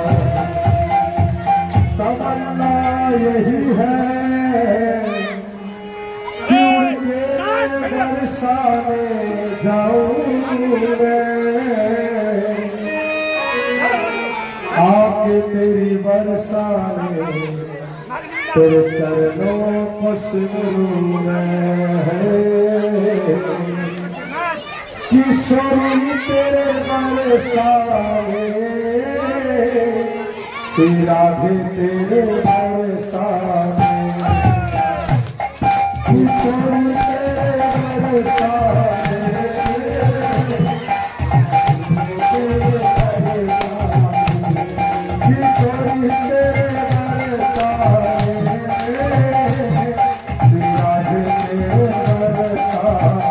तेरी बरसाने तेरे चरणों को सिमरू मैं किशोरी तेरे बरसाने श्री राधे तेरे बरसाने किशोरी तेरे बरसाने किशोरी तेरे बरसाने श्री राधे तेरे बरसाने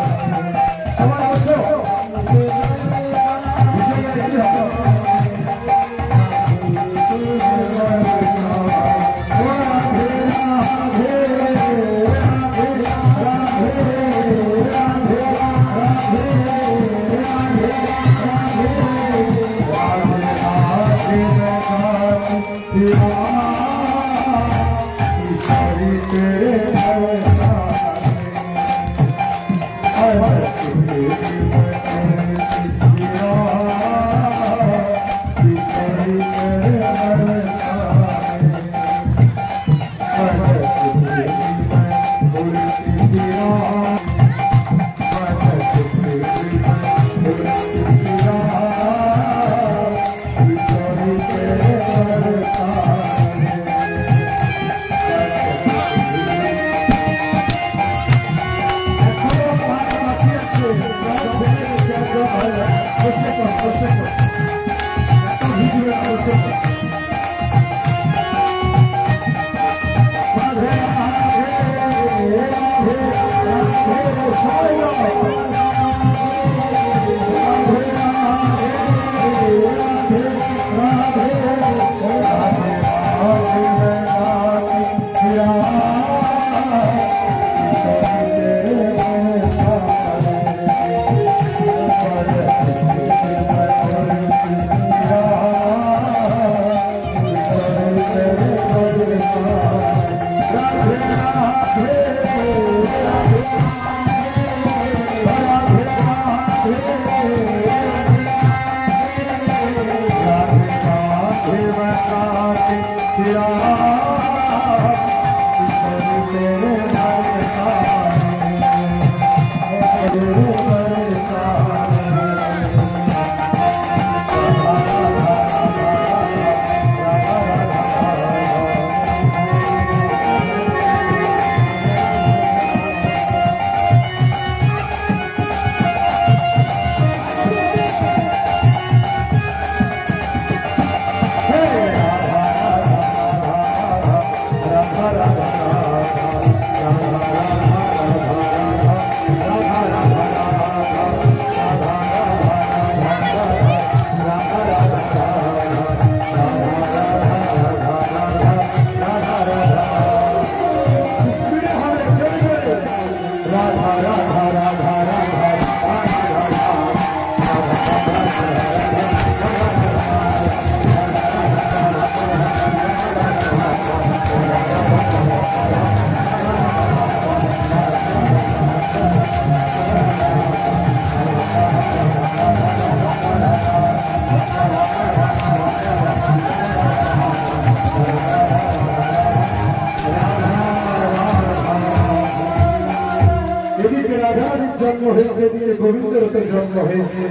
जन्म হয়েছে দিনে গোবিন্দের তো জন্ম হয়েছে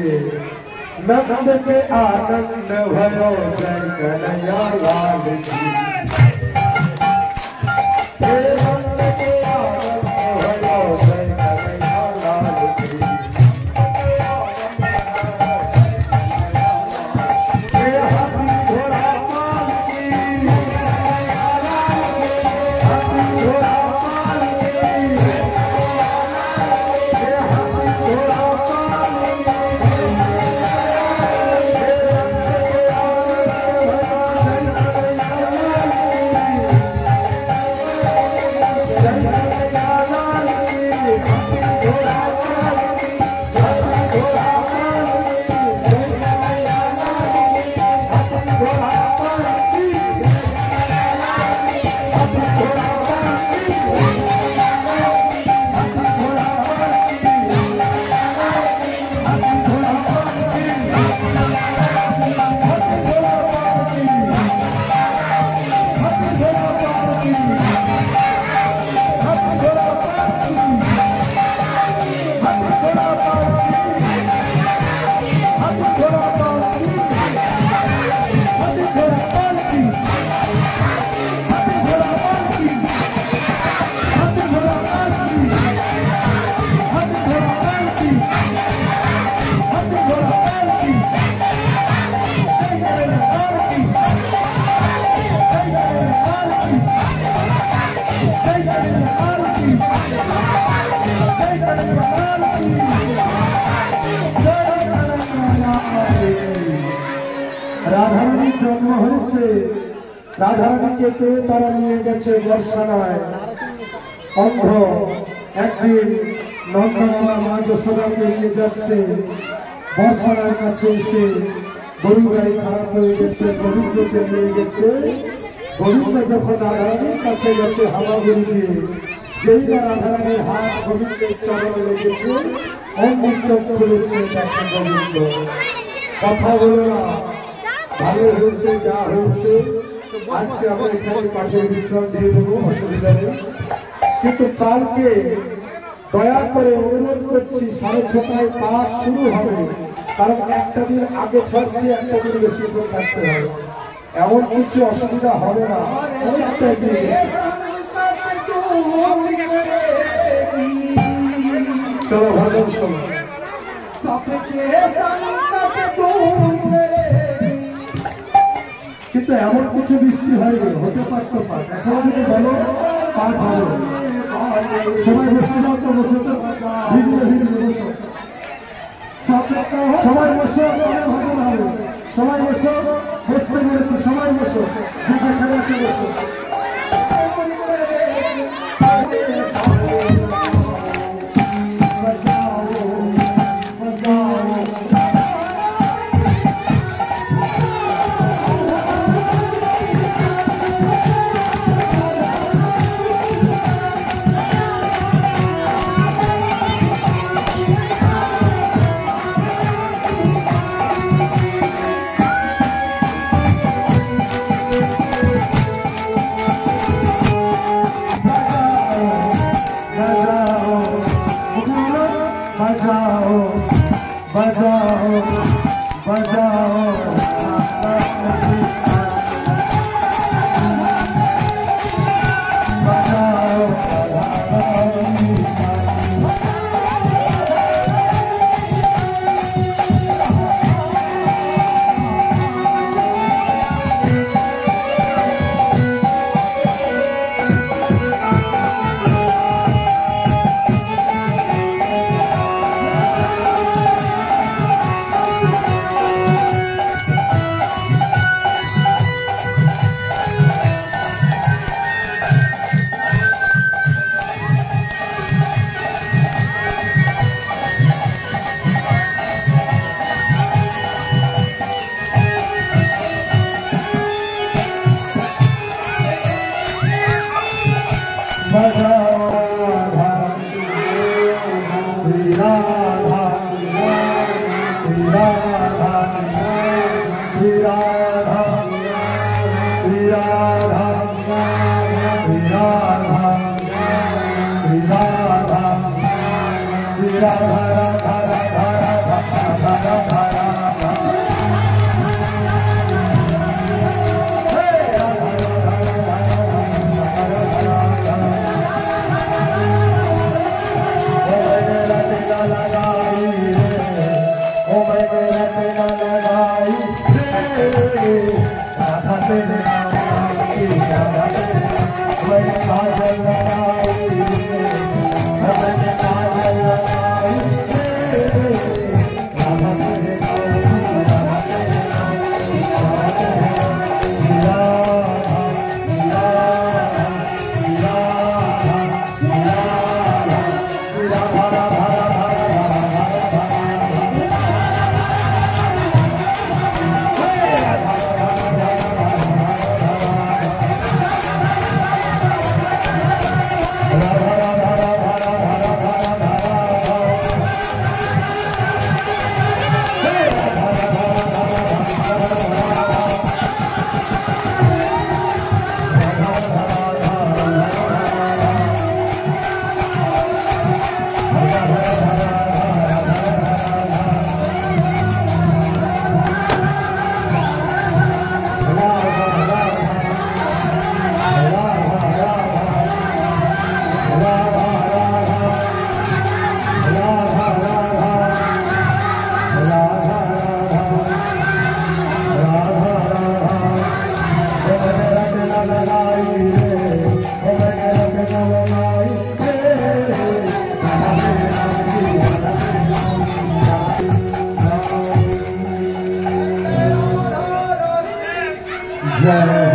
নন্দকে আনন্দ भयो জয় কনৈয়া লাল কি হে নন্দকে আনন্দ भयो জয় কনৈয়া লাল কি হে হাতি ঘোড়া পালকি হাতি ঘোড়া রাধারানীর জন্ম হয়েছে, রাধারানীকে পেয়ে তারা নিয়ে গেছে বর্ষানায়। অন্ধ একদিন নন্দমামা মা যশোদাকে নিয়ে যাচ্ছে বর্ষানার কাছে, এসে গরু গাড়ি খারাপ হয়ে গেছে, গোবিন্দকে নিয়ে গেছে। গোবিন্দ যখন রাধারানীর কাছে গেছে হামাগুড়ি দিয়ে, যেই না রাধারানীর হাত গোবিন্দের চরণে লেগেছে, অমনি চোখ খুলেছে, দেখেন গোবিন্দ কথা বলে না, ভালো হয়েছে যা হয়েছে, আজকে আমরা এখানে পাঠে বিশ্রাম দিয়ে দেবো, অসুবিধা নেই। কিন্তু কালকে দয়া করে অনুরোধ করছি 6:30টায় পাঠ শুরু হবে, কারণ একটা দিন আগে ছাড়ছি, একটা দিন বেশি করে থাকতে হবে। এমন কিছু অসুবিধা হবে না, অনেকটা এগিয়ে গেছে। চলো ভজন শোনো। কিন্তু এমন কিছু বৃষ্টি হয়নি, হতে পারতো পাঠ, এখন যদি বলো পাঠ হবে। সবাই বসতে যাও তো, বসে তো ভিজলে ভিজলে বসো, সবাই বসো, ভজন হবে। সবাই বসো, বসতে বলেছি, সবাই বসো, যেখানে আছে বসো। জয়